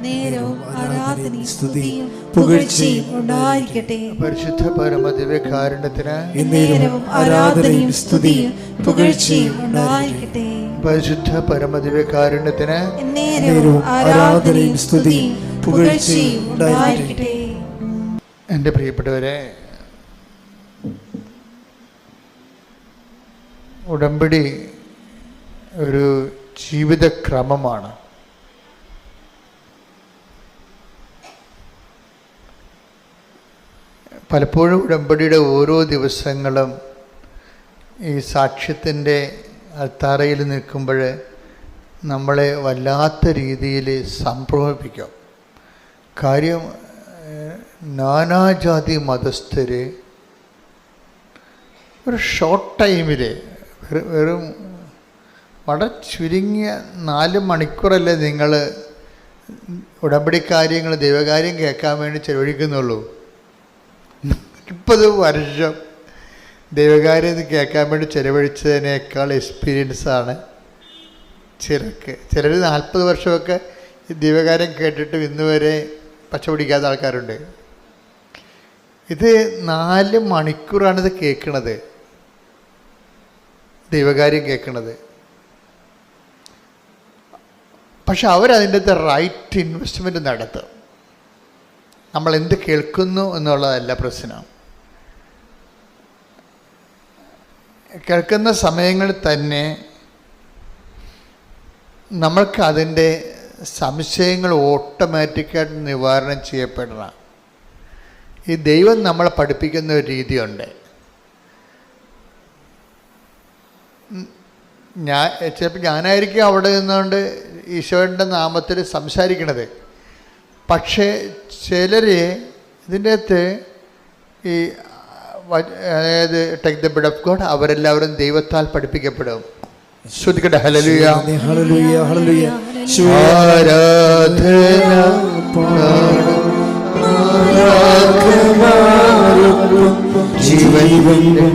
നേരവും ആരാധനയും സ്തുതിയും പുകഴ്ചയും ഉണ്ടായിരിക്കട്ടെ. പരിശുദ്ധ പരമദിവ്യകാരുണ്യത്തിന് നേരവും ആരാധനയും സ്തുതിയും പുകഴ്ചയും ഉണ്ടായിരിക്കട്ടെ. പരിശുദ്ധ പരമദിവ്യകാരുണ്യത്തിന് നേരവും ആരാധനയും സ്തുതിയും പുകഴ്ചയും ഉണ്ടായിരിക്കട്ടെ. എൻ്റെ പ്രിയപ്പെട്ടവരെ, ഉടമ്പടി ഒരു ജീവിതക്രമമാണ്. പലപ്പോഴും ഉടമ്പടിയുടെ ഓരോ ദിവസങ്ങളും ഈ സാക്ഷ്യത്തിൻ്റെ അൾത്താരയിൽ നിൽക്കുമ്പോൾ നമ്മളെ വല്ലാത്ത രീതിയിൽ സംഭ്രമിപ്പിക്കും. കാര്യം, നാനാജാതി മതസ്ഥർ ഒരു ഷോർട്ട് ടൈമിൽ വെറും വളരെ ചുരുങ്ങിയ 4 മണിക്കൂറല്ലേ നിങ്ങൾ ഉടമ്പടി കാര്യങ്ങൾ, ദൈവകാര്യം കേൾക്കാൻ വേണ്ടി ചെലവഴിക്കുന്നുള്ളൂ. 30 വർഷം ദൈവകാര്യം കേൾക്കാൻ വേണ്ടി ചെലവഴിച്ചതിനേക്കാൾ എക്സ്പീരിയൻസാണ് ചിലർ 40 വർഷമൊക്കെ ദൈവകാര്യം കേട്ടിട്ട് ഇന്ന് വരെ പച്ച പിടിക്കാത്ത ആൾക്കാരുണ്ട്. ഇത് 4 മണിക്കൂറാണിത് കേൾക്കണത്, ദൈവകാര്യം കേൾക്കണത്. പക്ഷെ അവരതിൻ്റെ റൈറ്റ് ഇൻവെസ്റ്റ്മെൻറ്റ് നടത്തും. നമ്മൾ എന്ത് കേൾക്കുന്നു എന്നുള്ളതല്ല പ്രശ്നം. കേൾക്കുന്ന സമയങ്ങളിൽ തന്നെ നമ്മൾക്ക് അതിൻ്റെ സംശയങ്ങൾ ഓട്ടോമാറ്റിക്കായിട്ട് നിവാരണം ചെയ്യപ്പെടണം. ഈ ദൈവം നമ്മളെ പഠിപ്പിക്കുന്ന ഒരു രീതിയുണ്ട്. ചിലപ്പോൾ ഞാനായിരിക്കും അവിടെ നിന്നുകൊണ്ട് ഈശോയുടെ നാമത്തിൽ സംസാരിക്കണത്. പക്ഷേ ചിലർ ഇതിൻ്റെ അകത്ത് ഈ അതായത് take the bread of God, അവരെല്ലാവരും ദൈവത്താൽ പഠിപ്പിക്കപ്പെടും. ശ്രുതിക്കട്ടെ, ഹല്ലേലൂയ ഹല്ലേലൂയ ഹല്ലേലൂയ. ആരാധന ജീവന്റെ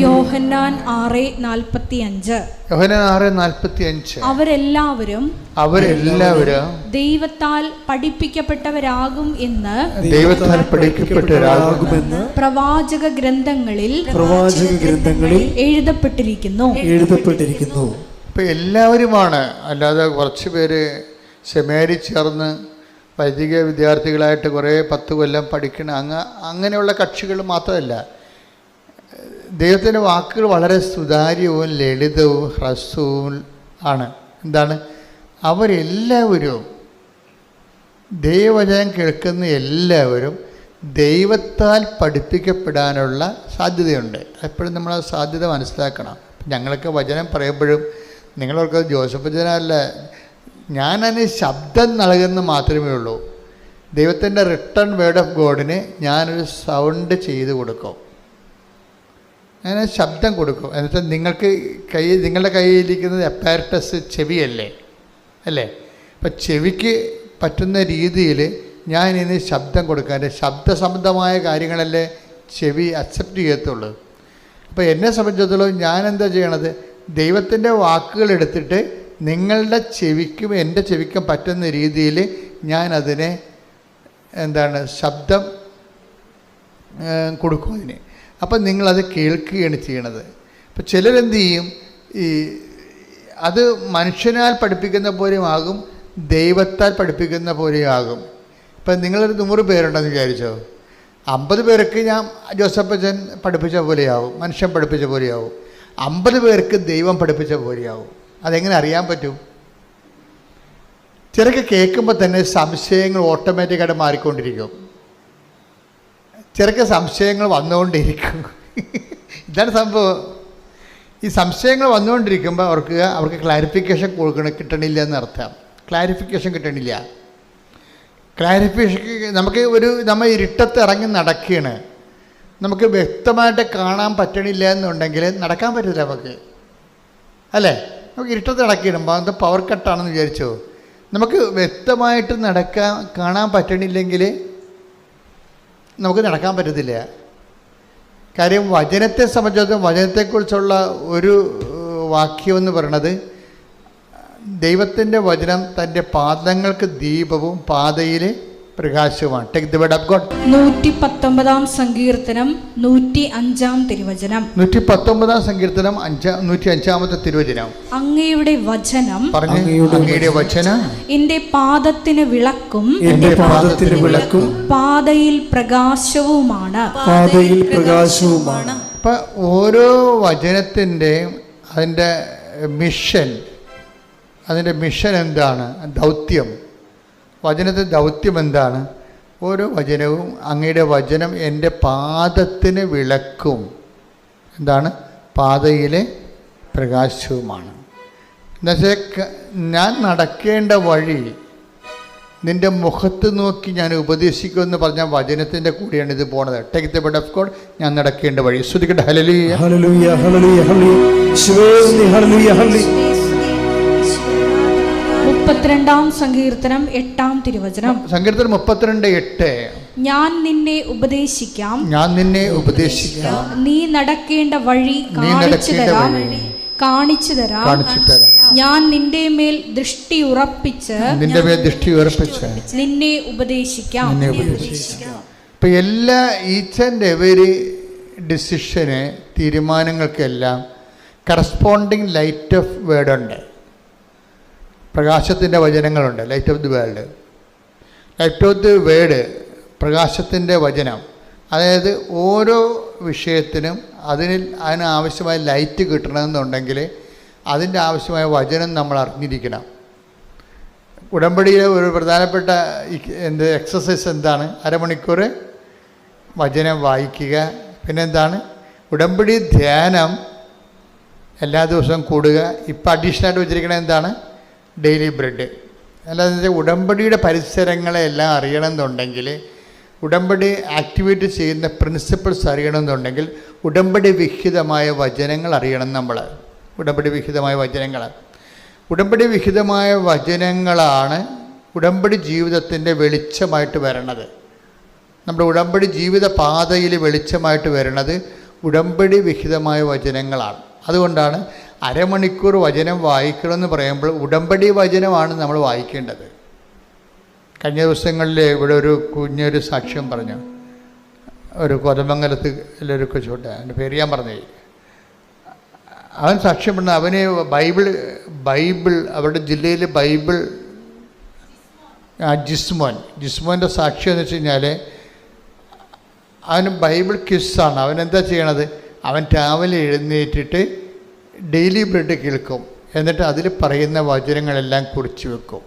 യോഹന്നാൻ 6:45 അവരെല്ലാവരും ദൈവത്താൽ പഠിപ്പിക്കപ്പെട്ടവരാകുമെന്ന് പ്രവാചക ഗ്രന്ഥങ്ങളിൽ എഴുതപ്പെട്ടിരിക്കുന്നു. ഇപ്പം എല്ലാവരുമാണ്, അല്ലാതെ കുറച്ച് പേര് സെമിനാരിൽ ചേർന്ന് വൈദിക വിദ്യാർത്ഥികളായിട്ട് കുറേ 10 കൊല്ലം പഠിക്കണ അങ്ങനെയുള്ള കക്ഷികൾ മാത്രമല്ല. ദൈവത്തിൻ്റെ വാക്കുകൾ വളരെ സുതാര്യവും ലളിതവും ഹ്രസ്വവും ആണ്. എന്താണ്? അവരെല്ലാവരും, ദൈവവചനം കേൾക്കുന്ന എല്ലാവരും ദൈവത്താൽ പഠിപ്പിക്കപ്പെടാനുള്ള സാധ്യതയുണ്ട്. എപ്പോഴും നമ്മൾ ആ സാധ്യത മനസ്സിലാക്കണം. ഞങ്ങളൊക്കെ വചനം പറയുമ്പോഴും നിങ്ങളൊക്കെ ജോസഫ് വചനമല്ല, ഞാനതിന് ശബ്ദം നൽകുന്ന മാത്രമേ ഉള്ളൂ. ദൈവത്തിൻ്റെ റിട്ടേൺ വേർഡ് ഓഫ് ഗോഡിന് ഞാനൊരു സൗണ്ട് ചെയ്ത് കൊടുക്കും, ഞാൻ ശബ്ദം കൊടുക്കും. എന്നുവെച്ചാൽ നിങ്ങളുടെ കയ്യിലിരിക്കുന്നത് അപ്പാരറ്റസ് ചെവിയല്ലേ, അല്ലേ? അപ്പം ചെവിക്ക് പറ്റുന്ന രീതിയിൽ ഞാൻ ഇനി ശബ്ദം കൊടുക്കാൻ, ശബ്ദസംബന്ധമായ കാര്യങ്ങളല്ലേ ചെവി അക്സെപ്റ്റ് ചെയ്യത്തുള്ളൂ. അപ്പോൾ എന്നെ സംബന്ധിച്ചിടത്തോളം ഞാൻ എന്താ ചെയ്യണത്? ദൈവത്തിൻ്റെ വാക്കുകൾ എടുത്തിട്ട് നിങ്ങളുടെ ചെവിക്കും എൻ്റെ ചെവിക്കും പറ്റുന്ന രീതിയിൽ ഞാൻ അതിനെ ശബ്ദം കൊടുക്കും അതിന്. അപ്പം നിങ്ങളത് കേൾക്കുകയാണ് ചെയ്യണത്. അപ്പം ചിലരെന്ത് ചെയ്യും, അത് മനുഷ്യനാൽ പഠിപ്പിക്കുന്ന പോലെയും ആകും, ദൈവത്താൽ പഠിപ്പിക്കുന്ന പോലെയും ആകും. ഇപ്പം നിങ്ങളൊരു 100 പേരുണ്ടെന്ന് വിചാരിച്ചോ, 50 പേർക്ക് ഞാൻ ജോസഫ് അച്ഛൻ പഠിപ്പിച്ച പോലെയാവും, മനുഷ്യൻ പഠിപ്പിച്ച പോലെയാവും. 50 പേർക്ക് ദൈവം പഠിപ്പിച്ച പോലെയാവും. അതെങ്ങനെ അറിയാൻ പറ്റും? ചിലക്ക് കേൾക്കുമ്പോൾ തന്നെ സംശയങ്ങൾ ഓട്ടോമാറ്റിക്കായിട്ട് മാറിക്കൊണ്ടിരിക്കും. ചിലക്ക് സംശയങ്ങൾ വന്നുകൊണ്ടിരിക്കും. ഇതാണ് സംഭവം. ഈ സംശയങ്ങൾ വന്നുകൊണ്ടിരിക്കുമ്പോൾ അവർക്ക് ക്ലാരിഫിക്കേഷൻ കിട്ടണില്ല എന്നർത്ഥം. ക്ലാരിഫിക്കേഷൻ കിട്ടണില്ല. നമുക്ക് നമ്മൾ ഇരുട്ടത്ത് ഇറങ്ങി നടക്കുകയാണ്, നമുക്ക് വ്യക്തമായിട്ട് കാണാൻ പറ്റണില്ല എന്നുണ്ടെങ്കിൽ നടക്കാൻ പറ്റില്ല നമുക്ക്, അല്ലേ? നമുക്ക് ഇരുട്ടത്ത് നടക്കുകയാണ്, അത് പവർ കട്ടാണെന്ന് വിചാരിച്ചോ, നമുക്ക് വ്യക്തമായിട്ട് കാണാൻ പറ്റണില്ലെങ്കിൽ നമുക്ക് നടക്കാൻ പറ്റത്തില്ല. കാര്യം വചനത്തെ സംബന്ധിച്ചിടത്തോളം വചനത്തെക്കുറിച്ചുള്ള ഒരു വാക്യം എന്ന് പറയുന്നത്, ദൈവത്തിൻ്റെ വചനം തൻ്റെ പാദങ്ങൾക്ക് ദീപവും പാതയിൽ പ്രകാശവുമാണ്. Take the word of God. 119 സങ്കീർത്തനം 105 തിരുവചനം. 119 സങ്കീർത്തനം 105 തിരുവചനം. അങ്ങയുടെ വചനം, അങ്ങയുടെ വചനം എന്റെ പാദത്തിന് വിളക്കും പാതയിൽ പ്രകാശവുമാണ്. അപ്പം ഓരോ വചനത്തിൻ്റെയും അതിൻ്റെ മിഷൻ എന്താണ്, ദൗത്യം, വചനത്തിൻ്റെ ദൗത്യം എന്താണ്? ഓരോ വചനവും അങ്ങയുടെ വചനം എൻ്റെ പാദത്തിന് വിളക്കും, എന്താണ്, പാതയിലെ പ്രകാശവുമാണ്. എന്നുവെച്ചാൽ ഞാൻ നടക്കേണ്ട വഴി നിൻ്റെ മുഖത്ത് നോക്കി ഞാൻ ഉപദേശിക്കുമെന്ന് പറഞ്ഞ വചനത്തിൻ്റെ കൂടെയാണ് ഇത് പോണത്. Take the word of God. ഞാൻ നടക്കേണ്ട വഴി. ശ്രുതിക്കട്ടെ. ഹല്ലേലൂയ, ഹല്ലേലൂയ, ഹല്ലേലൂയ, ഹല്ലേലൂയ. 32 സങ്കീർത്തനം 8 തിരുവചനം. സങ്കീർത്തനം 32:8. ഞാൻ നിന്നെ ഉപദേശിക്കാം, നീ നടക്കേണ്ട വഴി കാണിച്ചു തരാം. ഞാൻ നിന്റെ മേൽ ദൃഷ്ടി ഉറപ്പിച്ച് നിന്നെ ഉപദേശിക്കാം. ഇപ്പൊ എല്ലാ ഈച്ച് ആൻഡ് എവരി ഡിസിഷന്, തീരുമാനങ്ങൾക്കെല്ലാം കറസ്പോണ്ടിങ് ലൈറ്റ് ഓഫ് വേർഡ് ഉണ്ട്. പ്രകാശത്തിൻ്റെ വചനങ്ങളുണ്ട്. Light of the world, light of the word, പ്രകാശത്തിൻ്റെ വചനം. അതായത് ഓരോ വിഷയത്തിനും അതിനാവശ്യമായ ലൈറ്റ് കിട്ടണമെന്നുണ്ടെങ്കിൽ അതിൻ്റെ ആവശ്യമായ വചനം നമ്മൾ അറിഞ്ഞിരിക്കണം. ഉടമ്പടിയിലെ ഒരു പ്രധാനപ്പെട്ട എക്സസൈസ് എന്താണ്? അരമണിക്കൂർ വചനം വായിക്കുക. പിന്നെന്താണ്? ഉടമ്പടി ധ്യാനം എല്ലാ ദിവസവും കൂടുക. ഇപ്പം അഡീഷണലായിട്ട് വെച്ചിരിക്കണത് എന്താണ്? Daily bread. അല്ലാതെ ഉടമ്പടിയുടെ പരിസരങ്ങളെല്ലാം അറിയണമെന്നുണ്ടെങ്കിൽ, ഉടമ്പടി ആക്ടിവേറ്റ് ചെയ്യുന്ന പ്രിൻസിപ്പിൾസ് അറിയണമെന്നുണ്ടെങ്കിൽ ഉടമ്പടി വിഹിതമായ വചനങ്ങൾ അറിയണം നമ്മൾ. ഉടമ്പടി വിഹിതമായ വചനങ്ങളാണ് ഉടമ്പടി ജീവിതത്തിൻ്റെ വെളിച്ചമായിട്ട് വരണത്. നമ്മുടെ ഉടമ്പടി ജീവിത പാതയിൽ വെളിച്ചമായിട്ട് വരണത് ഉടമ്പടി വിഹിതമായ വചനങ്ങളാണ്. അതുകൊണ്ടാണ് അരമണിക്കൂർ വചനം വായിക്കണമെന്ന് പറയുമ്പോൾ ഉടമ്പടി വചനമാണ് നമ്മൾ വായിക്കേണ്ടത്. കഴിഞ്ഞ ദിവസങ്ങളിൽ ഇവിടെ ഒരു കുഞ്ഞൊരു സാക്ഷ്യം പറഞ്ഞു. ഒരു കോതമംഗലത്ത് ഒരു കൊച്ചുകൊണ്ട്, എൻ്റെ പേര് ഞാൻ പറഞ്ഞു. അവൻ സാക്ഷ്യം പറഞ്ഞു. അവന് ബൈബിൾ അവരുടെ ജില്ലയിൽ ബൈബിൾ, ജിസ്മോൻ്റെ സാക്ഷ്യം എന്ന് വെച്ച് കഴിഞ്ഞാൽ അവന് ബൈബിൾ ക്വിസാണ്. അവനെന്താ ചെയ്യണത്? അവൻ രാവിലെ എഴുന്നേറ്റിട്ട് ഡെയിലി ബ്രെഡ് കേൾക്കും. എന്നിട്ട് അതിൽ പറയുന്ന വചനങ്ങളെല്ലാം കുറിച്ച് വെക്കും.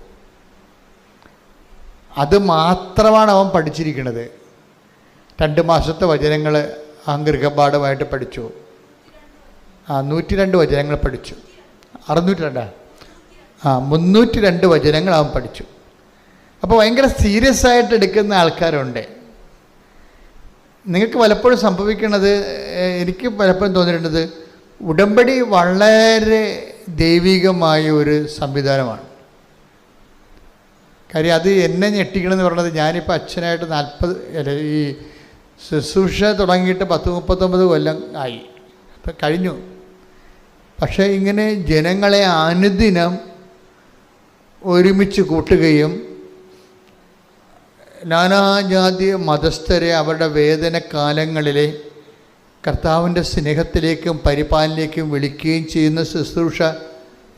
അത് മാത്രമാണ് അവൻ പഠിച്ചിരിക്കുന്നത്. 2 മാസത്തെ വചനങ്ങൾ ഗൃഹപാഠമായിട്ട് പഠിച്ചു. 102 വചനങ്ങൾ പഠിച്ചു. 302 വചനങ്ങൾ അവൻ പഠിച്ചു. അപ്പോൾ ഭയങ്കര സീരിയസ് ആയിട്ട് എടുക്കുന്ന ആൾക്കാരുണ്ട്. നിങ്ങൾക്ക് പലപ്പോഴും സംഭവിക്കുന്നത്, എനിക്ക് പലപ്പോഴും തോന്നിയിട്ടുള്ളത്, ഉടമ്പടി വളരെ ദൈവികമായ ഒരു സംവിധാനമാണ്. കാര്യം അത് എന്നെ ഞെട്ടിക്കണമെന്ന് പറയുന്നത്, ഞാനിപ്പോൾ അച്ഛനായിട്ട് ഈ ശുശ്രൂഷ തുടങ്ങിയിട്ട് 10-39 കൊല്ലം ആയി, അപ്പം കഴിഞ്ഞു. പക്ഷേ ഇങ്ങനെ ജനങ്ങളെ അനുദിനം ഒരുമിച്ച് കൂട്ടുകയും നാനാജാതി മതസ്ഥരെ അവരുടെ വേദന കാലങ്ങളിലെ കർത്താവിൻ്റെ സ്നേഹത്തിലേക്കും പരിപാലനയിലേക്കും വിളിക്കുകയും ചെയ്യുന്ന ശുശ്രൂഷ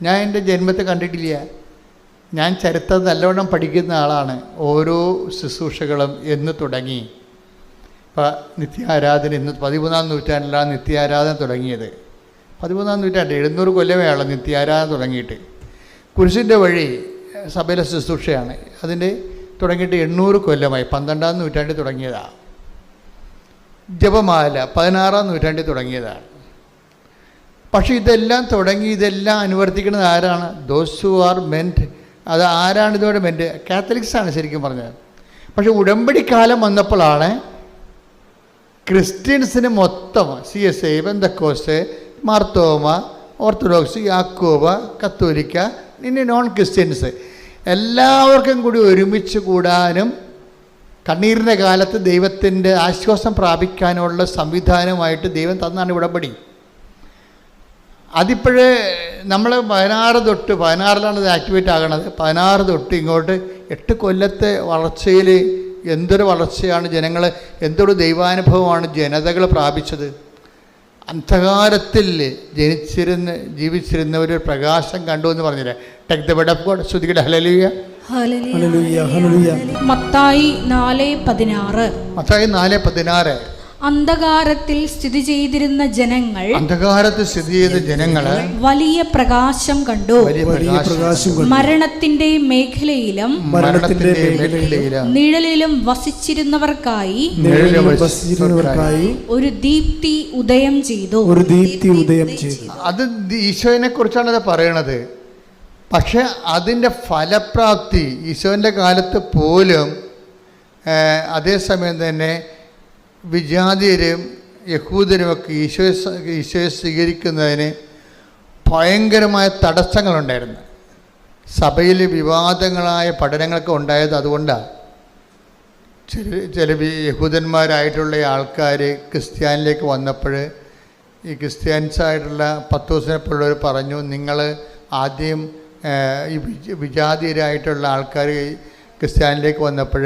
ഞാൻ എൻ്റെ ജന്മത്തെ കണ്ടിട്ടില്ല. ഞാൻ ചരിത്രം നല്ലവണ്ണം പഠിക്കുന്ന ആളാണ്. ഓരോ ശുശ്രൂഷകളും എന്ന് തുടങ്ങി. ഇപ്പോൾ നിത്യാരാധന ഇന്ന് 13-ാം നൂറ്റാണ്ടിലാണ് നിത്യാരാധന തുടങ്ങിയത്. 13-ാം നൂറ്റാണ്ട് 700 കൊല്ലമേ ആളോ നിത്യാരാധന തുടങ്ങിയിട്ട്. കുരിശിൻ്റെ വഴി സഭയിലെ ശുശ്രൂഷയാണ്. അതിൻ്റെ തുടങ്ങിയിട്ട് 800 കൊല്ലമായി. 12-ാം നൂറ്റാണ്ടിൽ തുടങ്ങിയതാണ്. ജപമാല 16-ാം നൂറ്റാണ്ടിൽ തുടങ്ങിയതാണ്. പക്ഷേ ഇതെല്ലാം തുടങ്ങി ഇതെല്ലാം അനുവർത്തിക്കുന്നത് ആരാണ്? Those who are meant. അത് ആരാണ് ഇതോടെ മെൻറ്റ്? കാത്തലിക്സാണ് ശരിക്കും പറഞ്ഞത്. പക്ഷെ ഉടമ്പടി കാലം വന്നപ്പോഴാണ് ക്രിസ്ത്യൻസിന് മൊത്തം CSI, പെന്തക്കോസ്റ്റ്, മാർത്തോമ, ഓർത്തഡോക്സ്, യാക്കോബ, കത്തോലിക്ക, ഇനി നോൺ ക്രിസ്ത്യൻസ് എല്ലാവർക്കും കൂടി ഒരുമിച്ച് കൂടാനും കണ്ണീരിൻ്റെ കാലത്ത് ദൈവത്തിൻ്റെ ആശ്വാസം പ്രാപിക്കാനുള്ള സംവിധാനമായിട്ട് ദൈവം തന്നാണ് ഉടമ്പടി. അതിപ്പോഴേ നമ്മൾ 16 ഇത് ആക്ടിവേറ്റ് ആകണത്. 16 തൊട്ട് ഇങ്ങോട്ട് 8 കൊല്ലത്തെ വളർച്ചയിൽ എന്തൊരു വളർച്ചയാണ് ജനങ്ങൾ, എന്തൊരു ദൈവാനുഭവമാണ് ജനതകൾ പ്രാപിച്ചത്. അന്ധകാരത്തിൽ ജീവിച്ചിരുന്ന ഒരു പ്രകാശം കണ്ടു എന്ന് പറഞ്ഞില്ലേ. Take the word of God. ശ്രുതികട ഹല്ലേലൂയ. മത്തായി 4:16. മത്തായി 4:16. അന്ധകാരത്തിൽ സ്ഥിതി ചെയ്തിരുന്ന ജനങ്ങൾ വലിയ പ്രകാശം കണ്ടു. മരണത്തിന്റെ മേഖലയിലും നിഴലിലും വസിച്ചിരുന്നവർക്കായി ഒരു ദീപ്തി ഉദയം ചെയ്തു. അത് ഈശോനെ കുറിച്ചാണ് അത് പറയണത്. പക്ഷെ അതിൻ്റെ ഫലപ്രാപ്തി ഈശോൻ്റെ കാലത്ത് പോലും അതേസമയം തന്നെ വിജാതിയരും യഹൂദരുമൊക്കെ ഈശോയെ സ്വീകരിക്കുന്നതിന് ഭയങ്കരമായ തടസ്സങ്ങളുണ്ടായിരുന്നു. സഭയിൽ വിവാദങ്ങളായ പഠനങ്ങളൊക്കെ ഉണ്ടായത് അതുകൊണ്ടാണ്. ചില യഹൂദന്മാരായിട്ടുള്ള ആൾക്കാർ ക്രിസ്ത്യാനിലേക്ക് വന്നപ്പോൾ ഈ ക്രിസ്ത്യാനിസായിട്ടുള്ള പത്തോസിനെപ്പോലുള്ളവർ പറഞ്ഞു, നിങ്ങൾ ആദ്യം ഈ വിജാതിയരായിട്ടുള്ള ആൾക്കാർ ക്രിസ്ത്യാനിലേക്ക് വന്നപ്പോൾ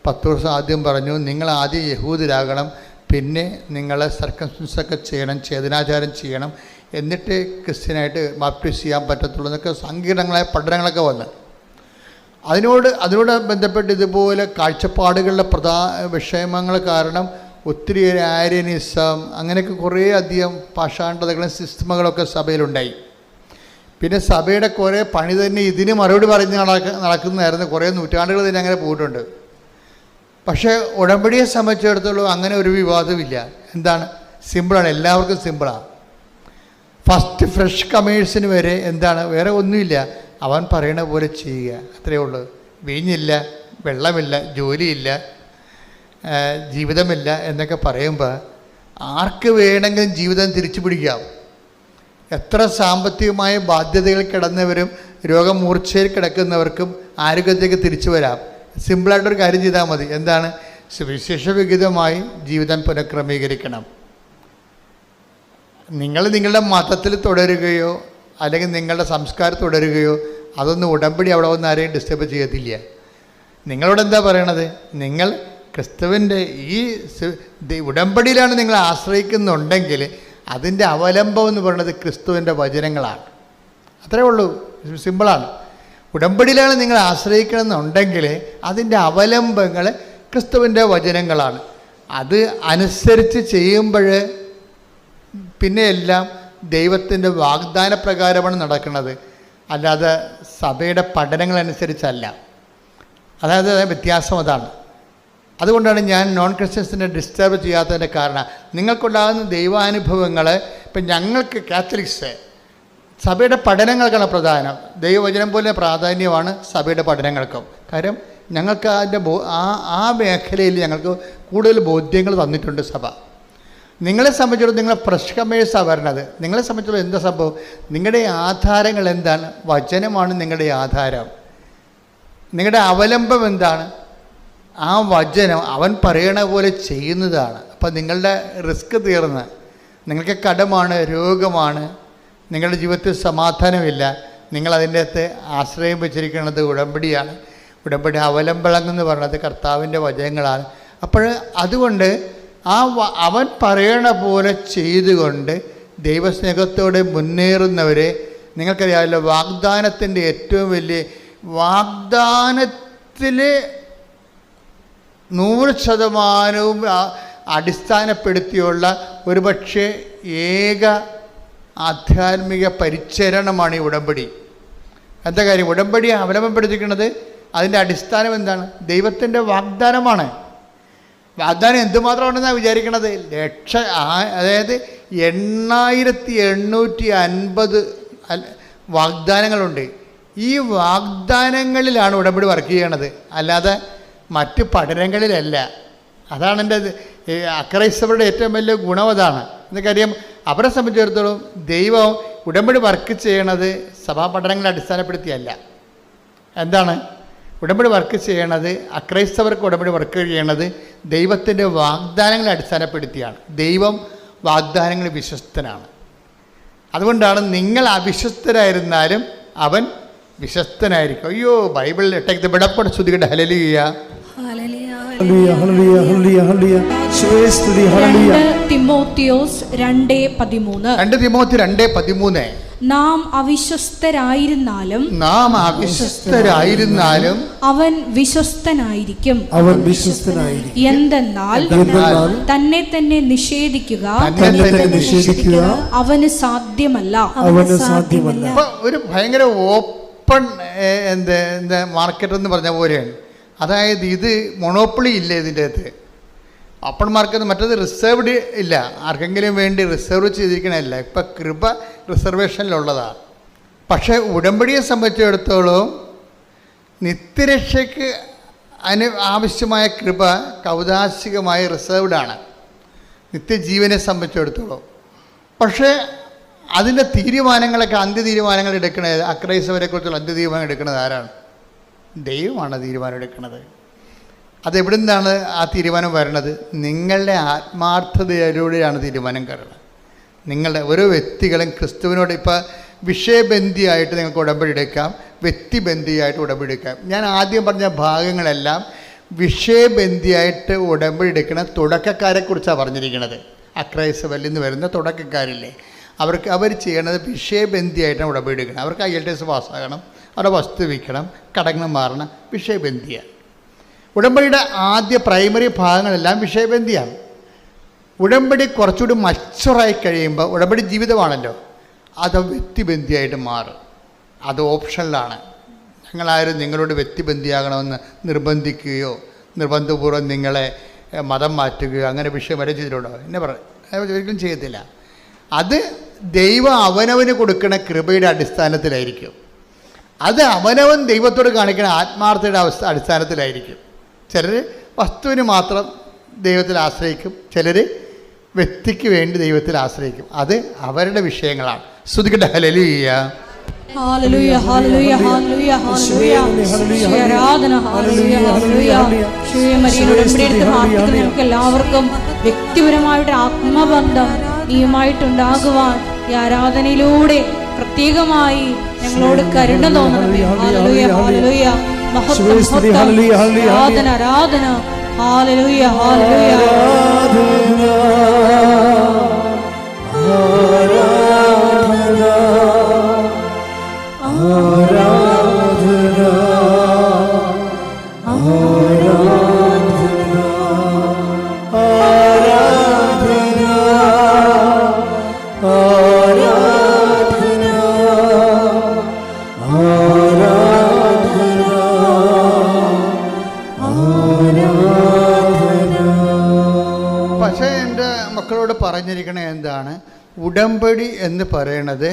പത്രോസ് ആദ്യം പറഞ്ഞു, നിങ്ങൾ ആദ്യം യഹൂദരാകണം, പിന്നെ നിങ്ങൾ സർക്കംസിഷനൊക്കെ ചെയ്യണം, ഛേദനാചാരം ചെയ്യണം, എന്നിട്ട് ക്രിസ്ത്യനായിട്ട് ബാപ്റ്റിസ് ചെയ്യാൻ പറ്റത്തുള്ളൂ എന്നൊക്കെ സങ്കീർണങ്ങളായ പഠനങ്ങളൊക്കെ വന്നു. അതിനോട് ബന്ധപ്പെട്ട് ഇതുപോലെ കാഴ്ചപ്പാടുകളുടെ വിഷയമങ്ങൾ കാരണം ഒത്തിരിയേറെ ആര്യനിസം അങ്ങനെയൊക്കെ കുറേ അധികം പാഷാണ്ഡതകളും സിസ്റ്റമുകളൊക്കെ സഭയിലുണ്ടായി. പിന്നെ സഭയുടെ കുറേ പണി തന്നെ ഇതിന് മറുപടി പറഞ്ഞ് നടക്കുന്നതായിരുന്നു. കുറേ നൂറ്റാണ്ടുകൾ തന്നെ അങ്ങനെ പോയിട്ടുണ്ട്. പക്ഷേ ഉടമ്പടിയെ സംബന്ധിച്ചിടത്തോളം അങ്ങനെ ഒരു വിവാദമില്ല. എന്താണ്? സിമ്പിളാണ്, എല്ലാവർക്കും സിമ്പിളാണ്. ഫസ്റ്റ് ഫ്രഷ് കമേഴ്സിന് വരെ എന്താണ്, വേറെ ഒന്നുമില്ല, അവൻ പറയണ പോലെ ചെയ്യുക, അത്രയേ ഉള്ളൂ. വീഞ്ഞില്ല, വെള്ളമില്ല, ജോലിയില്ല, ജീവിതമില്ല എന്നൊക്കെ പറയുമ്പോൾ ആർക്ക് വേണമെങ്കിലും ജീവിതം തിരിച്ചു പിടിക്കാം. എത്ര സാമ്പത്തികമായ ബാധ്യതകൾ കിടന്നവരും രോഗമൂർച്ഛയിൽ കിടക്കുന്നവർക്കും ആരോഗ്യത്തേക്ക് തിരിച്ചു വരാം. സിമ്പിളായിട്ടൊരു കാര്യം ചെയ്താൽ മതി. എന്താണ്? സുവിശേഷവിഹിതമായി ജീവിതം പുനഃക്രമീകരിക്കണം. നിങ്ങൾ നിങ്ങളുടെ മതത്തിൽ തുടരുകയോ അല്ലെങ്കിൽ നിങ്ങളുടെ സംസ്കാരം തുടരുകയോ അതൊന്നും ഉടമ്പടി അവിടെ വന്ന് ആരെയും ഡിസ്റ്റർബ് ചെയ്യത്തില്ല. നിങ്ങളോട് എന്താ പറയണത്? നിങ്ങൾ ക്രിസ്തുവിൻ്റെ ഈ ഉടമ്പടിയിലാണ് നിങ്ങൾ ആശ്രയിക്കുന്നുണ്ടെങ്കിൽ അതിൻ്റെ അവലംബം എന്ന് പറയുന്നത് ക്രിസ്തുവിൻ്റെ വചനങ്ങളാണ്. അത്രേ ഉള്ളൂ, സിമ്പിളാണ്. ഉടമ്പടിയിലാണ് നിങ്ങൾ ആശ്രയിക്കണമെന്നുണ്ടെങ്കിൽ അതിൻ്റെ അവലംബങ്ങൾ ക്രിസ്തുവിൻ്റെ വചനങ്ങളാണ്. അത് അനുസരിച്ച് ചെയ്യുമ്പോൾ പിന്നെ എല്ലാം ദൈവത്തിൻ്റെ വാഗ്ദാന പ്രകാരമാണ് നടക്കുന്നത്, അല്ലാതെ സഭയുടെ പഠനങ്ങളനുസരിച്ചല്ല. അതായത് വ്യത്യാസം അതാണ്. അതുകൊണ്ടാണ് ഞാൻ നോൺ ക്രിസ്ത്യൻസിനെ ഡിസ്റ്റർബ് ചെയ്യാത്തതിൻ്റെ കാരണം. നിങ്ങൾക്കുണ്ടാകുന്ന ദൈവാനുഭവങ്ങൾ ഇപ്പം ഞങ്ങൾക്ക് കാത്തലിക്സ് സഭയുടെ പഠനങ്ങൾക്കാണ് പ്രധാനം. ദൈവവചനം പോലെ പ്രാധാന്യമാണ് സഭയുടെ പഠനങ്ങൾക്കും. കാര്യം ഞങ്ങൾക്ക് അതിൻ്റെ ആ മേഖലയിൽ ഞങ്ങൾക്ക് കൂടുതൽ ബോധ്യങ്ങൾ തന്നിട്ടുണ്ട് സഭ. നിങ്ങളെ സംബന്ധിച്ചിടത്തോളം നിങ്ങളെ ഫ്രഷ് കമേഴ്സാണ് വരണത്. നിങ്ങളെ സംബന്ധിച്ചിടത്തോളം എന്താ സംഭവം? നിങ്ങളുടെ ആധാരങ്ങൾ എന്താണ്? വചനമാണ് നിങ്ങളുടെ ആധാരം. നിങ്ങളുടെ അവലംബം എന്താണ്? ആ വചനം അവൻ പറയണ പോലെ ചെയ്യുന്നതാണ്. അപ്പം നിങ്ങളുടെ റിസ്ക് തീർന്ന്, നിങ്ങൾക്ക് കടമാണ്, രോഗമാണ്, നിങ്ങളുടെ ജീവിതത്തിൽ സമാധാനമില്ല, നിങ്ങളതിൻ്റെ അകത്ത് ആശ്രയം വെച്ചിരിക്കുന്നത് ഉടമ്പടിയാണ്. ഉടമ്പടി അവലംബങ്ങളെന്ന് പറയുന്നത് കർത്താവിൻ്റെ വചനങ്ങളാണ്. അപ്പോൾ അതുകൊണ്ട് അവൻ പറയണ പോലെ ചെയ്തുകൊണ്ട് ദൈവസ്നേഹത്തോടെ മുന്നേറുന്നവരെ നിങ്ങൾക്കറിയാമല്ലോ. വാഗ്ദാനത്തിൻ്റെ ഏറ്റവും വലിയ വാഗ്ദാനത്തിൽ 100% അടിസ്ഥാനപ്പെടുത്തിയുള്ള ഒരുപക്ഷെ ഏക ആധ്യാത്മിക പരിചരണമാണ് ഈ ഉടമ്പടി. എന്താ കാര്യം? ഉടമ്പടി അവലംബപ്പെടുത്തിക്കുന്നത് അതിൻ്റെ അടിസ്ഥാനം എന്താണ്? ദൈവത്തിൻ്റെ വാഗ്ദാനമാണ്. വാഗ്ദാനം എന്തുമാത്രമുണ്ടെന്നാണ് വിചാരിക്കണത്? അതായത് 8850 വാഗ്ദാനങ്ങളുണ്ട്. ഈ വാഗ്ദാനങ്ങളിലാണ് ഉടമ്പടി വർക്ക് ചെയ്യണത്, അല്ലാതെ മറ്റ് പഠനങ്ങളിലല്ല. അതാണ് എൻ്റെ അക്രൈസ്തവരുടെ ഏറ്റവും വലിയ ഗുണം അതാണ്. എന്നൊക്കറിയാം, അവരെ സംബന്ധിച്ചിടത്തോളം ദൈവം ഉടമ്പടി വർക്ക് ചെയ്യണത് സഭാ പഠനങ്ങളെ അടിസ്ഥാനപ്പെടുത്തിയല്ല. എന്താണ് ഉടമ്പടി വർക്ക് ചെയ്യണത്? അക്രൈസ്തവർക്ക് ഉടമ്പടി വർക്ക് ചെയ്യണത് ദൈവത്തിൻ്റെ വാഗ്ദാനങ്ങളെ അടിസ്ഥാനപ്പെടുത്തിയാണ്. ദൈവം വാഗ്ദാനങ്ങളിൽ വിശ്വസ്തനാണ്. അതുകൊണ്ടാണ് നിങ്ങൾ അവിശ്വസ്തരായിരുന്നാലും അവൻ വിശ്വസ്തനായിരിക്കും. അയ്യോ, ബൈബിളിൽ ടേക്ക് ദ ബെഡപ്പോടെ ശ്രുതികട്ടെ. ഹല്ലേലൂയ, തിമോത്തിയോസ് 2:13. നാം അവിശ്വസ്തരായിരുന്നാലും അവൻ വിശ്വസ്തനായിരിക്കും. എന്തെന്നാൽ തന്നെ തന്നെ നിഷേധിക്കുക അവന് സാധ്യമല്ല. ഒരു ഭയങ്കര ഓപ്പൺ മാർക്കറ്റ് എന്ന് പറഞ്ഞ പോലെയാണ്. അതായത് ഇത് മൊണോപ്പൊളി ഇല്ല ഇതിൻ്റെ അകത്ത്. Open market. മറ്റേത് റിസർവ്ഡ് ഇല്ല, ആർക്കെങ്കിലും വേണ്ടി റിസർവ് ചെയ്തിരിക്കണമല്ല. ഇപ്പം കൃപ റിസർവേഷനിലുള്ളതാണ്. പക്ഷേ ഉടമ്പടിയെ സംബന്ധിച്ചിടത്തോളം നിത്യരക്ഷയ്ക്ക് ആവശ്യമായ കൃപ കൗതാശികമായി റിസർവ്ഡാണ് നിത്യജീവനെ സംബന്ധിച്ചിടത്തോളം. പക്ഷേ അതിൻ്റെ തീരുമാനങ്ങളൊക്കെ അന്ത്യ തീരുമാനങ്ങൾ എടുക്കണത്, അക്രൈസ്തവരെക്കുറിച്ചുള്ള അന്ത്യ തീരുമാനം എടുക്കുന്നത് ആരാണ്? ദൈവമാണ് തീരുമാനം എടുക്കുന്നത്. അതെവിടെ നിന്നാണ് ആ തീരുമാനം വരണത്? നിങ്ങളുടെ ആത്മാർത്ഥതയിലൂടെയാണ് തീരുമാനം കയറുന്നത്. നിങ്ങളുടെ ഓരോ വ്യക്തികളും ക്രിസ്തുവിനോട് ഇപ്പോൾ വിഷയബന്ധിയായിട്ട് നിങ്ങൾക്ക് ഉടമ്പടി എടുക്കാം, വ്യക്തിബന്ധിയായിട്ട് ഉടമ്പടി എടുക്കാം. ഞാൻ ആദ്യം പറഞ്ഞ ഭാഗങ്ങളെല്ലാം വിഷയബന്ധിയായിട്ട് ഉടമ്പടി എടുക്കുന്ന തുടക്കക്കാരെക്കുറിച്ചാണ് പറഞ്ഞിരിക്കുന്നത്. അക്രൈസ്തവരിൽ നിന്ന് വരുന്ന തുടക്കക്കാരില്ലേ, അവർ ചെയ്യണത് വിഷയബന്ധിയായിട്ടാണ് ഉടമ്പടി എടുക്കണം. അവർക്ക് IELTS പാസ്സാകണം, അവരുടെ വസ്തു വിൽക്കണം, കടങ്ങൾ മാറണം, വിഷയബന്ധിയാണ്. ഉടമ്പടിയുടെ ആദ്യ പ്രൈമറി ഭാഗങ്ങളെല്ലാം വിഷയബന്ധിയാണ്. ഉടമ്പടി കുറച്ചുകൂടി മച്ചുറായി കഴിയുമ്പോൾ, ഉടമ്പടി ജീവിതമാണല്ലോ, അത് വ്യക്തിബന്ധിയായിട്ട് മാറും. അത് ഓപ്ഷനിലാണ്. ഞങ്ങളാരും നിങ്ങളോട് വ്യക്തിബന്ധിയാകണമെന്ന് നിർബന്ധിക്കുകയോ നിർബന്ധപൂർവ്വം നിങ്ങളെ മതം മാറ്റുകയോ അങ്ങനെ വിഷയം വരെ ചെയ്തിട്ടുണ്ടോ? എന്നെ ഒരിക്കലും ചെയ്യത്തില്ല. അത് ദൈവം അവനവന് കൊടുക്കുന്ന കൃപയുടെ അടിസ്ഥാനത്തിലായിരിക്കും. അത് അവനവൻ ദൈവത്തോട് കാണിക്കുന്ന ആത്മാർത്ഥയുടെ അടിസ്ഥാനത്തിലായിരിക്കും. ചിലർ വസ്തുവിന് മാത്രം ദൈവത്തിൽ ആശ്രയിക്കും, ചിലർ വ്യക്തിക്ക് വേണ്ടി ദൈവത്തിൽ ആശ്രയിക്കും. അത് അവരുടെ വിഷയങ്ങളാണ്. ശ്രുതികട്ടെ. ഹല്ലേലൂയ, ഹല്ലേലൂയ, ഹല്ലേലൂയ, ഹല്ലേലൂയ, ഹല്ലേലൂയ. ആരാധന. ഹല്ലേലൂയ, ഹല്ലേലൂയ. മരിയനോട് പ്രാർത്ഥിക്കുന്ന നമുക്ക് എല്ലാവർക്കും വ്യക്തിപരമായിട്ട് ആത്മബന്ധം നീയുമായിട്ടുണ്ടാകുവാൻ ഈ ആരാധനയിലൂടെ പ്രത്യേകമായി ഞങ്ങളോട് കരുണ തോന്നണമേ. ഹല്ലേലൂയ, ഹല്ലേലൂയ. മഹത്വം, ആരാധന, ആരാധന. ഹല്ലേലൂയ, ഹല്ലേലൂയ. പക്ഷേ എൻ്റെ മക്കളോട് പറഞ്ഞിരിക്കണത് എന്താണ്? ഉടമ്പടി എന്ന് പറയണത്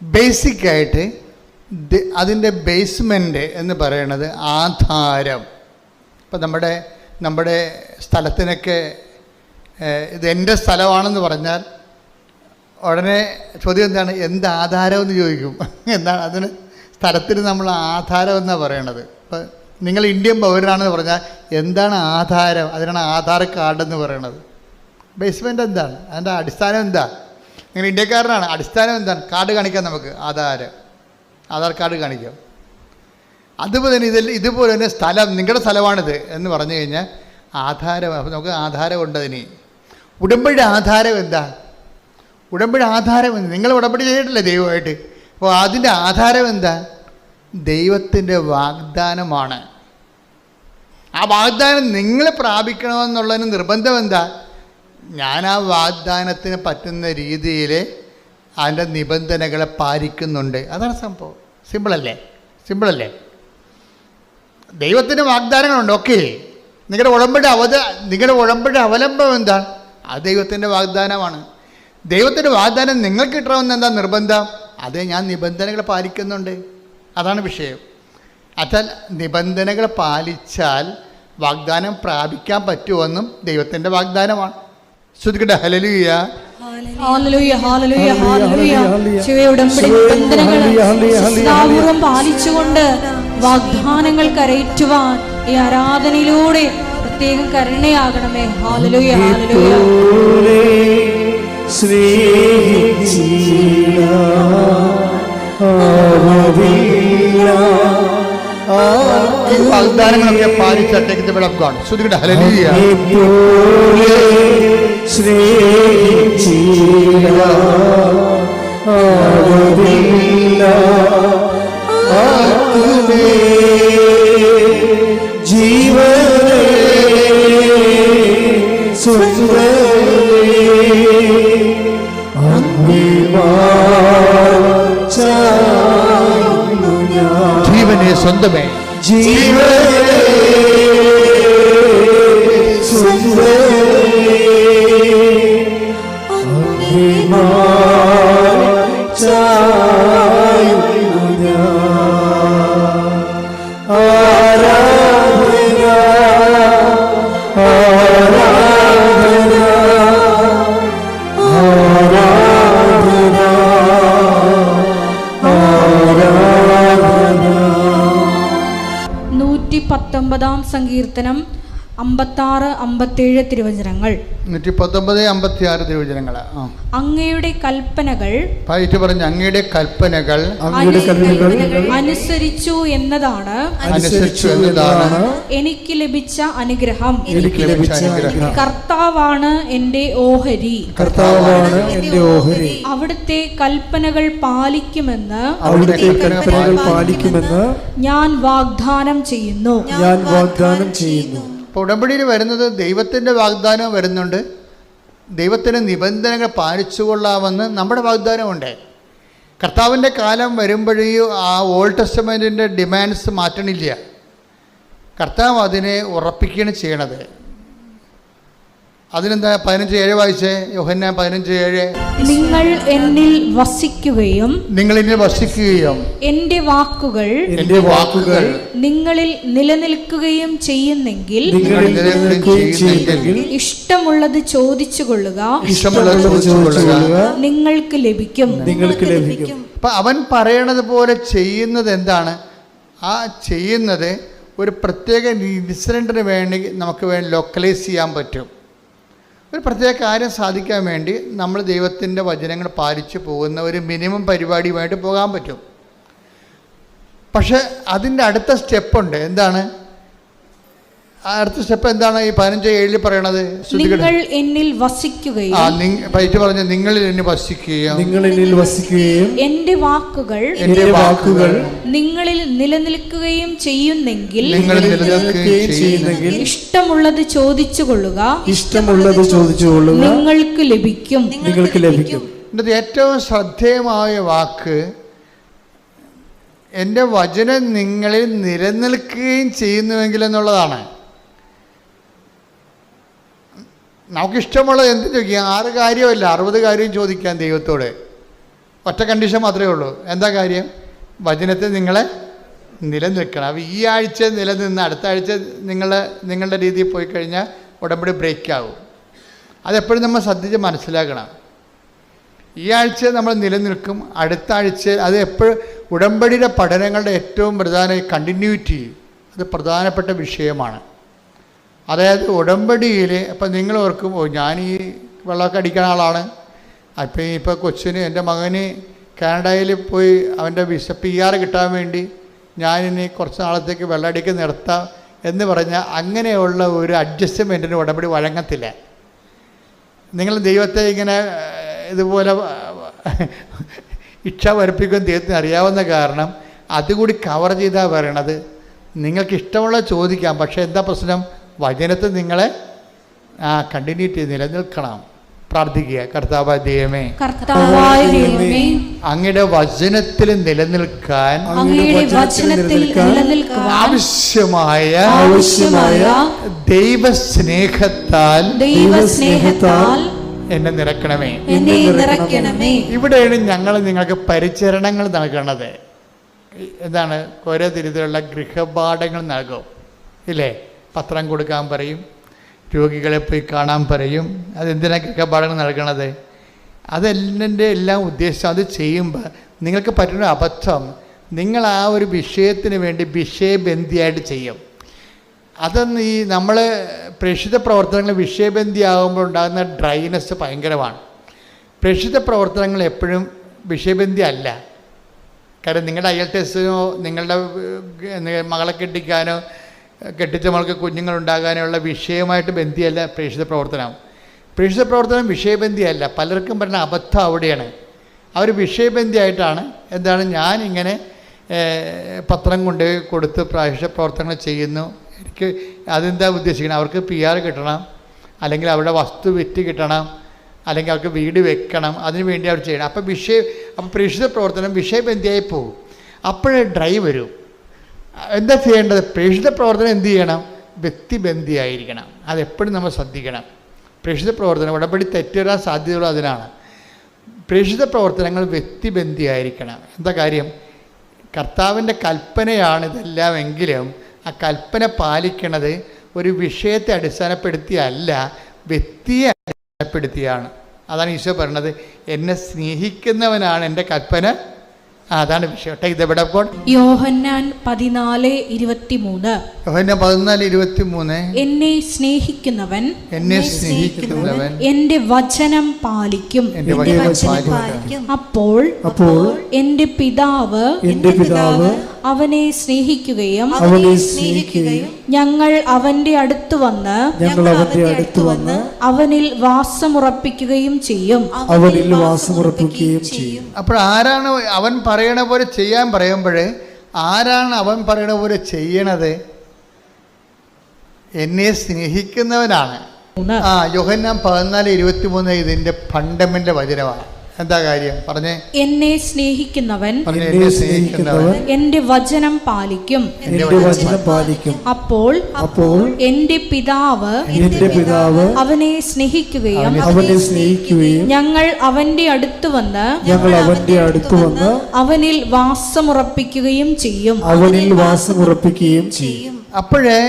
ബേസിക്കായിട്ട് അതിൻ്റെ ബേസ്മെൻറ്റ് എന്ന് പറയണത് ആധാരം. ഇപ്പം നമ്മുടെ സ്ഥലത്തിനൊക്കെ ഇത് എൻ്റെ സ്ഥലമാണെന്ന് പറഞ്ഞാൽ ഉടനെ ചോദ്യം എന്താണ്? എന്ത് ആധാരം എന്ന് ചോദിക്കും. എന്താണ് അതിന്? സ്ഥലത്തിന് നമ്മൾ ആധാരം എന്നാണ് പറയണത്. ഇപ്പം നിങ്ങൾ ഇന്ത്യൻ പൗരനാണെന്ന് പറഞ്ഞാൽ എന്താണ് ആധാരം? അതിനാണ് ആധാർ കാർഡ് എന്ന് പറയണത്. ബേസ്മെൻ്റ് എന്താണ്? അതിൻ്റെ അടിസ്ഥാനം എന്താ? നിങ്ങൾ ഇന്ത്യക്കാരനാണ്, അടിസ്ഥാനം എന്താണ്? കാർഡ് കാണിക്കാം, നമുക്ക് ആധാർ കാർഡ് കാണിക്കാം. അതുപോലെ തന്നെ ഇതുപോലെ തന്നെ സ്ഥലം, നിങ്ങളുടെ സ്ഥലമാണിത് എന്ന് പറഞ്ഞു കഴിഞ്ഞാൽ ആധാരം. അപ്പോൾ നമുക്ക് ആധാരം ഉണ്ടതിന്. ഉടമ്പടി ആധാരം എന്താ? ഉടമ്പടി ആധാരം എന്താ? നിങ്ങൾ ഉടമ്പടി ചെയ്തിട്ടില്ലേ ദൈവമായിട്ട്? അപ്പോൾ അതിൻ്റെ ആധാരം എന്താ? ദൈവത്തിൻ്റെ വാഗ്ദാനമാണ്. ആ വാഗ്ദാനം നിങ്ങൾ പ്രാപിക്കണമെന്നുള്ളതിന് നിർബന്ധം എന്താ? ഞാൻ ആ വാഗ്ദാനത്തിന് പറ്റുന്ന രീതിയിൽ അതിൻ്റെ നിബന്ധനകളെ പാലിക്കുന്നുണ്ട്. അതാണ് സംഭവം. സിമ്പിളല്ലേ? ദൈവത്തിന് വാഗ്ദാനങ്ങളുണ്ട്. ഓക്കെ, നിങ്ങളുടെ ഉടമ്പടി അവലംബം എന്താ? അത് ദൈവത്തിൻ്റെ വാഗ്ദാനമാണ്. ദൈവത്തിൻ്റെ വാഗ്ദാനം നിങ്ങൾക്ക് കിട്ടണമെന്ന് എന്താ നിർബന്ധം? അത് ഞാൻ നിബന്ധനകൾ പാലിക്കുന്നുണ്ട്, അതാണ് വിഷയം. അച്ചാൽ നിബന്ധനകൾ പാലിച്ചാൽ വാഗ്ദാനം പ്രാപിക്കാൻ പറ്റുമെന്നും ദൈവത്തിൻ്റെ വാഗ്ദാനമാണ്. ശ്രുതിക്കട്ടെ ഹല്ലേലൂയ. ഹല്ലേലൂയ, ഹല്ലേലൂയ, ഹല്ലേലൂയ. ഉടമ്പടി നിബന്ധനകൾ ശ്രദ്ധാപൂർവം പാലിച്ചുകൊണ്ട് വാഗ്ദാനങ്ങൾ കരയറ്റുവാൻ ഈ ആരാധനയിലൂടെ പ്രത്യേകം കരുണയാകണമേ. ഹല്ലേലൂയ, ഹല്ലേലൂയ. വാഗ്ദാനങ്ങളൊക്കെ പാലിച്ചട്ടെ. ശ്രുതിക്കട്ടെ ഹല്ലേലൂയ. ജീവനെ സ്വന്തമേ സങ്കീർത്തനം 56-57 തിരുവചനങ്ങൾ. 119-56 തിരുവചനങ്ങൾ. അങ്ങയുടെ കൽപ്പനകൾ പറഞ്ഞ അങ്ങയുടെ കൽപ്പനകൾ അനുസരിച്ചു എന്നതാണ് എനിക്ക് ലഭിച്ച അനുഗ്രഹം. കർത്താവാണ് എന്റെ ഓഹരി. അവിടുത്തെ കൽപ്പനകൾ പാലിക്കുമെന്ന് ഞാൻ വാഗ്ദാനം ചെയ്യുന്നു. ഉടമ്പടിയിൽ വരുന്നത് ദൈവത്തിൻ്റെ വാഗ്ദാനം വരുന്നുണ്ട്, ദൈവത്തിൻ്റെ നിബന്ധനകൾ പാലിച്ചുകൊള്ളാമെന്ന് നമ്മുടെ വാഗ്ദാനമുണ്ട്. കർത്താവിൻ്റെ കാലം വരുമ്പോഴേയും ആ ഓൾഡ് ടെസ്റ്റമെൻറ്റിൻ്റെ ഡിമാൻഡ്സ് മാറ്റണില്ല. കർത്താവ് അതിനെ ഉറപ്പിക്കുകയാണ് ചെയ്യണത്. അതിനെന്താ 15:7 വായിച്ചേ? യോഹന്നാൻ 15:7. നിങ്ങൾ എന്നിൽ വസിക്കുകയും എന്റെ വാക്കുകൾ നിങ്ങളിൽ നിലനിൽക്കുകയും ചെയ്യുന്നെങ്കിൽ ഇഷ്ടമുള്ളത് ചോദിച്ചുകൊള്ളുക, നിങ്ങൾക്ക് ലഭിക്കും. അപ്പം അവൻ പറയണത് പോലെ ചെയ്യുന്നത് എന്താണ്? ആ ചെയ്യുന്നത് ഒരു പ്രത്യേക ഇൻസിഡൻറ്റിന് വേണ്ടി നമുക്ക് വേണ്ടി ലൊക്കലൈസ് ചെയ്യാൻ പറ്റും. ഒരു പ്രത്യേക കാര്യം സാധിക്കാൻ വേണ്ടി നമ്മൾ ദൈവത്തിൻ്റെ വചനങ്ങൾ പാലിച്ചു പോകുന്ന ഒരു മിനിമം പരിപാടിയുമായിട്ട് പോകാൻ പറ്റും. പക്ഷെ അതിൻ്റെ അടുത്ത സ്റ്റെപ്പുണ്ട്. എന്താണ് അടുത്ത സ്റ്റെപ്പ്? എന്താണ് ഈ 15:7 പറയണത്? നിങ്ങൾ എന്നിൽ വസിക്കുകയും പറഞ്ഞ നിങ്ങളിൽ എന്നെ വസിക്കുകയും എന്റെ വാക്കുകൾ നിങ്ങളിൽ നിലനിൽക്കുകയും ചെയ്യുന്നെങ്കിൽ ഇഷ്ടമുള്ളത് ചോദിച്ചുകൊള്ളുക, നിങ്ങൾക്ക് ലഭിക്കും. ഇതിൻ്റെ ഏറ്റവും ശ്രദ്ധേയമായ വാക്ക് എൻ്റെ വചനം നിങ്ങളിൽ നിലനിൽക്കുകയും ചെയ്യുന്നുവെങ്കിൽ എന്നുള്ളതാണ്. നമുക്കിഷ്ടമുള്ളത് എന്ത് ചോദിക്കാം? 6 കാര്യമല്ല 60 കാര്യം ചോദിക്കാം ദൈവത്തോട്. ഒറ്റ കണ്ടീഷൻ മാത്രമേ ഉള്ളൂ. എന്താ കാര്യം? വചനത്തിൽ നിങ്ങളെ നിലനിൽക്കണം. അപ്പോൾ ഈ ആഴ്ച നിലനിന്ന് അടുത്ത ആഴ്ച നിങ്ങളുടെ രീതിയിൽ പോയി കഴിഞ്ഞാൽ ഉടമ്പടി ബ്രേക്ക് ആവും. അതെപ്പോഴും നമ്മൾ ശ്രദ്ധിച്ച് മനസ്സിലാക്കണം. ഈ ആഴ്ച നമ്മൾ നിലനിൽക്കും, അടുത്ത ആഴ്ച അത് എപ്പോഴും ഉടമ്പടിയുടെ പഠനങ്ങളുടെ ഏറ്റവും പ്രധാന കണ്ടിന്യൂറ്റി, അത് പ്രധാനപ്പെട്ട വിഷയമാണ്. അതായത് ഉടമ്പടിയിൽ ഇപ്പം നിങ്ങൾ ഓർക്കും, ഞാൻ ഈ വെള്ളമൊക്കെ അടിക്കുന്ന ആളാണ്, അപ്പം ഇപ്പോൾ കൊച്ചിന് എൻ്റെ മകന് കാനഡയിൽ പോയി അവൻ്റെ വിസ PR കിട്ടാൻ വേണ്ടി ഞാനിനി കുറച്ച് നാളത്തേക്ക് വെള്ളമടിക്ക് നിർത്താം എന്ന് പറഞ്ഞാൽ അങ്ങനെയുള്ള ഒരു അഡ്ജസ്റ്റ്മെൻറ്റിന് ഉടമ്പടി വഴങ്ങത്തില്ല. നിങ്ങൾ ദൈവത്തെ ഇങ്ങനെ ഇതുപോലെ ഇച്ഛ വരപ്പിക്കും ദൈവത്തിന് അറിയാവുന്ന കാരണം അതുകൂടി കവർ ചെയ്താൽ പറയണത്. നിങ്ങൾക്ക് ഇഷ്ടമുള്ള ചോദിക്കാം, പക്ഷേ എന്താ പ്രശ്നം? വചനത്തിൽ നിങ്ങളെ കണ്ടിന്യൂറ്റി നിലനിൽക്കണം. പ്രാർത്ഥിക്കുക, കർത്താവായ ദൈവമേ, അങ്ങയുടെ വചനത്തിൽ നിലനിൽക്കാൻ ആവശ്യമായ ദൈവസ്നേഹത്താൽ എന്നെ നിറക്കണമേ. എന്നെ നിറയ്ക്കണമേ. ഇവിടെയാണ് ഞങ്ങൾ നിങ്ങൾക്ക് പരിചരണങ്ങൾ നൽകണത്. എന്താണ്? ഓരോ തരത്തിലുള്ള ഗൃഹപാഠങ്ങൾ നൽകും ഇല്ലേ? പത്രം കൊടുക്കാൻ പറയും, രോഗികളെ പോയി കാണാൻ പറയും. അതെന്തിനാണ് ഗൃഹപാഠങ്ങൾ നൽകണത്? അതെന്നെ എല്ലാം ഉദ്ദേശം അത് ചെയ്യുമ്പോൾ നിങ്ങൾക്ക് പറ്റുന്ന അബദ്ധം, നിങ്ങൾ ആ ഒരു വിഷയത്തിന് വേണ്ടി വിഷയബന്ധിയായിട്ട് ചെയ്യും. അതൊന്ന് ഈ നമ്മൾ പ്രേക്ഷിത പ്രവർത്തനങ്ങൾ വിഷയബന്ധിയാകുമ്പോൾ ഉണ്ടാകുന്ന ഡ്രൈനെസ് ഭയങ്കരമാണ്. പ്രേക്ഷിത പ്രവർത്തനങ്ങൾ എപ്പോഴും വിഷയബന്ധി അല്ല. കാരണം നിങ്ങളുടെ IELTS-നോ നിങ്ങളുടെ മകളെ കെട്ടിക്കാനോ കെട്ടിച്ച മകൾക്ക് കുഞ്ഞുങ്ങളുണ്ടാകാനോ ഉള്ള വിഷയമായിട്ട് ബന്ധിയല്ല പ്രേക്ഷിത പ്രവർത്തനം. പ്രേക്ഷിത പ്രവർത്തനം വിഷയബന്ധിയല്ല. പലർക്കും പറയുന്ന അബദ്ധം അവിടെയാണ്. അവർ വിഷയബന്ധിയായിട്ടാണ് എന്താണ് ഞാനിങ്ങനെ പത്രം കൊണ്ട് കൊടുത്ത് പ്രേക്ഷിത പ്രവർത്തനങ്ങൾ ചെയ്യുന്നു. എനിക്ക് അതെന്താ ഉദ്ദേശിക്കണം? അവർക്ക് PR കിട്ടണം, അല്ലെങ്കിൽ അവരുടെ വസ്തു വിറ്റ് കിട്ടണം, അല്ലെങ്കിൽ അവർക്ക് വീട് വെക്കണം. അതിനു വേണ്ടി അവർ ചെയ്യണം. അപ്പോൾ പ്രേക്ഷിത പ്രവർത്തനം വിഷയബന്ധിയായി പോകും. അപ്പോഴേ ഡ്രൈ വരും. എന്താ ചെയ്യേണ്ടത്? പ്രേക്ഷിത പ്രവർത്തനം എന്ത് ചെയ്യണം? വ്യക്തിബന്ധിയായിരിക്കണം. അതെപ്പോഴും നമ്മൾ ശ്രദ്ധിക്കണം. പ്രേക്ഷിത പ്രവർത്തനം ഉടമ്പടി തെറ്റുവരാൻ സാധ്യതയുള്ള അതിനാണ്. പ്രേക്ഷിത പ്രവർത്തനങ്ങൾ വ്യക്തിബന്ധിയായിരിക്കണം. എന്താ കാര്യം? കർത്താവിൻ്റെ കൽപ്പനയാണ് ഇതെല്ലാം എങ്കിലും ആ കൽപ്പന പാലിക്കണത് ഒരു വിഷയത്തെ അടിസ്ഥാനപ്പെടുത്തിയല്ല, വ്യക്തിയെ അടിസ്ഥാനപ്പെടുത്തിയാണ്. അതാണ് ഈശോ പറഞ്ഞത്, എന്നെ സ്നേഹിക്കുന്നവനാണ് എൻ്റെ കൽപ്പന. അതാണ് വിഷയം. ഇതെവിടെ ഇപ്പോൾ? യോഹന്നാൻ 14:23. യോഹന്നാൻ 14:23. എന്നെ സ്നേഹിക്കുന്നവൻ എൻ്റെ വചനം പാലിക്കും. അപ്പോൾ എൻ്റെ പിതാവ് അവനെ സ്നേഹിക്കുകയും ഞങ്ങൾ അവന്റെ അടുത്ത് വന്ന് അവനിൽ വാസമുറപ്പിക്കുകയും ചെയ്യും. അപ്പോൾ ആരാണ് അവൻ പറയണ പോലെ ചെയ്യാൻ പറയുമ്പോഴേ ആരാണ് അവൻ പറയണ പോലെ ചെയ്യണത്? എന്നെ സ്നേഹിക്കുന്നവനാണ്. യോഹന്നാൻ 14:23 ഇതിന്റെ ഫണ്ടമെന്റ് വചനമാണ്. എന്താ കാര്യം പറഞ്ഞേ? എന്നെ സ്നേഹിക്കുന്നവൻ എന്റെ വചനം പാലിക്കും. അപ്പോൾ എന്റെ പിതാവ് അവനെ സ്നേഹിക്കുകയും ഞങ്ങൾ അവന്റെ അടുത്ത് വന്ന് അവനിൽ വാസമുറപ്പിക്കുകയും ചെയ്യും. അപ്പോഴേ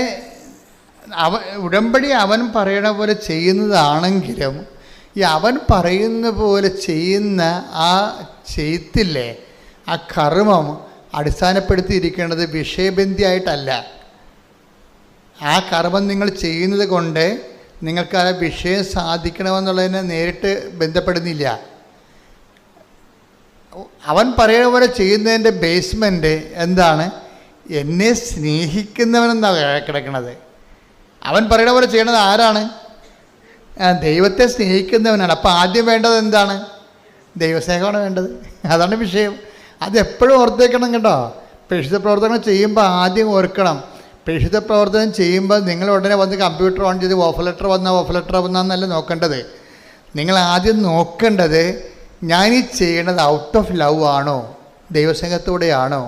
ഉടമ്പടി അവൻ പറയണ പോലെ ചെയ്യുന്നതാണെങ്കിലും ഈ അവൻ പറയുന്ന പോലെ ചെയ്യുന്ന ആ ചെയ്ത്തില്ലേ, ആ കർമ്മം അടിസ്ഥാനപ്പെടുത്തിയിരിക്കേണ്ടത് വിഷയബന്ധിയായിട്ടല്ല. ആ കർമ്മം നിങ്ങൾ ചെയ്യുന്നത് കൊണ്ട് നിങ്ങൾക്ക് ആ വിഷയം സാധിക്കണമെന്നുള്ളതിനെ നേരിട്ട് ബന്ധപ്പെടുന്നില്ല. അവൻ പറയുന്ന പോലെ ചെയ്യുന്നതിൻ്റെ ബേസ്മെൻറ്റ് എന്താണ്? എന്നെ സ്നേഹിക്കുന്നവനെന്നാണ് കിടക്കുന്നത്. അവൻ പറയുന്ന പോലെ ചെയ്യണത് ആരാണ്? ദൈവത്തെ സ്നേഹിക്കുന്നവനാണ്. അപ്പോൾ ആദ്യം വേണ്ടത് എന്താണ്? ദൈവസ്നേഹമാണ് വേണ്ടത്. അതാണ് വിഷയം. അതെപ്പോഴും ഓർത്തേക്കണം കേട്ടോ. പ്രേക്ഷിത പ്രവർത്തനം ചെയ്യുമ്പോൾ ആദ്യം ഓർക്കണം. പ്രേക്ഷിത പ്രവർത്തനം ചെയ്യുമ്പോൾ നിങ്ങൾ ഉടനെ വന്ന് കമ്പ്യൂട്ടർ ഓൺ ചെയ്ത് ഓഫർ ലെറ്റർ വന്നാന്നല്ല നോക്കേണ്ടത്. നിങ്ങൾ ആദ്യം നോക്കേണ്ടത് ഞാൻ ഈ ചെയ്യണത് ഔട്ട് ഓഫ് ലവ് ആണോ, ദൈവസ്നേഹത്തോടെയാണോ?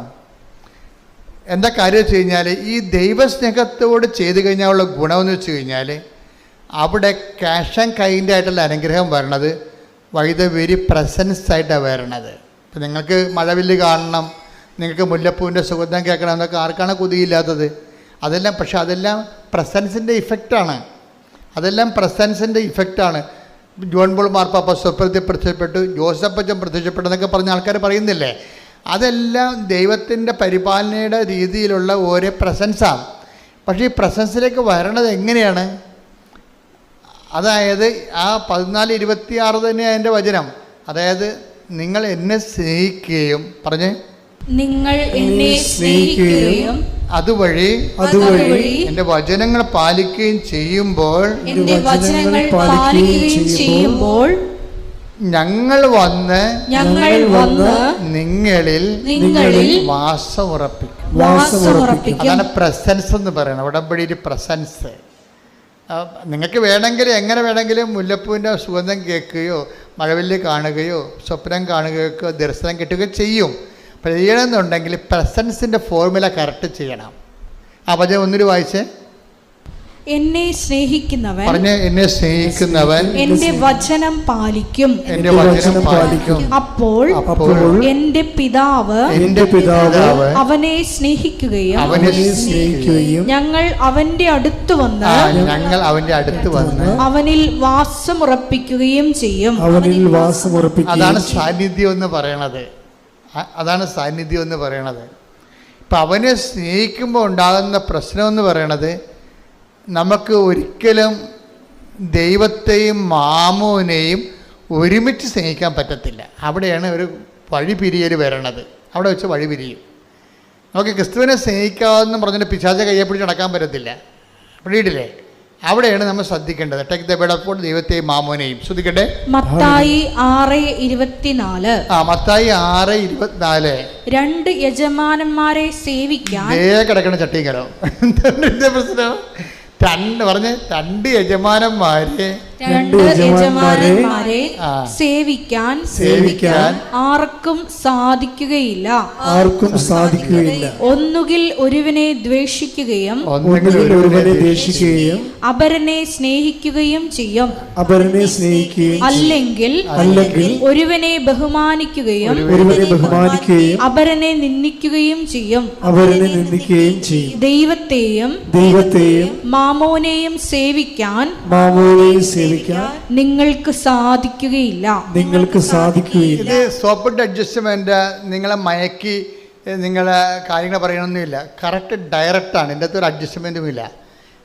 എന്താ കാര്യം വെച്ച് കഴിഞ്ഞാൽ ഈ ദൈവസ്നേഹത്തോട് ചെയ്ത് കഴിഞ്ഞാലുള്ള ഗുണമെന്ന് വെച്ച് കഴിഞ്ഞാൽ അവിടെ ക്യാഷ് ആൻഡ് കൈൻഡ് ആയിട്ടുള്ള അനുഗ്രഹം വരണത് വൈ ദ വെരി പ്രസൻസ് ആയിട്ടാണ് വരണത്. ഇപ്പം നിങ്ങൾക്ക് മഴവില്ല് കാണണം, നിങ്ങൾക്ക് മുല്ലപ്പൂവിൻ്റെ സുഗന്ധം കേൾക്കണം എന്നൊക്കെ ആർക്കാണ് കൊതിയില്ലാത്തത്? അതെല്ലാം പക്ഷെ അതെല്ലാം പ്രസൻസിൻ്റെ ഇഫക്റ്റാണ്. ജോൺ പോൾ മാർപ്പാപ്പ സ്വപ്നത്തിൽ പ്രത്യക്ഷപ്പെട്ടു, ജോസഫ് അച്ഛൻ പ്രത്യക്ഷപ്പെട്ടു എന്നൊക്കെ പറഞ്ഞ ആൾക്കാർ പറയുന്നില്ലേ? അതെല്ലാം ദൈവത്തിൻ്റെ പരിപാലനയുടെ രീതിയിലുള്ള ഓരോ പ്രസൻസാണ്. പക്ഷേ ഈ പ്രസൻസിലേക്ക് വരണത് എങ്ങനെയാണ്? അതായത് ആ 14:26 തന്നെ അതിൻ്റെ വചനം. അതായത് നിങ്ങൾ എന്നെ സ്നേഹിക്കുകയും പറഞ്ഞേ, നിങ്ങൾ എന്നെ സ്നേഹിക്കുകയും അതുവഴി എൻ്റെ വചനങ്ങൾ പാലിക്കുകയും ചെയ്യുമ്പോൾ ഞങ്ങൾ വന്ന് നിങ്ങളിൽ വാസമുറപ്പിക്കും. അതാണ് പ്രസൻസ് എന്ന് പറയുന്നത്. ഉടമ്പടിയിൽ പ്രസൻസ്. നിങ്ങൾക്ക് വേണമെങ്കിൽ എങ്ങനെ വേണമെങ്കിലും മുല്ലപ്പൂവിൻ്റെ സുഗന്ധം കേൾക്കുകയോ മഴവില്ല് കാണുകയോ സ്വപ്നം കാണുകയോ ദർശനം കിട്ടുകയോ ചെയ്യും. അപ്പോൾ ചെയ്യണമെന്നുണ്ടെങ്കിൽ പ്രസൻസിൻ്റെ ഫോർമുല കറക്റ്റ് ചെയ്യണം. ആ വചനം ഒന്നിനു വായിച്ചേ. എന്നെ സ്നേഹിക്കുന്നവൻ എന്നെ സ്നേഹിക്കുന്നവൻ എന്റെ വചനം പാലിക്കും. എന്റെ വചനം പാലിക്കും. അപ്പോൾ എന്റെ പിതാവ് അവനെ സ്നേഹിക്കുകയും ഞങ്ങൾ അവന്റെ അടുത്ത് വന്ന് അവനിൽ വാസമുറപ്പിക്കുകയും ചെയ്യും. അതാണ് സാന്നിധ്യം എന്ന് പറയണത്. ഇപ്പം അവനെ സ്നേഹിക്കുമ്പോൾ ഉണ്ടാകുന്ന പ്രശ്നം എന്ന് പറയണത്, നമുക്ക് ഒരിക്കലും ദൈവത്തെയും മാമോനെയും ഒരുമിച്ച് സ്നേഹിക്കാൻ പറ്റത്തില്ല. അവിടെയാണ് ഒരു വഴിപിരിയൽ വരണത്. അവിടെ വെച്ച് വഴിപിരിയും. നമുക്ക് ക്രിസ്തുവിനെ സ്നേഹിക്കാമെന്ന് പറഞ്ഞിട്ട് പിശാചെ കയ്യെ പിടിച്ച് നടക്കാൻ പറ്റത്തില്ല. പിടിയിട്ടില്ലേ? അവിടെയാണ് നമ്മൾ ശ്രദ്ധിക്കേണ്ടത്. ടേക്ക് ദ ബെഡ് അപ്പോൾ ദൈവത്തെയും മാമോനെയും ശ്രദ്ധിക്കട്ടെ. മത്തായി 6:24. മത്തായി 6:24. 2 യജമാനന്മാരെ സേവിക്കാൻ കിടക്കണ ചട്ടിങ്കലോ പ്രശ്നം. 2 യജമാനന്മാരെ സേവിക്കാൻ ആർക്കും സാധിക്കുകയില്ല. ഒന്നുകിൽ ഒരുവനെ ദ്വേഷിക്കുകയും അപരനെ സ്നേഹിക്കുകയും ചെയ്യും. അല്ലെങ്കിൽ ഒരുവനെ ബഹുമാനിക്കുകയും അപരനെ നിന്ദിക്കുകയും ചെയ്യും. ദൈവത്തെയും മാമോനെയും സേവിക്കാൻ നിങ്ങൾക്ക് സാധിക്കുകയില്ല. ഇത് സോപ്പിട്ട് അഡ്ജസ്റ്റ്മെന്റ് നിങ്ങളെ മയക്കി നിങ്ങളെ കാര്യങ്ങൾ പറയണമെന്നില്ല. കറക്റ്റ് ഡയറക്റ്റാണ്. ഇതിൻ്റെ അകത്ത് ഒരു അഡ്ജസ്റ്റ്മെൻറ്റും ഇല്ല.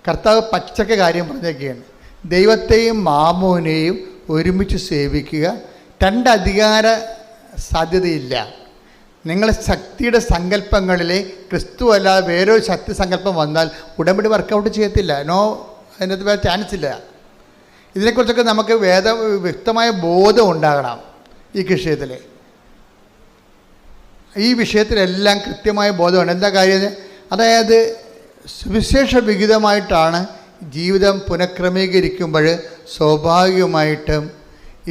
കർത്താവ് പച്ചക്ക് കാര്യം പറഞ്ഞേക്കുകയാണ്. ദൈവത്തെയും മാമോനെയും ഒരുമിച്ച് സേവിക്കുക. 2 അധികാര സാധ്യതയില്ല. നിങ്ങളെ ശക്തിയുടെ സങ്കല്പങ്ങളിൽ ക്രിസ്തു അല്ലാതെ വേറൊരു ശക്തി സങ്കല്പം വന്നാൽ ഉടമ്പടി വർക്കൗട്ട് ചെയ്യത്തില്ല. അതിനകത്ത് വേറെ ചാൻസ് ഇല്ല. ഇതിനെക്കുറിച്ചൊക്കെ നമുക്ക് വ്യക്തമായ ബോധം ഉണ്ടാകണം. ഈ വിഷയത്തിലെല്ലാം കൃത്യമായ ബോധമാണ്. എന്താ കാര്യം? അതായത് സുവിശേഷ വിഹിതമായിട്ടാണ് ജീവിതം പുനഃക്രമീകരിക്കുമ്പോൾ സ്വാഭാവികമായിട്ടും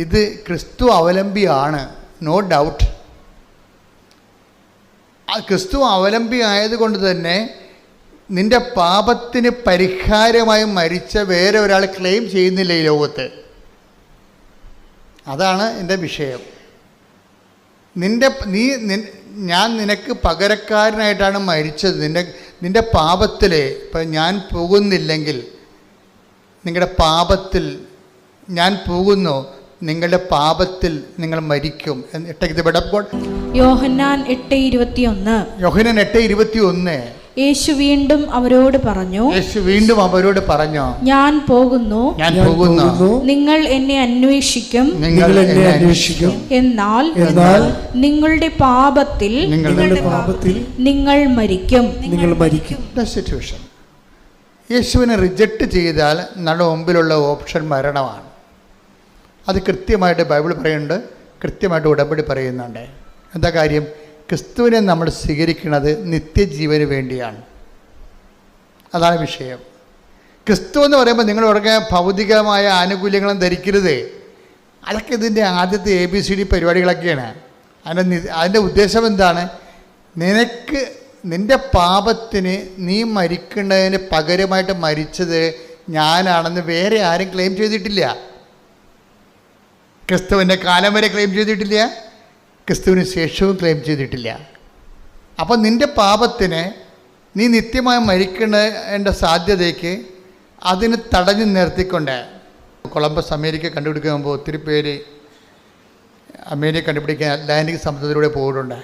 ഇത് ക്രിസ്തു അവലംബിയാണ്, നോ ഡൗട്ട്. ക്രിസ്തു അവലംബി ആയതുകൊണ്ട് തന്നെ നിന്റെ പാപത്തിന് പരിഹാരമായി മരിച്ച വേറെ ഒരാൾ ക്ലെയിം ചെയ്യുന്നില്ല ഈ ലോകത്ത്. അതാണ് എൻ്റെ വിഷയം. ഞാൻ നിനക്ക് പകരക്കാരനായിട്ടാണ് മരിച്ചത്. നിന്റെ പാപത്തിൽ ഇപ്പം ഞാൻ പോകുന്നില്ലെങ്കിൽ, നിങ്ങളുടെ പാപത്തിൽ ഞാൻ പോകുന്നു, നിങ്ങളുടെ പാപത്തിൽ നിങ്ങൾ മരിക്കും. യോഹന്നാൻ 8:21. യേശു വീണ്ടും അവരോട് പറഞ്ഞു, ഞാൻ പോകുന്നു, നിങ്ങൾ എന്നെ അന്വേഷിക്കും, എന്നാൽ നിങ്ങളുടെ പാപത്തിൽ നിങ്ങൾ മരിക്കും. യേശുവിനെ റിജക്റ്റ് ചെയ്താൽ നമ്മുടെ മുമ്പിലുള്ള ഓപ്ഷൻ മരണമാണ്. അത് കൃത്യമായിട്ട് ബൈബിൾ പറയുന്നുണ്ട്, കൃത്യമായിട്ട് ഉടമ്പടി പറയുന്നുണ്ട്. എന്താ കാര്യം? ക്രിസ്തുവിനെ നമ്മൾ സ്വീകരിക്കുന്നത് നിത്യജീവന് വേണ്ടിയാണ്. അതാണ് വിഷയം. ക്രിസ്തു എന്ന് പറയുമ്പോൾ നിങ്ങൾ ഉറങ്ങാൻ ഭൗതികമായ ആനുകൂല്യങ്ങളും ധരിക്കരുത്. അതൊക്കെ ഇതിൻ്റെ ആദ്യത്തെ ABCD പരിപാടികളൊക്കെയാണ്. അതിൻ്റെ ഉദ്ദേശം എന്താണ്? നിൻ്റെ പാപത്തിന് നീ മരിക്കേണ്ടതിന് പകരമായിട്ട് മരിച്ചത് ഞാനാണെന്ന് വേറെ ആരും ക്ലെയിം ചെയ്തിട്ടില്ല. ക്രിസ്തുവിൻ്റെ കാലം വരെ ക്ലെയിം ചെയ്തിട്ടില്ല, ക്രിസ്തുവിന് ശേഷവും ക്ലെയിം ചെയ്തിട്ടില്ല. അപ്പോൾ നിൻ്റെ പാപത്തിന് നീ നിത്യമായി മരിക്കേണ്ട സാധ്യതയ്ക്ക് അതിന് തടഞ്ഞു നിർത്തിക്കൊണ്ട് കൊളംബസ് അമേരിക്ക കണ്ടുപിടിക്കുമ്പോൾ ഒത്തിരി പേര് അമേരിക്ക കണ്ടുപിടിക്കാൻ അറ്റ്ലാന്റിക് സമുദ്രത്തിലൂടെ പോയിട്ടുണ്ട്.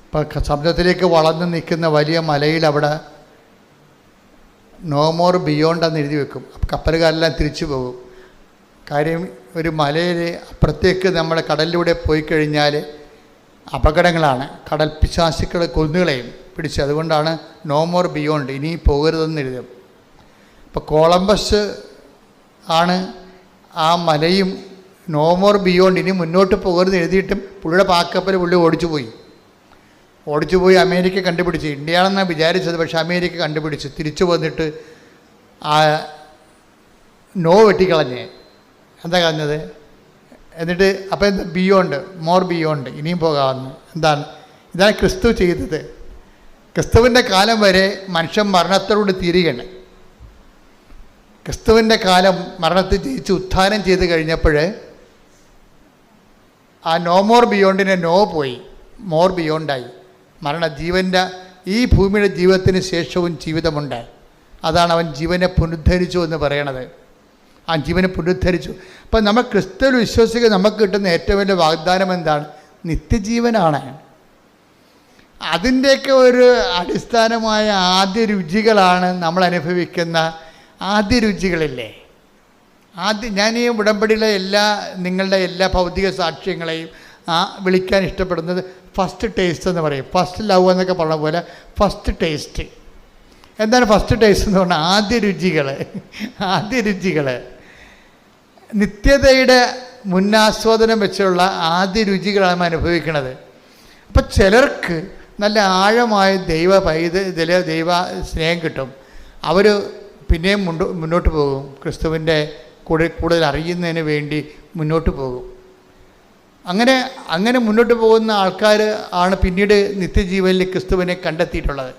അപ്പോൾ സമുദ്രത്തിലേക്ക് വളർന്നു നിൽക്കുന്ന വലിയ മലയിൽ അവിടെ നോ മോർ ബിയോണ്ട് എന്ന് എഴുതി വെക്കും. അപ്പോൾ കപ്പലുകാരെല്ലാം തിരിച്ചു പോകും. കാര്യം ഒരു മലയിൽ അപ്പുറത്തേക്ക് നമ്മൾ കടലിലൂടെ പോയി കഴിഞ്ഞാൽ അപകടങ്ങളാണ്. കടൽ പിശാചുക്കൾ കൊന്നുകളെയും പിടിച്ച്. അതുകൊണ്ടാണ് നോ മോർ ബിയോണ്ട്, ഇനി പോകരുതെന്ന് എഴുതും. അപ്പോൾ കൊളംബസ് ആണ് ആ മലയും നോ മോർ ബിയോണ്ട്, ഇനി മുന്നോട്ട് പോകരുത് എഴുതിയിട്ടും പുള്ളിയുടെ പാക്കപ്പൽ പുള്ളി ഓടിച്ചുപോയി അമേരിക്ക കണ്ടുപിടിച്ച്. ഇന്ത്യയാണെന്നാണ് വിചാരിച്ചത്, പക്ഷേ അമേരിക്ക കണ്ടുപിടിച്ച് തിരിച്ചു വന്നിട്ട് ആ നോ വെട്ടിക്കളഞ്ഞ്. എന്താ കളഞ്ഞത്? എന്നിട്ട് അപ്പോൾ എന്താ? ബിയോണ്ട്, മോർ ബിയോണ്ട്, ഇനിയും പോകാമെന്ന്. ഇതാണ് ക്രിസ്തു ചെയ്തത്. ക്രിസ്തുവിൻ്റെ കാലം വരെ മനുഷ്യൻ മരണത്തോട് തീരുകയാണ്. ക്രിസ്തുവിൻ്റെ കാലം മരണത്തിൽ ജയിച്ച് ഉത്ഥാനം ചെയ്ത് കഴിഞ്ഞപ്പോൾ ആ നോ മോർ ബിയോണ്ടിനെ നോ പോയി, മോർ ബിയോണ്ടായി. ജീവൻ്റെ ഈ ഭൂമിയുടെ ജീവിതത്തിന് ശേഷവും ജീവിതമുണ്ട്. അതാണ് അവൻ ജീവനെ പുനരുദ്ധരിച്ചു എന്ന് പറയണത്. ആ ജീവനെ പുനരുദ്ധരിച്ചു. അപ്പം നമ്മൾ ക്രിസ്തുവിൽ വിശ്വസിക്കുക നമുക്ക് കിട്ടുന്ന ഏറ്റവും വലിയ വാഗ്ദാനം എന്താണ്? നിത്യജീവനാണ്. അതിൻ്റെയൊക്കെ ഒരു അടിസ്ഥാനമായ ആദ്യ രുചികളാണ് നമ്മൾ അനുഭവിക്കുന്ന ആദ്യ രുചികളില്ലേ. ഞാൻ ഈ ഉടമ്പടിയിലെ നിങ്ങളുടെ എല്ലാ ഭൗതിക സാക്ഷ്യങ്ങളെയും വിളിക്കാൻ ഇഷ്ടപ്പെടുന്നത് ഫസ്റ്റ് ടേസ്റ്റ് എന്ന് പറയും. ഫസ്റ്റ് ലവ് എന്നൊക്കെ പറഞ്ഞ പോലെ ഫസ്റ്റ് ടേസ്റ്റ്. എന്താണ് ഫസ്റ്റ് ടേസ്റ്റ് എന്ന് പറഞ്ഞാൽ? ആദ്യ രുചികൾ നിത്യതയുടെ മുന്നാസ്വാദനം വെച്ചുള്ള ആദ്യ രുചികളാണ് അനുഭവിക്കുന്നത്. അപ്പം ചിലർക്ക് നല്ല ആഴമായ ദൈവ സ്നേഹം കിട്ടും. അവർ പിന്നെയും മുന്നോട്ട് പോകും. ക്രിസ്തുവിൻ്റെ കൂടുതൽ അറിയുന്നതിന് വേണ്ടി മുന്നോട്ട് പോകും. അങ്ങനെ മുന്നോട്ട് പോകുന്ന ആൾക്കാർ ആണ് പിന്നീട് നിത്യജീവനിൽ ക്രിസ്തുവിനെ കണ്ടെത്തിയിട്ടുള്ളത്.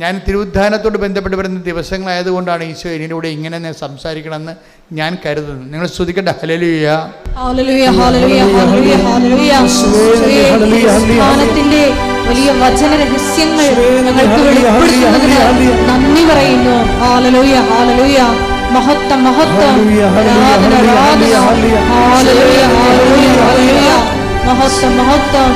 ഞാൻ തിരുവുദ്ധാനത്തോട് ബന്ധപ്പെട്ട് വരുന്ന ദിവസങ്ങളായതുകൊണ്ടാണ് ഈശോ ഇതിലൂടെ ഇങ്ങനെ സംസാരിക്കണമെന്ന് ഞാൻ കരുതുന്നു. നിങ്ങൾ സ്തുതിക്കട്ടെ. ഹല്ലേലൂയ, ഹല്ലേലൂയ, ഹല്ലേലൂയ, ഹല്ലേലൂയ, ഹല്ലേലൂയ. യേശുവിന്റെ വലിയ വചന രഹസ്യങ്ങൾ ഞങ്ങൾക്ക് വെളിപ്പെടുത്തുന്നതിന് നന്ദി പറയുന്നു. ഹല്ലേലൂയ, ഹല്ലേലൂയ. മഹത്വം, മഹത്വം, ആരാധന, ആരാധന. ഹല്ലേലൂയ, ഹല്ലേലൂയ, ഹല്ലേലൂയ. മഹത്വം, മഹത്വം.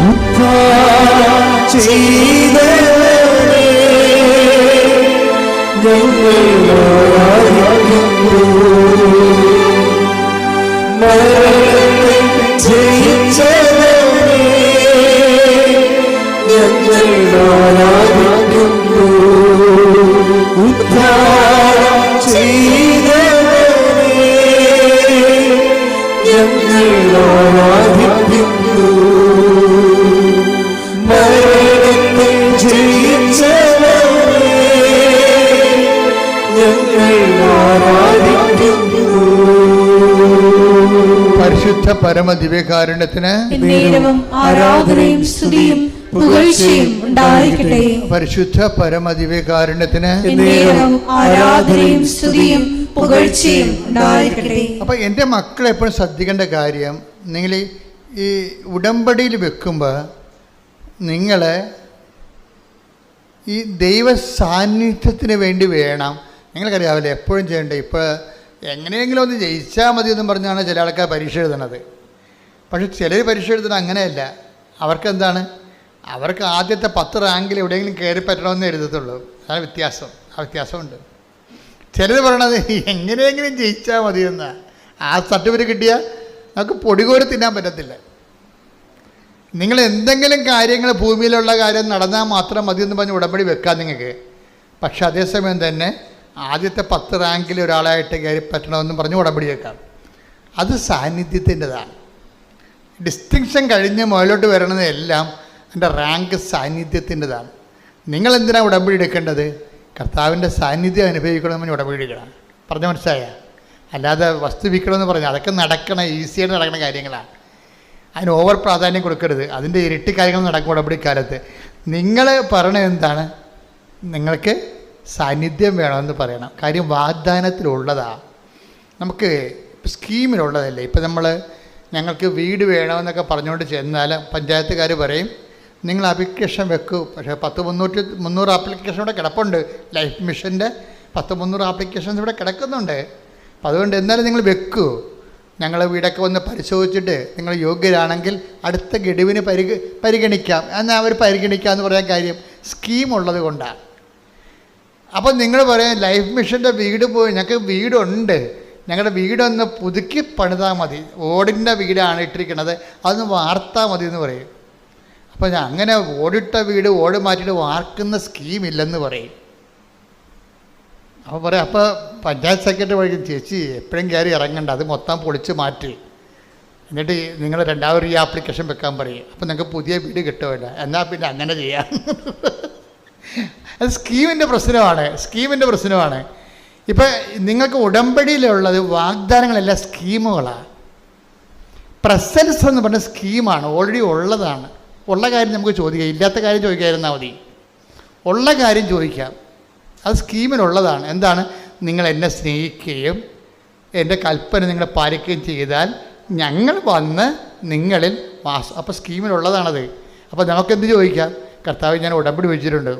പരിശുദ്ധ പരമദിവ്യകാരുണ്യത്തിന് ആരാധനയും സ്തുതിയും പുകഴ്ചയും ഉണ്ടായിരിക്കട്ടെ. പരിശുദ്ധ പരമദിവ്യകാരുണ്യത്തിന് ആരാധനയും സ്തുതിയും പുകഴ്ചയും ഉണ്ടായിരിക്കട്ടെ. അപ്പം എൻ്റെ മക്കൾ എപ്പോഴും ശ്രദ്ധിക്കേണ്ട കാര്യം, നിങ്ങൾ ഈ ഉടമ്പടിയിൽ വെക്കുമ്പോൾ നിങ്ങൾ ഈ ദൈവ സാന്നിധ്യത്തിന് വേണ്ടി വേണം. നിങ്ങൾക്കറിയാവില്ലേ എപ്പോഴും ചെയ്യേണ്ടത്? ഇപ്പോൾ എങ്ങനെയെങ്കിലും ഒന്ന് ജയിച്ചാൽ മതി എന്നും പറഞ്ഞാണ് ചില ആൾക്കാർ പരീക്ഷ എഴുതുന്നത്. പക്ഷെ ചിലർ പരീക്ഷ എഴുതുന്നത് അങ്ങനെയല്ല. അവർക്കെന്താണ്? അവർക്ക് ആദ്യത്തെ 10 റാങ്കിൽ എവിടെയെങ്കിലും കയറി പറ്റണമെന്ന് എഴുതത്തുള്ളൂ. അതാണ് വ്യത്യാസം. ആ വ്യത്യാസമുണ്ട്. ചിലർ പറയണത് എങ്ങനെയെങ്കിലും ജയിച്ചാൽ മതി എന്നാണ്. ആ സർട്ടിഫിക്കറ്റ് കിട്ടിയാൽ നമുക്ക് പൊടികോരി തിന്നാൻ പറ്റത്തില്ല. നിങ്ങൾ എന്തെങ്കിലും കാര്യങ്ങൾ ഭൂമിയിലുള്ള കാര്യം നടന്നാൽ മാത്രം മതി എന്ന് പറഞ്ഞ് ഉടമ്പടി വെക്കാം നിങ്ങൾക്ക്. പക്ഷെ അതേസമയം തന്നെ ആദ്യത്തെ 10 റാങ്കിൽ ഒരാളായിട്ട് കയറി പറ്റണമെന്നും പറഞ്ഞ് ഉടമ്പടി വെക്കാം. അത് സാന്നിധ്യത്തിൻ്റെതാണ്. ഡിസ്റ്റിങ്ഷൻ കഴിഞ്ഞ് മുകളിലോട്ട് വരണതെല്ലാം എൻ്റെ റാങ്ക് സാന്നിധ്യത്തിൻ്റെതാണ്. നിങ്ങളെന്തിനാണ് ഉടമ്പടി എടുക്കേണ്ടത്? കർത്താവിൻ്റെ സാന്നിധ്യം അനുഭവിക്കണമെന്ന് ഉടമ്പടി എടുക്കണം. പറഞ്ഞ മനസ്സിലായ? അല്ലാതെ വസ്തു വിൽക്കണമെന്ന് പറഞ്ഞാൽ അതൊക്കെ ഈസിയായിട്ട് നടക്കുന്ന കാര്യങ്ങളാണ്. അതിന് ഓവർ പ്രാധാന്യം കൊടുക്കരുത്. അതിൻ്റെ ഇരട്ടി കാര്യങ്ങൾ നടക്കും ഉടമ്പടിക്കാലത്ത്. നിങ്ങൾ പറയണത് എന്താണ്? നിങ്ങൾക്ക് സാന്നിധ്യം വേണമെന്ന് പറയണം. കാര്യം വാഗ്ദാനത്തിലുള്ളതാണ്. നമുക്ക് സ്കീമിലുള്ളതല്ലേ. ഇപ്പം ഞങ്ങൾക്ക് വീട് വേണമെന്നൊക്കെ പറഞ്ഞുകൊണ്ട് ചെന്നാൽ പഞ്ചായത്തുകാർ പറയും നിങ്ങൾ ആപ്ലിക്കേഷൻ വെക്കൂ. പക്ഷേ 300 ആപ്ലിക്കേഷൻ ഇവിടെ കിടപ്പുണ്ട്. ലൈഫ് മിഷൻ്റെ 300 ആപ്ലിക്കേഷൻസ് ഇവിടെ കിടക്കുന്നുണ്ട്. അപ്പം അതുകൊണ്ട് എന്നാലും നിങ്ങൾ വെക്കൂ. ഞങ്ങൾ വീടൊക്കെ വന്ന് പരിശോധിച്ചിട്ട് നിങ്ങൾ യോഗ്യരാണെങ്കിൽ അടുത്ത ഗഡുവിന് പരിഗണിക്കാം. എന്നാൽ അവർ പരിഗണിക്കാമെന്ന് പറയാൻ കാര്യം സ്കീമുള്ളത് കൊണ്ടാണ്. അപ്പം നിങ്ങൾ പറയാം ലൈഫ് മിഷൻ്റെ വീട് പോയി ഞങ്ങൾക്ക് വീടുണ്ട്, ഞങ്ങളുടെ വീടൊന്ന് പുതുക്കി പണിതാൽ മതി, ഓടിൻ്റെ വീടാണ് ഇട്ടിരിക്കുന്നത്, അതൊന്ന് വാർത്താൽ മതി എന്ന് പറയും. അപ്പോൾ അങ്ങനെ ഓടിട്ട വീട് ഓട് മാറ്റിയിട്ട് വാർക്കുന്ന സ്കീമില്ലെന്ന് പറയും. അപ്പോൾ പറയാം, അപ്പോൾ പഞ്ചായത്ത് സെക്രട്ടറി പറയും ചേച്ചി എപ്പോഴും കയറി ഇറങ്ങണ്ട, അത് മൊത്തം പൊളിച്ച് മാറ്റി എന്നിട്ട് നിങ്ങൾ രണ്ടാമത് ഈ ആപ്ലിക്കേഷൻ വെക്കാൻ പറയും. അപ്പോൾ നിങ്ങൾക്ക് പുതിയ വീട് കിട്ടുമല്ല, എന്നാൽ പിന്നെ അങ്ങനെ ചെയ്യാം. അത് സ്കീമിൻ്റെ പ്രശ്നമാണ്. ഇപ്പം നിങ്ങൾക്ക് ഉടമ്പടിയിലുള്ളത് വാഗ്ദാനങ്ങളെല്ലാം സ്കീമുകളാണ്. പ്രസൻസ് എന്ന് പറഞ്ഞ സ്കീമാണ്, ഓൾറെഡി ഉള്ളതാണ്. ഉള്ള കാര്യം നമുക്ക് ചോദിക്കാം, ഇല്ലാത്ത കാര്യം ചോദിക്കാതിരുന്നാൽ മതി. ഉള്ള കാര്യം ചോദിക്കാം, അത് സ്കീമിനുള്ളതാണ്. എന്താണ്? നിങ്ങൾ എന്നെ സ്നേഹിക്കുകയും എൻ്റെ കൽപ്പന നിങ്ങൾ പാലിക്കുകയും ചെയ്താൽ ഞങ്ങൾ വന്ന് നിങ്ങളിൽ അപ്പോൾ സ്കീമിലുള്ളതാണത്. അപ്പോൾ നമുക്കെന്ത് ചോദിക്കാം? കർത്താവ്, ഞാൻ ഉടമ്പടി വെച്ചിട്ടുണ്ട്,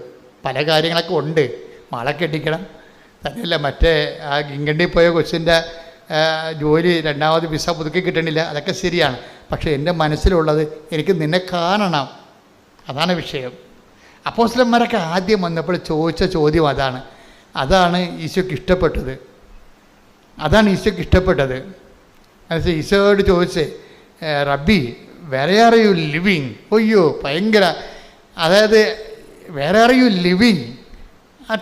പല കാര്യങ്ങളൊക്കെ ഉണ്ട്, മാള കെട്ടിക്കണം, തന്നെയല്ല മറ്റേ ആ ഇംഗ്ലണ്ടിൽ പോയ കൊച്ചിൻ്റെ ജോലി രണ്ടാമത് വിസ പുതുക്കി കിട്ടണില്ല, അതൊക്കെ ശരിയാണ്. പക്ഷേ എൻ്റെ മനസ്സിലുള്ളത് എനിക്ക് നിന്നെ കാണണം, അതാണ് വിഷയം. അപ്പോസ്തലന്മാരൊക്കെ ആദ്യം വന്നപ്പോൾ ചോദിച്ച ചോദ്യം അതാണ് ഈശോയ്ക്ക് ഇഷ്ടപ്പെട്ടത്. എന്നുവെച്ചാൽ ഈശോയോട് ചോദിച്ചേ, റബ്ബി വേറെ ആർ യു ലിവിങ്? ഒയ്യോ ഭയങ്കര, അതായത് വേറെ are you living?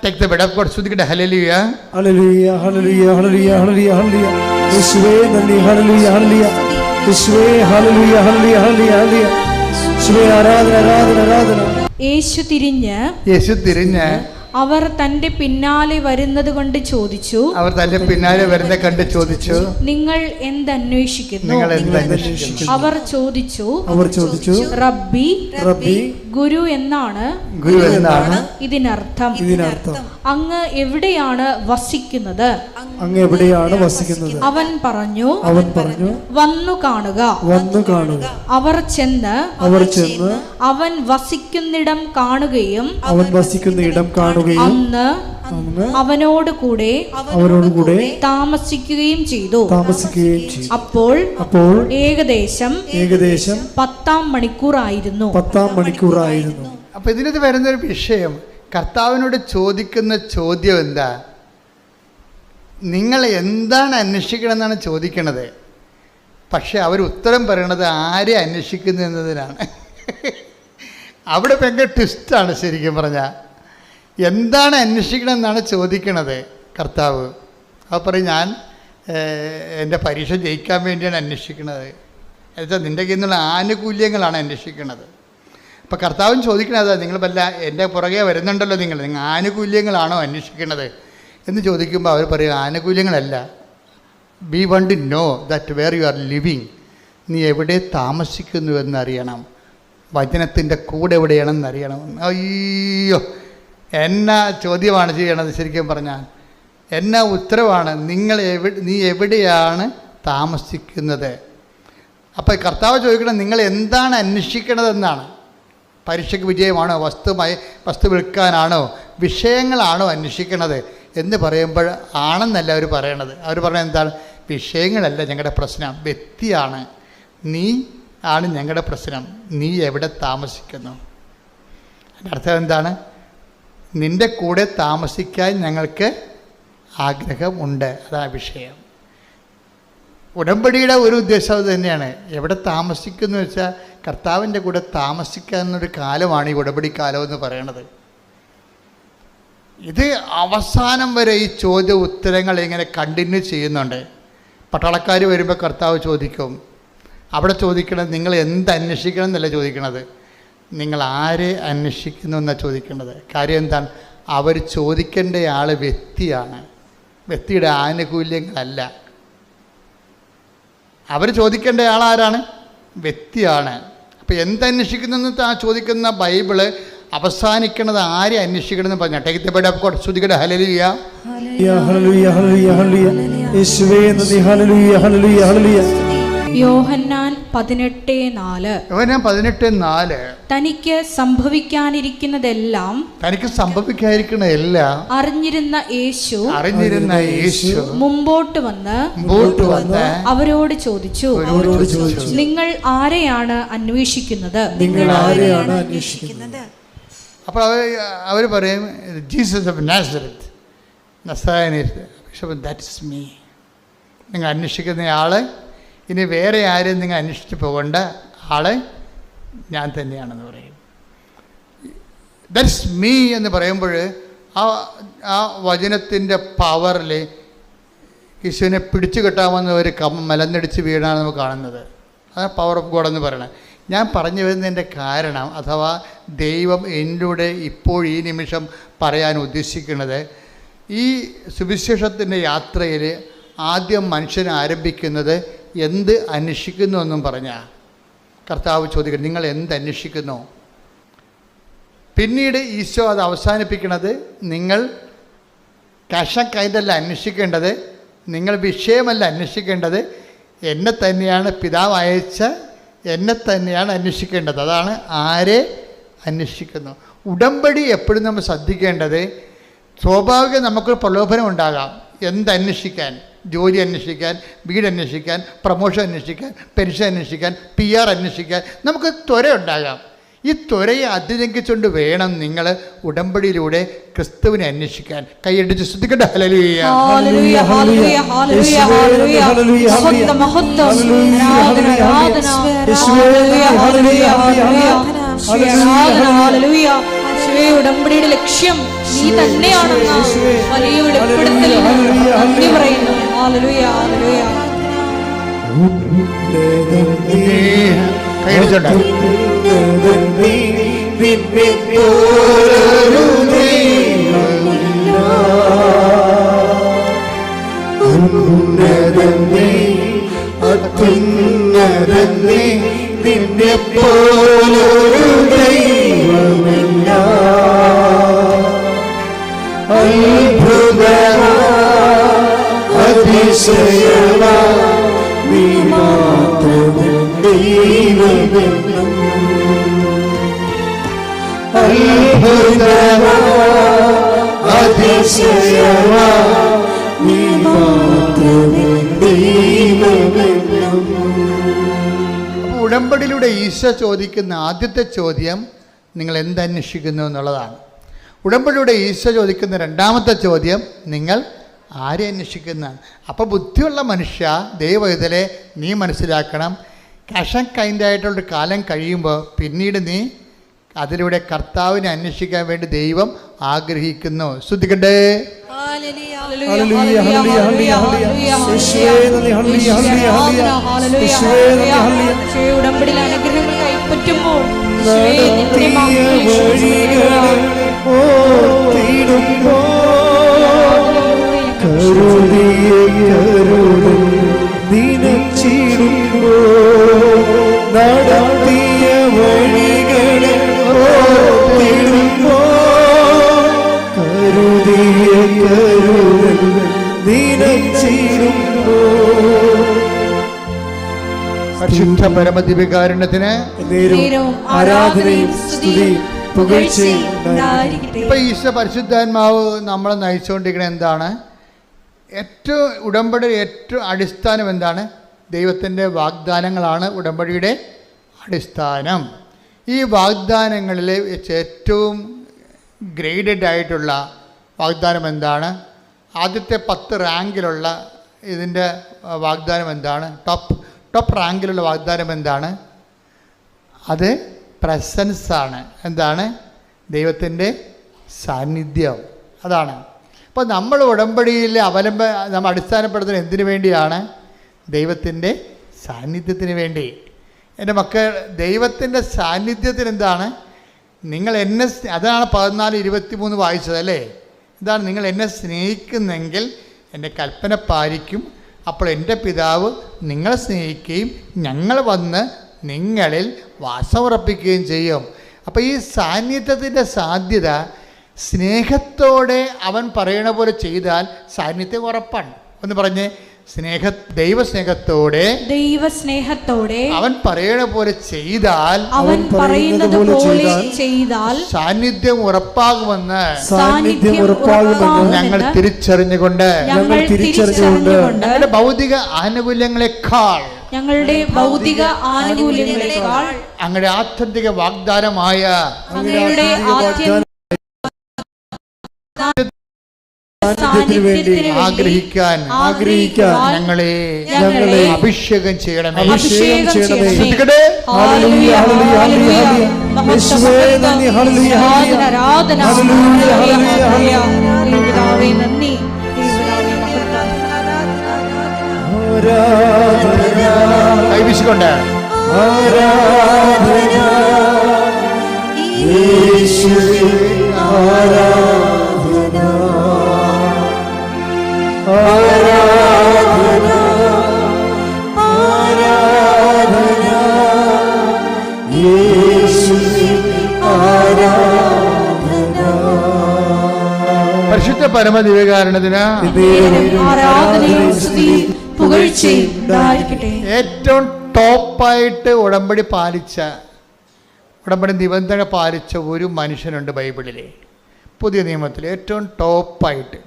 Take the bed of God, ശ്രുതിക്കട്ടെ ഹല്ലേലൂയ ഹല്ലേലൂയ ഹല്ലേലൂയ ഹല്ലേലൂയ ഹല്ലേലൂയ ഹല്ലേലൂയ. യേശുവേ നന്ദി, ഹല്ലേലൂയ ഹല്ലേലൂയ. യേശുവേ ഹല്ലേലൂയ ഹല്ലേലൂയ ഹല്ലേലൂയ ഹല്ലേലൂയ. യേശുവേ ആരാധന ആരാധന ആരാധന. യേശു തിരിഞ്ഞ് അവർ തന്റെ പിന്നാലെ വരുന്നത് കൊണ്ട് ചോദിച്ചു, നിങ്ങൾ എന്തന്വേഷിക്കുന്നു? അവർ ചോദിച്ചു, റബ്ബി, ഗുരു എന്നാണ് ഇതിനർത്ഥം. അങ്ങ് എവിടെയാണ് വസിക്കുന്നത്? അവൻ പറഞ്ഞു, വന്നു കാണുക. അവർ ചെന്ന് അവൻ വസിക്കുന്നിടം കാണുകയും അന്ന് അവനോട് കൂടെ താമസിക്കുകയും ചെയ്തു. അപ്പോൾ ഏകദേശം 10 മണിക്കൂറായിരുന്നു. അപ്പൊ ഇതിനകത്ത് വരുന്നൊരു വിഷയം, കർത്താവിനോട് ചോദിക്കുന്ന ചോദ്യം എന്താ? നിങ്ങൾ എന്താണ് അന്വേഷിക്കണം എന്നാണ് ചോദിക്കണത്. പക്ഷെ അവർ ഉത്തരം പറയണത് ആരെ അന്വേഷിക്കുന്നു എന്നതിനാണ്. അവിടെ ഭയങ്കര ട്വിസ്റ്റാണ് ശരിക്കും പറഞ്ഞാൽ. എന്താണ് അന്വേഷിക്കണം എന്നാണ് ചോദിക്കണത് കർത്താവ്. അപ്പോൾ പറയും, ഞാൻ എൻ്റെ പരീക്ഷ ജയിക്കാൻ വേണ്ടിയാണ് അന്വേഷിക്കുന്നത്. എന്നുവെച്ചാൽ നിൻ്റെ കയ്യിൽ നിന്നുള്ള ആനുകൂല്യങ്ങളാണ് അന്വേഷിക്കുന്നത്. അപ്പോൾ കർത്താവും ചോദിക്കണത്, നിങ്ങൾ വല്ല എൻ്റെ പുറകെ വരുന്നുണ്ടല്ലോ, നിങ്ങൾ ആനുകൂല്യങ്ങളാണോ അന്വേഷിക്കുന്നത് എന്ന് ചോദിക്കുമ്പോൾ അവർ പറയും, ആനുകൂല്യങ്ങളല്ല, we want to know that where you are living. നീ എവിടെ താമസിക്കുന്നു എന്നറിയണം, വചനത്തിൻ്റെ കൂടെ എവിടെയാണെന്ന് അറിയണം. അയ്യോ, എന്നാ ചോദ്യമാണ് ചെയ്യണത് ശരിക്കും പറഞ്ഞാൽ, എന്നാ ഉത്തരവാണ്. നീ എവിടെയാണ് താമസിക്കുന്നത്? അപ്പോൾ കർത്താവ് ചോദിക്കണം, നിങ്ങൾ എന്താണ് അന്വേഷിക്കണതെന്നാണ്. പരീക്ഷയ്ക്ക് വിജയമാണോ, വസ്തു വിൽക്കാനാണോ, വിഷയങ്ങളാണോ അന്വേഷിക്കണത് എന്ന് പറയുമ്പോൾ ആണെന്നല്ല അവർ പറയണത്. അവർ പറയുന്നത് എന്താണ്? വിഷയങ്ങളല്ല ഞങ്ങളുടെ പ്രശ്നം, വ്യക്തിയാണ്. നീ ആണ് ഞങ്ങളുടെ പ്രശ്നം. നീ എവിടെ താമസിക്കുന്നു? അതിൻ്റെ അർത്ഥം എന്താണ്? നിൻ്റെ കൂടെ താമസിക്കാൻ ഞങ്ങൾക്ക് ആഗ്രഹമുണ്ട്, അതാണ് വിഷയം. ഉടമ്പടിയുടെ ഒരു ഉദ്ദേശം അത് തന്നെയാണ്. എവിടെ താമസിക്കുന്നു വെച്ചാൽ കർത്താവിൻ്റെ കൂടെ താമസിക്കാവുന്നൊരു കാലമാണ് ഈ ഉടമ്പടി കാലം എന്ന് പറയണത്. ഇത് അവസാനം വരെ ഈ ചോദ്യ ഉത്തരങ്ങൾ ഇങ്ങനെ കണ്ടിന്യൂ ചെയ്യുന്നുണ്ട്. പട്ടാളക്കാർ വരുമ്പോൾ കർത്താവ് ചോദിക്കും, അവിടെ ചോദിക്കണത് നിങ്ങൾ എന്ത് അന്വേഷിക്കണം എന്നല്ല ചോദിക്കണത്, നിങ്ങൾ ആരെ അന്വേഷിക്കുന്നു എന്നാണ് ചോദിക്കേണ്ടത്. കാര്യം എന്താണ്? അവർ ചോദിക്കേണ്ട ആൾ വ്യക്തിയാണ്, വ്യക്തിയുടെ ആനുകൂല്യങ്ങളല്ല. അവർ ചോദിക്കേണ്ട ആളാരാണ്? വ്യക്തിയാണ്. അപ്പോൾ എന്തന്വേഷിക്കുന്നു എന്ന് ചോദിക്കുന്ന ബൈബിള് അവസാനിക്കുന്നത് ആരെ അന്വേഷിക്കണം എന്ന് പറഞ്ഞാൽ take the bed of God, ശ്രുതിക്കട്ടെ ഹല്ലേലൂയ ഹല്ലേലൂയ ഹല്ലേലൂയ. യേശുവേ നന്ദി, ഹല്ലേലൂയ ഹല്ലേലൂയ ഹല്ലേലൂയ. യോഹന്നാൻ 18:4 തനിക്ക് സംഭവിക്കാനിരിക്കുന്നതെല്ലാം അറിഞ്ഞിരുന്ന യേശു മുമ്പോട്ട് വന്ന് അവരോട് ചോദിച്ചു, നിങ്ങൾ ആരെയാണ് അന്വേഷിക്കുന്നത്? അപ്പോൾ അവർ പറയും, Jesus of നാസറത്ത്, that is me. നിങ്ങൾ അന്വേഷിക്കുന്ന ആള് ഇനി വേറെ ആരും നിങ്ങൾ അന്വേഷിച്ച് പോകേണ്ട, ആള് ഞാൻ തന്നെയാണെന്ന് പറയും. ദാറ്റ്സ് മീ എന്ന് പറയുമ്പോൾ ആ വചനത്തിൻ്റെ പവറിൽ യേശുവിനെ പിടിച്ചു കെട്ടാമെന്നവർ മലന്നടിച്ച് വീണാണ് നമുക്ക് കാണുന്നത്. അതാണ് പവർ ഓഫ് ഗോഡ് എന്ന് പറയണത്. ഞാൻ പറഞ്ഞു വരുന്നതിൻ്റെ കാരണം, അഥവാ ദൈവം എന്നിലൂടെ ഇപ്പോൾ ഈ നിമിഷം പറയാൻ ഉദ്ദേശിക്കുന്നത്, ഈ സുവിശേഷത്തിൻ്റെ യാത്രയിൽ ആദ്യം മനുഷ്യൻ ആരംഭിക്കുന്നത് എന്ത് അന്വേഷിക്കുന്നു എന്നും പറഞ്ഞാൽ കർത്താവ് ചോദിക്കുന്നത്, നിങ്ങൾ എന്ത് അന്വേഷിക്കുന്നു? പിന്നീട് ഈശോ അത് അവസാനിപ്പിക്കുന്നത്, നിങ്ങൾ കാശം കൈതല്ല അന്വേഷിക്കേണ്ടത്, നിങ്ങൾ വിഷയമല്ല അന്വേഷിക്കേണ്ടത്, എന്നെ തന്നെയാണ് പിതാവ് അയച്ച എന്നെ തന്നെയാണ് അന്വേഷിക്കേണ്ടത്. അതാണ് ആരെ അന്വേഷിക്കുന്നു. ഉടമ്പടി എപ്പോഴും നമ്മൾ ശ്രദ്ധിക്കേണ്ടത്, സ്വാഭാവികം നമുക്കൊരു പ്രലോഭനം ഉണ്ടാകാം. എന്തന്വേഷിക്കാൻ? ജോലി അന്വേഷിക്കാൻ, വീട് അന്വേഷിക്കാൻ, പ്രമോഷൻ അന്വേഷിക്കാൻ, പെൻഷൻ അന്വേഷിക്കാൻ, PR അന്വേഷിക്കാൻ നമുക്ക് ത്വര ഉണ്ടാകാം. ഈ ത്വരയെ അതിലംഘിച്ചുകൊണ്ട് വേണം നിങ്ങൾ ഉടമ്പടിയിലൂടെ ക്രിസ്തുവിനെ അന്വേഷിക്കാൻ. കൈയടിച്ച് ശ്രദ്ധിക്കട്ടെ. ഹല്ലേലൂയ, ഹല്ലേലൂയ, ഹല്ലേലൂയ, ഹല്ലേലൂയ, ഹല്ലേലൂയ, മഹത്വം, മഹത്വം, ആരാധന, ആരാധന, ഹല്ലേലൂയ, ഹല്ലേലൂയ, ഹല്ലേലൂയ. യേശുവേ, ഉടമ്പടിയുടെ ലക്ഷ്യം നീ തന്നെയാണെന്ന വലിയ വെളിപ്പെടുത്തൽ നന്ദി പറയുന്നു. ഹല്ലേലൂയ, ഹല്ലേലൂയ. കൈയടിച്ചോട്ടെ. ഉടമ്പടിയിലൂടെ ഈശോ ചോദിക്കുന്ന ആദ്യത്തെ ചോദ്യം നിങ്ങൾ എന്തന്വേഷിക്കുന്നു എന്നുള്ളതാണ്. ഉടമ്പടിയുടെ ഈശോ ചോദിക്കുന്ന രണ്ടാമത്തെ ചോദ്യം നിങ്ങൾ ആരെ അന്വേഷിക്കുന്നതാണ്. അപ്പോൾ ബുദ്ധിയുള്ള മനുഷ്യ, ദൈവവേദലെ നീ മനസ്സിലാക്കണം, കാശം കൈൻഡായിട്ടുള്ളൊരു കാലം കഴിയുമ്പോൾ പിന്നീട് നീ അതിലൂടെ കർത്താവിനെ അന്വേഷിക്കാൻ വേണ്ടി ദൈവം ആഗ്രഹിക്കുന്നു. ശ്രദ്ധിക്കട്ടെ. ഉടമ്പടിയിൽ അനുഗ്രഹങ്ങൾ കൈപ്പറ്റുമ്പോൾ നടത്തിയ വഴികളെ കരുതിയ കരുതൽ നിനച്ചിടുമ്പോ. പരിശുദ്ധ പരമദിവ്യകാരുണ്യത്തിന് ആരാധനയും സ്തുതിയും പുകഴ്ചയും ഉണ്ടായിരിക്കട്ടെ. ഇപ്പൊ ഈശോ പരിശുദ്ധാത്മാവ് നമ്മളെ നയിച്ചുകൊണ്ടിരിക്കുന്നത് എന്താണ്? ഏറ്റവും ഉടമ്പടിയുടെ ഏറ്റവും അടിസ്ഥാനം എന്താണ്? ദൈവത്തിൻ്റെ വാഗ്ദാനങ്ങളാണ് ഉടമ്പടിയുടെ അടിസ്ഥാനം. ഈ വാഗ്ദാനങ്ങളിൽ വെച്ച് ഏറ്റവും ഗ്രേഡഡ് ആയിട്ടുള്ള വാഗ്ദാനം എന്താണ്? ആദ്യത്തെ 10 റാങ്കിലുള്ള ഇതിൻ്റെ വാഗ്ദാനം എന്താണ്? ടോപ്പ് റാങ്കിലുള്ള വാഗ്ദാനം എന്താണ്? അത് പ്രസൻസാണ്. എന്താണ്? ദൈവത്തിൻ്റെ സാന്നിധ്യം. അതാണ്. അപ്പോൾ നമ്മൾ ഉടമ്പടിയിൽ നമ്മൾ അടിസ്ഥാനപ്പെടുത്തുന്നത് എന്തിനു വേണ്ടിയാണ്? ദൈവത്തിൻ്റെ സാന്നിധ്യത്തിന് വേണ്ടി. എൻ്റെ മക്കൾ, ദൈവത്തിൻ്റെ സാന്നിധ്യത്തിന് എന്താണ്? നിങ്ങൾ എന്നെ, അതാണ് 14:23 വായിച്ചത് അല്ലേ? ഇതാണ്, നിങ്ങൾ എന്നെ സ്നേഹിക്കുന്നെങ്കിൽ എൻ്റെ കൽപ്പന പാലിക്കും, അപ്പോൾ എൻ്റെ പിതാവ് നിങ്ങളെ സ്നേഹിക്കുകയും ഞങ്ങൾ വന്ന് നിങ്ങളിൽ വാസമുറപ്പിക്കുകയും ചെയ്യും. അപ്പോൾ ഈ സാന്നിധ്യത്തിൻ്റെ സാധ്യത സ്നേഹത്തോടെ അവൻ പറയണ പോലെ ചെയ്താൽ സാന്നിധ്യം ഉറപ്പാണ്. ഒന്ന് പറഞ്ഞ്, ദൈവസ്നേഹത്തോടെ അവൻ പറയണ പോലെ ചെയ്താൽ, സാന്നിധ്യം ഉറപ്പാകുമെന്ന് ഞങ്ങൾ തിരിച്ചറിഞ്ഞുകൊണ്ട് ഞങ്ങളുടെ ഭൗതിക ആനുകൂല്യങ്ങളെക്കാൾ അങ്ങയുടെ ആത്യന്തിക വാഗ്ദാനമായ ആഗ്രഹിക്കാൻ ഞങ്ങളെ അഭിഷേകം ചെയ്യണമേ. കൈവീശിക്കൊണ്ട് പരിശുദ്ധ പരമദിവ്യകാരുണ്യത്തിന് ആരാധനയും സ്തുതിയും പുകഴ്ചയും ഉണ്ടായിരിക്കട്ടെ. ഏറ്റവും ടോപ്പായിട്ട് ഉടമ്പടി നിബന്ധന പാലിച്ച ഒരു മനുഷ്യനുണ്ട് ബൈബിളിലെ പുതിയ നിയമത്തിൽ. ഏറ്റവും ടോപ്പായിട്ട്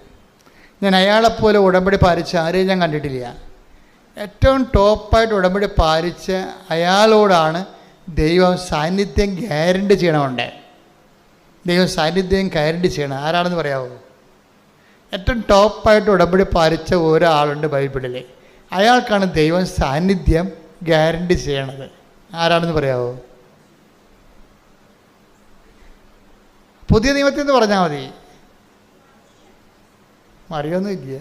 ഞാൻ അയാളെപ്പോലെ ഉടമ്പടി പാലിച്ച ആരെയും ഞാൻ കണ്ടിട്ടില്ല. ഏറ്റവും ടോപ്പായിട്ട് ഉടമ്പടി പാലിച്ച അയാളോടാണ് ദൈവം സാന്നിധ്യം ഗ്യാരണ്ടി ചെയ്യണമുണ്ട്. ദൈവം സാന്നിധ്യം ഗ്യാരണ്ടി ചെയ്യണം. ആരാണെന്ന് പറയാമോ? ഏറ്റവും ടോപ്പായിട്ട് ഉടമ്പടി പാലിച്ച ഒരാളുണ്ട് ബൈബിളിൽ. അയാൾക്കാണ് ദൈവം സാന്നിധ്യം ഗ്യാരണ്ടി ചെയ്യണത്. ആരാണെന്ന് പറയാമോ? പുതിയ നിയമത്തിൽ നിന്ന് പറഞ്ഞാൽ മതി. അറിയൊന്നുമില്ല.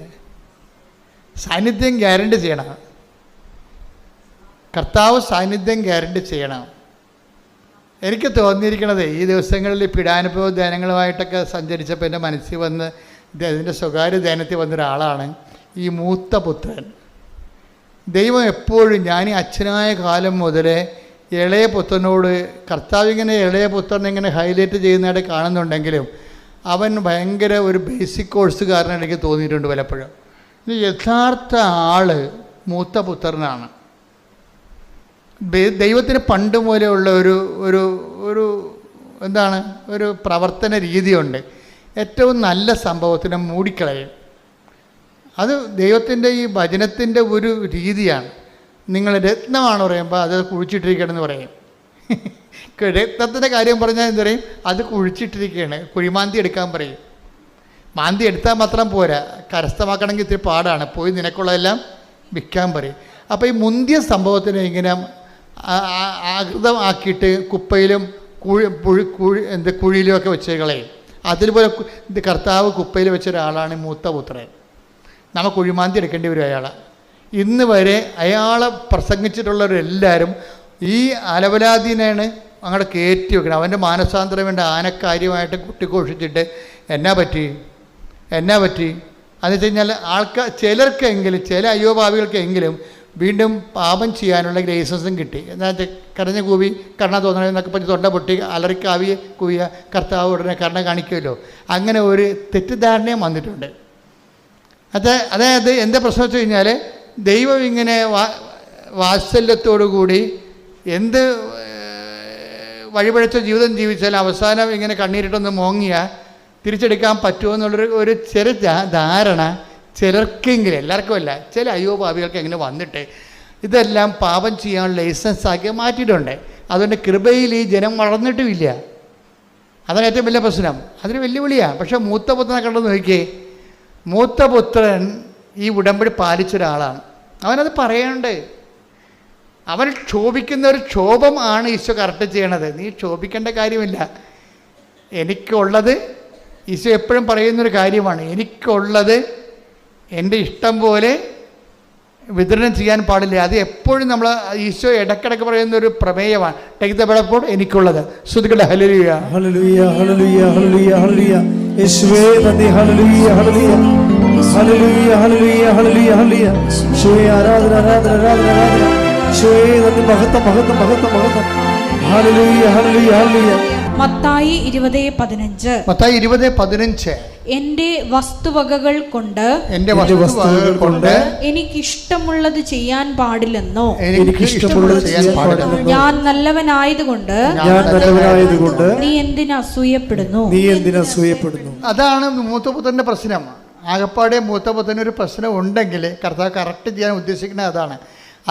സാന്നിധ്യം ഗ്യാരണ്ടി ചെയ്യണം. കർത്താവ് സാന്നിധ്യം ഗ്യാരണ്ടി ചെയ്യണം. എനിക്ക് തോന്നിയിരിക്കണത് ഈ ദിവസങ്ങളിൽ പീഡാനുഭവ ധ്യാനങ്ങളുമായിട്ടൊക്കെ സഞ്ചരിച്ചപ്പോൾ എൻ്റെ മനസ്സിൽ വന്ന് ഇതിൻ്റെ സ്വകാര്യ ധ്യാനത്തിൽ വന്നൊരാളാണ് ഈ മൂത്ത പുത്രൻ. ദൈവം എപ്പോഴും ഞാൻ ഈ അച്ഛനായ കാലം മുതലേ ഇളയ പുത്രനോട് കർത്താവ് ഇങ്ങനെ ഇളയ പുത്രനെ ഇങ്ങനെ ഹൈലൈറ്റ് ചെയ്യുന്നതായിട്ട് കാണുന്നുണ്ടെങ്കിലും അവൻ ഭയങ്കര ഒരു ബേസിക് കോഴ്സുകാരനാണ് എനിക്ക് തോന്നിയിട്ടുണ്ട് പലപ്പോഴും. യഥാർത്ഥ ആൾ മൂത്ത പുത്രനാണ്. ദൈവത്തിന് പണ്ട് മൂലമുള്ള ഒരു എന്താണ് ഒരു പ്രവർത്തന രീതിയുണ്ട്. ഏറ്റവും നല്ല സംഭവത്തിനെ മൂടിക്കളയും. അത് ദൈവത്തിൻ്റെ ഈ വചനത്തിൻ്റെ ഒരു രീതിയാണ്. നിങ്ങൾ രത്നമാണ് പറയുമ്പോൾ അത് കുഴിച്ചിട്ടിരിക്കണമെന്ന് പറയും. രത്നത്തിൻ്റെ കാര്യം പറഞ്ഞാൽ എന്ത് പറയും? അത് കുഴിച്ചിട്ടിരിക്കുകയാണ്, കുഴിമാന്തി എടുക്കാൻ പറയും. മാന്തി എടുത്താൽ മാത്രം പോരാ, കരസ്ഥമാക്കണമെങ്കിൽ ഇത്തിരി പാടാണ്. പോയി നിനക്കുള്ളതെല്ലാം വിൽക്കാൻ പറയും. അപ്പോൾ ഈ മുന്തിയ സംഭവത്തിനെ ഇങ്ങനെ ആകൃതമാക്കിയിട്ട് കുപ്പയിലും കുഴിയിലുമൊക്കെ വെച്ചേകളെയും. അതിലുപോലെ കർത്താവ് കുപ്പയിൽ വെച്ച ഒരാളാണ് മൂത്ത പുത്രൻ. നമുക്ക് കുഴിമാന്തി എടുക്കേണ്ടി വരും അയാളെ. ഇന്ന് വരെ അയാളെ പ്രസംഗിച്ചിട്ടുള്ളവരെല്ലാവരും ഈ അലവലാദീനാണ് അങ്ങോട്ട് കയറ്റി വെക്കണം. അവൻ്റെ മാനസാന്തരം വേണ്ട ആനക്കാര്യമായിട്ട് കുട്ടിഘോഷിച്ചിട്ട് എന്നാ പറ്റി എന്ന് വെച്ച് കഴിഞ്ഞാൽ ചിലർക്കെങ്കിലും ചില അയ്യോഭാവികൾക്കെങ്കിലും വീണ്ടും പാപം ചെയ്യാനുള്ള ലൈസൻസും കിട്ടി. എന്താ കരഞ്ഞ കൂവി കരുണ തോന്നണം എന്നൊക്കെ പറഞ്ഞ് തൊണ്ട പൊട്ടി അലറിക്കാവി കൂവിയ കർത്താവ് ഉടനെ കരുണ കാണിക്കുമല്ലോ. അങ്ങനെ ഒരു തെറ്റിദ്ധാരണയും വന്നിട്ടുണ്ട്. അതായത് എന്താ പ്രശ്നം വെച്ച് കഴിഞ്ഞാൽ ദൈവം ഇങ്ങനെ വാത്സല്യത്തോടുകൂടി എന്ത് വഴിപഴച്ച ജീവിതം ജീവിച്ചാൽ അവസാനം ഇങ്ങനെ കണ്ണീരിട്ടൊന്ന് മോങ്ങിയാൽ തിരിച്ചെടുക്കാൻ പറ്റുമോ എന്നുള്ളൊരു ചെറു ധാരണ ചിലർക്കെങ്കിലും, എല്ലാവർക്കും അല്ല, ചില അയ്യോപാപികൾക്ക് എങ്ങനെ വന്നിട്ട് ഇതെല്ലാം പാപം ചെയ്യാനുള്ള ലൈസൻസ് ആക്കി മാറ്റിയിട്ടുണ്ട്. അതുകൊണ്ട് കൃപയിൽ ഈ ജനം വളർന്നിട്ടുമില്ല. അതാണ് ഏറ്റവും വലിയ പ്രശ്നം. അതൊരു വെല്ലുവിളിയാണ്. പക്ഷേ മൂത്ത പുത്രനെ കണ്ടെന്ന് നോക്കിയേ, മൂത്ത പുത്രൻ ഈ ഉടമ്പടി പാലിച്ചൊരാളാണ്. അവനത് പറയണ്ട്. അവൻ ക്ഷോഭിക്കുന്ന ഒരു ക്ഷോഭം ആണ് ഈശോ കറക്റ്റ് ചെയ്യണത്. നീ ക്ഷോഭിക്കേണ്ട കാര്യമില്ല. എനിക്കുള്ളത് ഈശോ എപ്പോഴും പറയുന്നൊരു കാര്യമാണ്. എനിക്കുള്ളത് എൻ്റെ ഇഷ്ടം പോലെ വിതരണം ചെയ്യാൻ പാടില്ല. അത് എപ്പോഴും നമ്മൾ ഈശോ ഇടയ്ക്കിടയ്ക്ക് പറയുന്നൊരു പ്രമേയമാണ്. ടേക്ക് ദ ബ്രെഡ് ഫോർ എനിക്കുള്ളത്. ശ്രുതികളുടെ ഹല്ലേലൂയ ഹല്ലേലൂയ ഹല്ലേലൂയ ഹല്ലേലൂയ ഹല്ലേലൂയ. യേശുവേ നന്ദി. ഹല്ലേലൂയ ഹല്ലേലൂയ ഹല്ലേലൂയ ഹല്ലേലൂയ ഹല്ലേലൂയ ഹല്ലേലൂയ. യേശുവേ ആരാധന ആരാധന ആരാധന ആരാധന. യേശുവേ നന്ദി. മഹത്വം മഹത്വം മഹത്വം മഹത്വം. ഹല്ലേലൂയ ഹല്ലേലൂയ ഹല്ലേലൂയ. മത്തായി 20:15 എന്റെ വസ്തുവകകൾ കൊണ്ട് എനിക്കിഷ്ടമുള്ളത് ചെയ്യാൻ പാടില്ലെന്നോ ഞാൻ നല്ലവനായതുകൊണ്ട് നീ എന്തിന് അസൂയപ്പെടുന്നു? അതാണ് മൂത്തപുത്രൻ്റെ പ്രശ്നം. ആകപ്പാടെ മൂത്തപുത്രന് ഒരു പ്രശ്നം ഉണ്ടെങ്കിൽ കർത്താവ് കറക്റ്റ് ചെയ്യാൻ ഉദ്ദേശിക്കുന്നത് അതാണ്.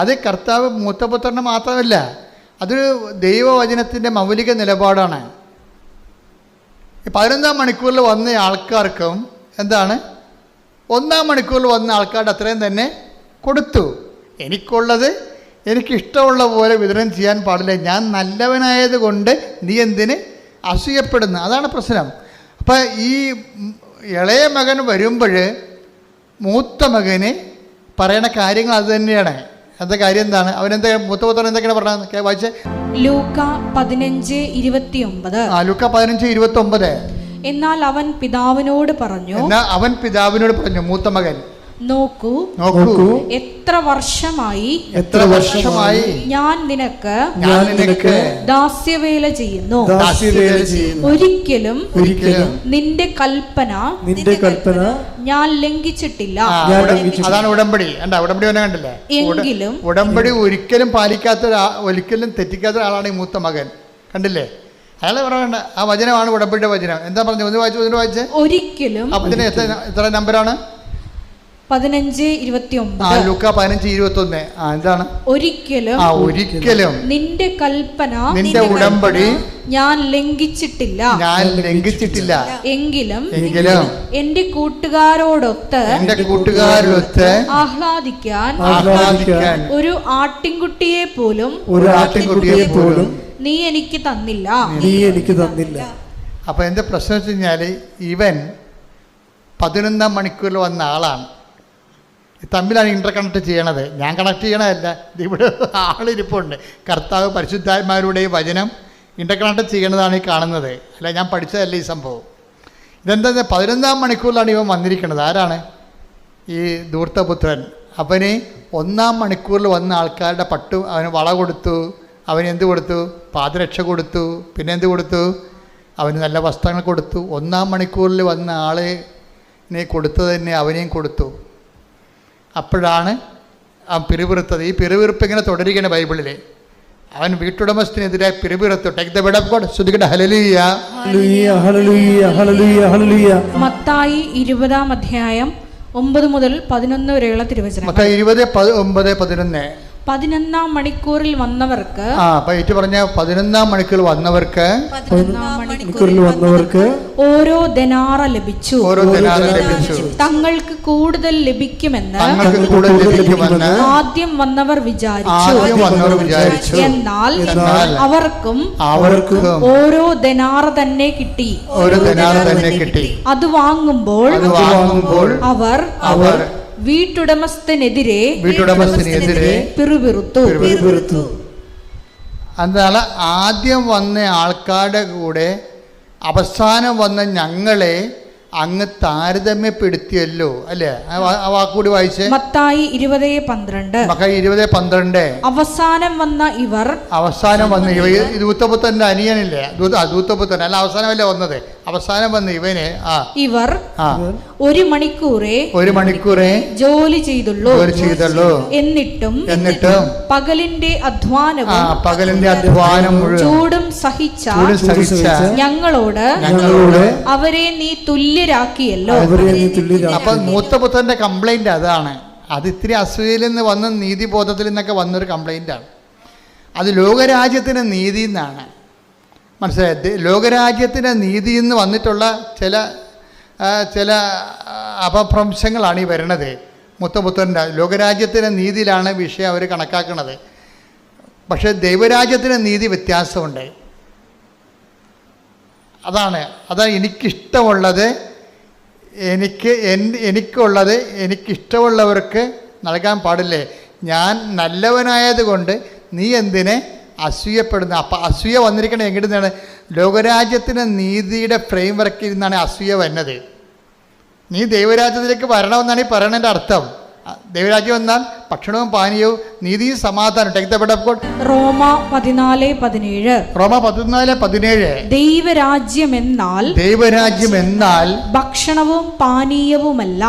അത് കർത്താവ് മൂത്തപുത്രന് മാത്രമല്ല, അതൊരു ദൈവവചനത്തിൻ്റെ മൗലിക നിലപാടാണ്. 11-ാം മണിക്കൂറിൽ വന്ന ആൾക്കാർക്കും എന്താണ് 1-ാം മണിക്കൂറിൽ വന്ന ആൾക്കാരുടെ അത്രയും തന്നെ കൊടുത്തു. എനിക്കുള്ളത് എനിക്കിഷ്ടമുള്ള പോലെ വിതരണം ചെയ്യാൻ പാടില്ല. ഞാൻ നല്ലവനായത് കൊണ്ട് നീ എന്തിന് അസൂയപ്പെടുന്നു? അതാണ് പ്രശ്നം. അപ്പം ഈ ഇളയ മകൻ വരുമ്പോൾ മൂത്ത മകന് പറയണ കാര്യങ്ങൾ അത് തന്നെയാണ്. എന്താ കാര്യം എന്താണ്? അവനെന്താ മൂത്തപുത്രൻ എന്തൊക്കെയാണ് പറഞ്ഞത്? വായിച്ചേ. ലൂക്ക 15:29. ലൂക്ക 15:29. എന്നാൽ അവൻ പിതാവിനോട് പറഞ്ഞു മൂത്ത മകൻ നോക്കൂ നോക്കൂ, എത്ര വർഷമായി എത്ര വർഷമായി ഞാൻ നിനക്ക് ദാസ്യവേല ചെയ്യുന്നു. ദാസ്യവേല ചെയ്യുന്നു. ഒരിക്കലും ഒരിക്കലും നിന്റെ കൽപ്പന ഞാൻ ലംഘിച്ചിട്ടില്ല. അതാണ് ഉടമ്പടി. ഉടമ്പടി തന്നെ കണ്ടില്ലേ? എങ്കിലും ഉടമ്പടി ഒരിക്കലും ഒരിക്കലും തെറ്റിക്കാത്ത ഒരാളാണ് ഈ മൂത്ത മകൻ. കണ്ടില്ലേ? അയാളെ പറയണ്ട, ആ വചനമാണ് ഉടമ്പടിയുടെ വചനം. എന്താ പറഞ്ഞു? ഒന്ന് വായിച്ചേ. ഒരിക്കലും. അപ്പൊ ഇതിന് എത്ര നമ്പറാണ്? 15:29. ലൂക്കാ 15:21. എന്താണ്? ഒരിക്കലും ഒരിക്കലും നിന്റെ കൽപ്പന, നിന്റെ ഉടമ്പടി ഞാൻ ലംഘിച്ചിട്ടില്ല. എങ്കിലും എന്റെ കൂട്ടുകാരോടൊത്ത് ആഹ്ലാദിക്കാൻ ഒരു ആട്ടിൻകുട്ടിയെ പോലും നീ എനിക്ക് തന്നില്ല. അപ്പൊ എന്റെ പ്രശ്നം വെച്ച് കഴിഞ്ഞാല് ഇവൻ 11ാം മണിക്കൂറിൽ വന്ന ആളാണ്. തമ്മിലാണ് ഇന്റർ കണക്ട് ചെയ്യണത്. ഞാൻ കണക്ട് ചെയ്യണതല്ല, ഇവിടെ ആളിരിപ്പുണ്ട്. കർത്താവ് പരിശുദ്ധാത്മാരുടെ വചനം ഇന്റർ കണക്ട് ചെയ്യണതാണ് ഈ കാണുന്നത്. അല്ല, ഞാൻ പഠിച്ചതല്ല ഈ സംഭവം. ഇതെന്താ? 11ാം മണിക്കൂറിലാണ് ഇവൻ വന്നിരിക്കുന്നത്. ആരാണ്? ഈ ധൂർത്തപുത്രൻ. അവന് 1ാം മണിക്കൂറിൽ വന്ന ആൾക്കാരുടെ അവന് വള കൊടുത്തു, അവന് എന്ത് കൊടുത്തു? പാദരക്ഷ കൊടുത്തു. പിന്നെ എന്ത് കൊടുത്തു? അവന് നല്ല വസ്ത്രങ്ങൾ കൊടുത്തു. 1ാം മണിക്കൂറിൽ വന്ന ആളിനെ കൊടുത്തത് തന്നെ അവനെയും കൊടുത്തു. അപ്പോഴാണ് അവൻ പിറുപിറുത്തത്. ഈ പിറുപിറുപ്പ് ഇങ്ങനെ തുടരുകയാണ് ബൈബിളിൽ. അവൻ വീട്ടുടമസ്ഥനെതിരെ പിറുപിറുത്തു. Take the word of God. ശ്രുതികട ഹല്ലേലൂയ, ഹല്ലേലൂയ, ഹല്ലേലൂയ, ഹല്ലേലൂയ. മത്തായി 20-ാം അധ്യായം 9 മുതൽ 11 വരെയുള്ള തിരുവചനം. മത്തായി 20:9-11. 11ാം മണിക്കൂറിൽ വന്നവർക്ക്, 11ാം മണിക്കൂറിൽ വന്നവർക്ക് ഓരോ ദനാറ ലഭിച്ചു. തങ്ങൾക്ക് കൂടുതൽ ലഭിക്കുമെന്ന് ആദ്യം വന്നവർ വിചാരിച്ചു. എന്നാൽ അവർക്കും ഓരോ ദനാറ തന്നെ കിട്ടി. അത് വാങ്ങുമ്പോൾ അവർ വീട്ടുടമസ്ഥനെതിരെ പിറുപിറുത്തു. എന്നാൽ ആദ്യം വന്ന ആൾക്കാരുടെ കൂടെ അവസാനം വന്ന ഞങ്ങളെ അങ്ങ് താരതമ്യപ്പെടുത്തിയല്ലോ, അല്ലേ? ആ വാക്കുകൂടി വായിച്ചേ. മത്തായി 20:12. അവസാനം വന്ന ഇവർ ദൂത്തപുത്രന്റെ അനിയനില്ലേ? ദൂത്തപുത്രൻ അല്ല, അവസാനമല്ലേ വന്നത്? അവസാനം വന്ന ഇവന് ഇവർ ഒരു മണിക്കൂറേ ജോലി ചെയ്തുള്ളൂ. എന്നിട്ടും പകലിന്റെ അധ്വാനം ചൂടും സഹിച്ച ഞങ്ങളോട് അവരെ നീ തുല്യരാക്കിയല്ലോ. അപ്പൊ മൂത്തപുത്രന്റെ കംപ്ലൈന്റ് അതാണ്. അത് ഇത്തിരി അസൂയയിൽ നിന്ന് വന്ന നീതിബോധത്തിൽ നിന്നൊക്കെ വന്നൊരു കംപ്ലൈന്റാണ്. അത് ലോകരാജ്യത്തിന് നീതി എന്നാണ് മനസ്സിലായത്. ലോകരാജ്യത്തിന് നീതി എന്ന് വന്നിട്ടുള്ള ചില അപഭ്രംശങ്ങളാണ് ഈ വരുന്നത്. മുത്തപുത്രൻ്റെ ലോകരാജ്യത്തിൻ്റെ നീതിയിലാണ് വിഷയം അവർ കണക്കാക്കുന്നത്. പക്ഷേ ദൈവരാജ്യത്തിന് നീതി വ്യത്യാസമുണ്ട്. അതാണ് എനിക്കിഷ്ടമുള്ളത് എനിക്കിഷ്ടമുള്ളവർക്ക് നൽകാൻ പാടില്ലേ? ഞാൻ നല്ലവനായതുകൊണ്ട് നീ എന്തിനെ അസൂയപ്പെടുന്നു? അപ്പം അസൂയ വന്നിരിക്കണത് എങ്ങനെയാണ്? ലോകരാജ്യത്തിന് നീതിയുടെ ഫ്രെയിം വർക്കിൽ നിന്നാണ് അസൂയ വരുന്നത്. നീ ദൈവരാജ്യത്തിലേക്ക് വരണമെന്നാണ് ഈ പറയണതിൻ്റെ അർത്ഥം. ദൈവരാജ്യം എന്നാൽ ഭക്ഷണവും പാനീയവും നീതിയും സമാധാനം. റോമ 14:17. ദൈവരാജ്യം എന്നാൽ ഭക്ഷണവും പാനീയവുമല്ല,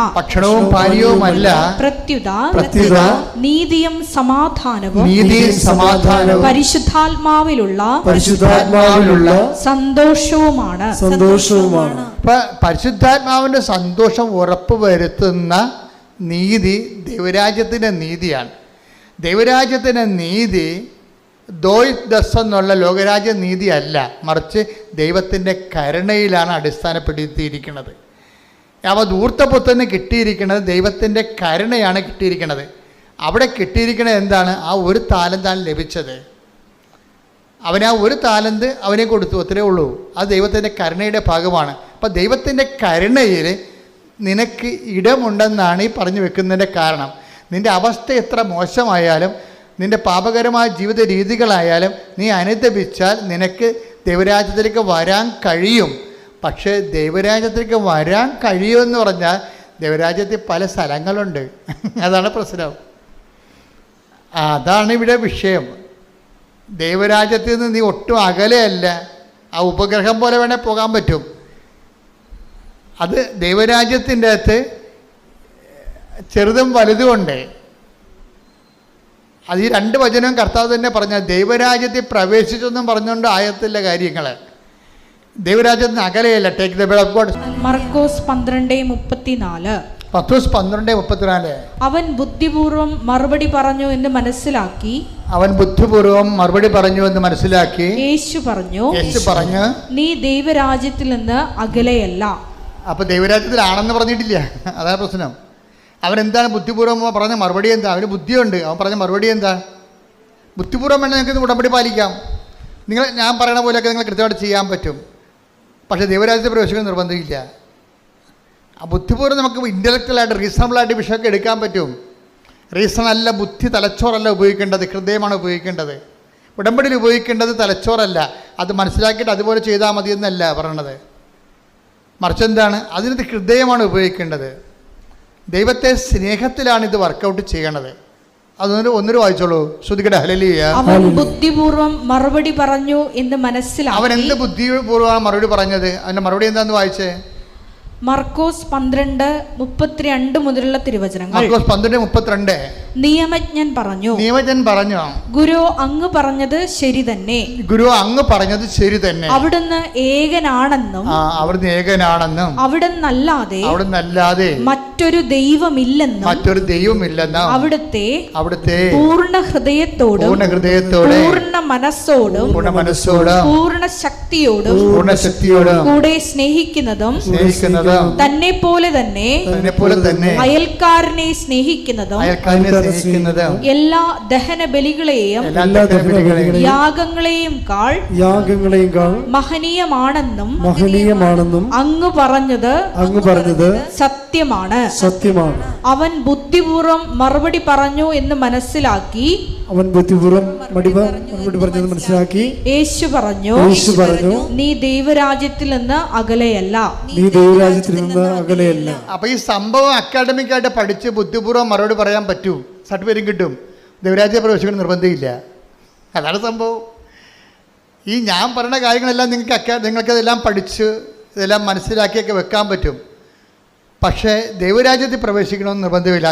പ്രത്യുത നീതിയും സമാധാനവും പരിശുദ്ധാത്മാവിലുള്ള സന്തോഷവുമാണ്. പരിശുദ്ധാത്മാവിന്റെ സന്തോഷം ഉറപ്പുവരുത്തുന്ന നീതി ദൈവരാജ്യത്തിൻ്റെ നീതിയാണ്. ദൈവരാജ്യത്തിൻ്റെ നീതി എന്നുള്ള ലോകരാജ്യ നീതി അല്ല, മറിച്ച് ദൈവത്തിൻ്റെ കരുണയിലാണ് അടിസ്ഥാനപ്പെടുത്തിയിരിക്കുന്നത്. അപ്പോൾ ധൂർത്തപുത്രന് കിട്ടിയിരിക്കുന്നത് ദൈവത്തിൻ്റെ കരുണയാണ് കിട്ടിയിരിക്കുന്നത്. അവിടെ കിട്ടിയിരിക്കുന്നത് എന്താണ്? ആ ഒരു താലന്താണ് ലഭിച്ചത്. അവന് ആ ഒരു താലന്ത് അവനെ കൊടുത്തു, അത്രേ ഉള്ളൂ. അത് ദൈവത്തിൻ്റെ കരുണയുടെ ഭാഗമാണ്. അപ്പോൾ ദൈവത്തിൻ്റെ കരുണയിൽ നിനക്ക് ഇടമുണ്ടെന്നാണ് ഈ പറഞ്ഞു വെക്കുന്നതിൻ്റെ കാരണം. നിൻ്റെ അവസ്ഥ എത്ര മോശമായാലും, നിൻ്റെ പാപകരമായ ജീവിത രീതികളായാലും നീ അനുദപിച്ചാൽ നിനക്ക് ദൈവരാജ്യത്തിലേക്ക് വരാൻ കഴിയും. പക്ഷേ ദൈവരാജ്യത്തിലേക്ക് വരാൻ കഴിയുമെന്ന് പറഞ്ഞാൽ ദൈവരാജ്യത്തിൽ പല സ്ഥലങ്ങളുണ്ട്. അതാണ് പ്രശ്നം. അതാണ് ഇവിടെ വിഷയം. ദൈവരാജ്യത്തിൽ നിന്ന് നീ ഒട്ടും അകലെയല്ല. ആ ഉപഗ്രഹം പോലെ വേണേൽ പോകാൻ പറ്റും. അത് ദൈവരാജ്യത്തിൻ്റെ അകത്ത് ചെറുതും വലുതുമുണ്ട്. അത് ഈ 2 വചനവും കർത്താവ് തന്നെ പറഞ്ഞ ദൈവരാജ്യത്തിൽ പ്രവേശിച്ചെന്നും പറഞ്ഞുകൊണ്ട് ആയത്തില്ല കാര്യങ്ങൾ. ദൈവരാജ്യത്തിന് അകലെയല്ല. Take the word of God. Markose 12:34. Pathrose 12:34. അവൻ ബുദ്ധിപൂർവം മറുപടി പറഞ്ഞു എന്ന് മനസ്സിലാക്കി. അവൻ ബുദ്ധിപൂർവം മറുപടി പറഞ്ഞു എന്ന് മനസ്സിലാക്കി യേശു പറഞ്ഞു, നീ ദൈവരാജ്യത്തിൽ നിന്ന് അകലെയല്ല. അപ്പൊ ദൈവരാജ്യത്തിലാണെന്ന് പറഞ്ഞിട്ടില്ല. അതാണ് പ്രശ്നം. അവൻ എന്താണ് ബുദ്ധിപൂർവ്വം പറഞ്ഞ മറുപടി എന്താ? അവന് ബുദ്ധിയുണ്ട്. അവൻ പറഞ്ഞ മറുപടി എന്താ? ബുദ്ധിപൂർവ്വം വേണമെങ്കിൽ നിങ്ങൾക്ക് ഉടമ്പടി പാലിക്കാം. ഞാൻ പറയണ പോലെയൊക്കെ നിങ്ങൾ കൃത്യമായിട്ട് ചെയ്യാൻ പറ്റും. പക്ഷേ ദൈവരാജ്യത്തെ പ്രവേശിക്കാൻ നിർബന്ധമില്ല. ആ ബുദ്ധിപൂർവ്വം നമുക്ക് ഇൻ്റലക്ച്വലായിട്ട് റീസണബിളായിട്ട് വിഷയമൊക്കെ എടുക്കാൻ പറ്റും. റീസണല്ല, ബുദ്ധി തലച്ചോറല്ല ഉപയോഗിക്കേണ്ടത്, ഹൃദയമാണ് ഉപയോഗിക്കേണ്ടത്. ഉടമ്പടിയിൽ ഉപയോഗിക്കേണ്ടത് തലച്ചോറല്ല. അത് മനസ്സിലാക്കിയിട്ട് അതുപോലെ ചെയ്താൽ മതി എന്നല്ല പറയണത്. മറിച്ച് എന്താണ്? അതിനകത്ത് ഹൃദയമാണ് ഉപയോഗിക്കേണ്ടത്. ദൈവത്തെ സ്നേഹത്തിലാണ് ഇത് വർക്കൗട്ട് ചെയ്യണത്. ഒന്നൊരു വായിച്ചോളൂ. ശ്രുതികടെ ഹല്ലേലൂയ. അവൻ ബുദ്ധിപൂർവം മറുപടി പറഞ്ഞു എന്ന് മനസ്സിലാക്കി. അവൻ എന്ത് ബുദ്ധിപൂർവ്വമാണ് മറുപടി പറഞ്ഞത്? അവൻ്റെ മറുപടി എന്താന്ന് വായിച്ചേ? മർക്കോസ് 12:32 മുതലുള്ള തിരുവചനങ്ങൾ. മർക്കോസ് 12:32. നിയമജ്ഞൻ പറഞ്ഞു, ഗുരു അങ്ങ് പറഞ്ഞത് ശരി തന്നെ. അവിടുന്ന് ഏകനാണെന്നും അവിടുന്നല്ലാതെ മറ്റൊരു ദൈവമില്ലെന്നും അവിടുത്തെ പൂർണ്ണ ഹൃദയത്തോടും പൂർണ്ണ മനസ്സോടും പൂർണ്ണ ശക്തിയോടും കൂടെ സ്നേഹിക്കുന്നതും തന്നെ പോലെ തന്നെ അയൽക്കാരനെ സ്നേഹിക്കുന്നതും എല്ലാ ദഹന ബലികളെയും യാഗങ്ങളെയും കാൾ മഹനീയമാണെന്നും അങ്ങ് പറഞ്ഞത് സത്യമാണ്. അവൻ ബുദ്ധിപൂർവം മറുപടി പറഞ്ഞു എന്ന് മനസ്സിലാക്കി. യേശു പറഞ്ഞു, നീ ദൈവരാജ്യത്തിൽ നിന്ന് അകലെയല്ല. അപ്പൊ ഈ സംഭവം അക്കാഡമിക് ആയിട്ട് പഠിച്ച് ബുദ്ധിപൂർവ്വം മറുപടി പറയാൻ പറ്റൂ, സർട്ടിഫിക്കറ്റും കിട്ടും. ദൈവരാജ്യ പ്രവേശിക്കാൻ നിർബന്ധമില്ല. അതാണ് സംഭവം. ഈ ഞാൻ പറയുന്ന കാര്യങ്ങളെല്ലാം നിങ്ങൾക്കതെല്ലാം പഠിച്ച് ഇതെല്ലാം മനസ്സിലാക്കിയൊക്കെ വെക്കാൻ പറ്റും. പക്ഷേ ദൈവരാജ്യത്തിൽ പ്രവേശിക്കണമെന്ന് നിർബന്ധമില്ല.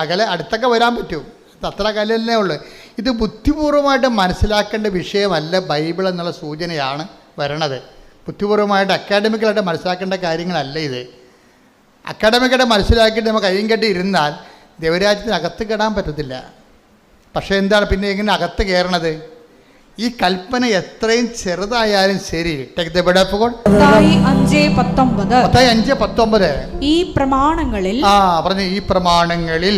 അകലെ അടുത്തൊക്കെ വരാൻ പറ്റും. അത്ര കലല്ലേ ഉള്ളു. ഇത് ബുദ്ധിപൂർവമായിട്ട് മനസ്സിലാക്കേണ്ട വിഷയമല്ല. ബൈബിൾ എന്നുള്ള സൂചനയാണ് വരണത്. ബുദ്ധിപൂർവമായിട്ട് അക്കാഡമിക്കലായിട്ട് മനസ്സിലാക്കേണ്ട കാര്യങ്ങളല്ല ഇത്. അക്കാഡമിക്കായിട്ട് മനസ്സിലാക്കിയിട്ട് നമുക്ക് കയ്യും കെട്ടി ഇരുന്നാൽ ദൈവരാജ്യത്തിന് അകത്ത് കയറാൻ പറ്റത്തില്ല. പക്ഷേ എന്താണ് പിന്നെ എങ്ങനെ അകത്ത് കയറണത്? ഈ കൽപ്പന എത്രയും ചെറുതായാലും ശരി. മത്തായി 5:19. ഈ പ്രമാണങ്ങളിൽ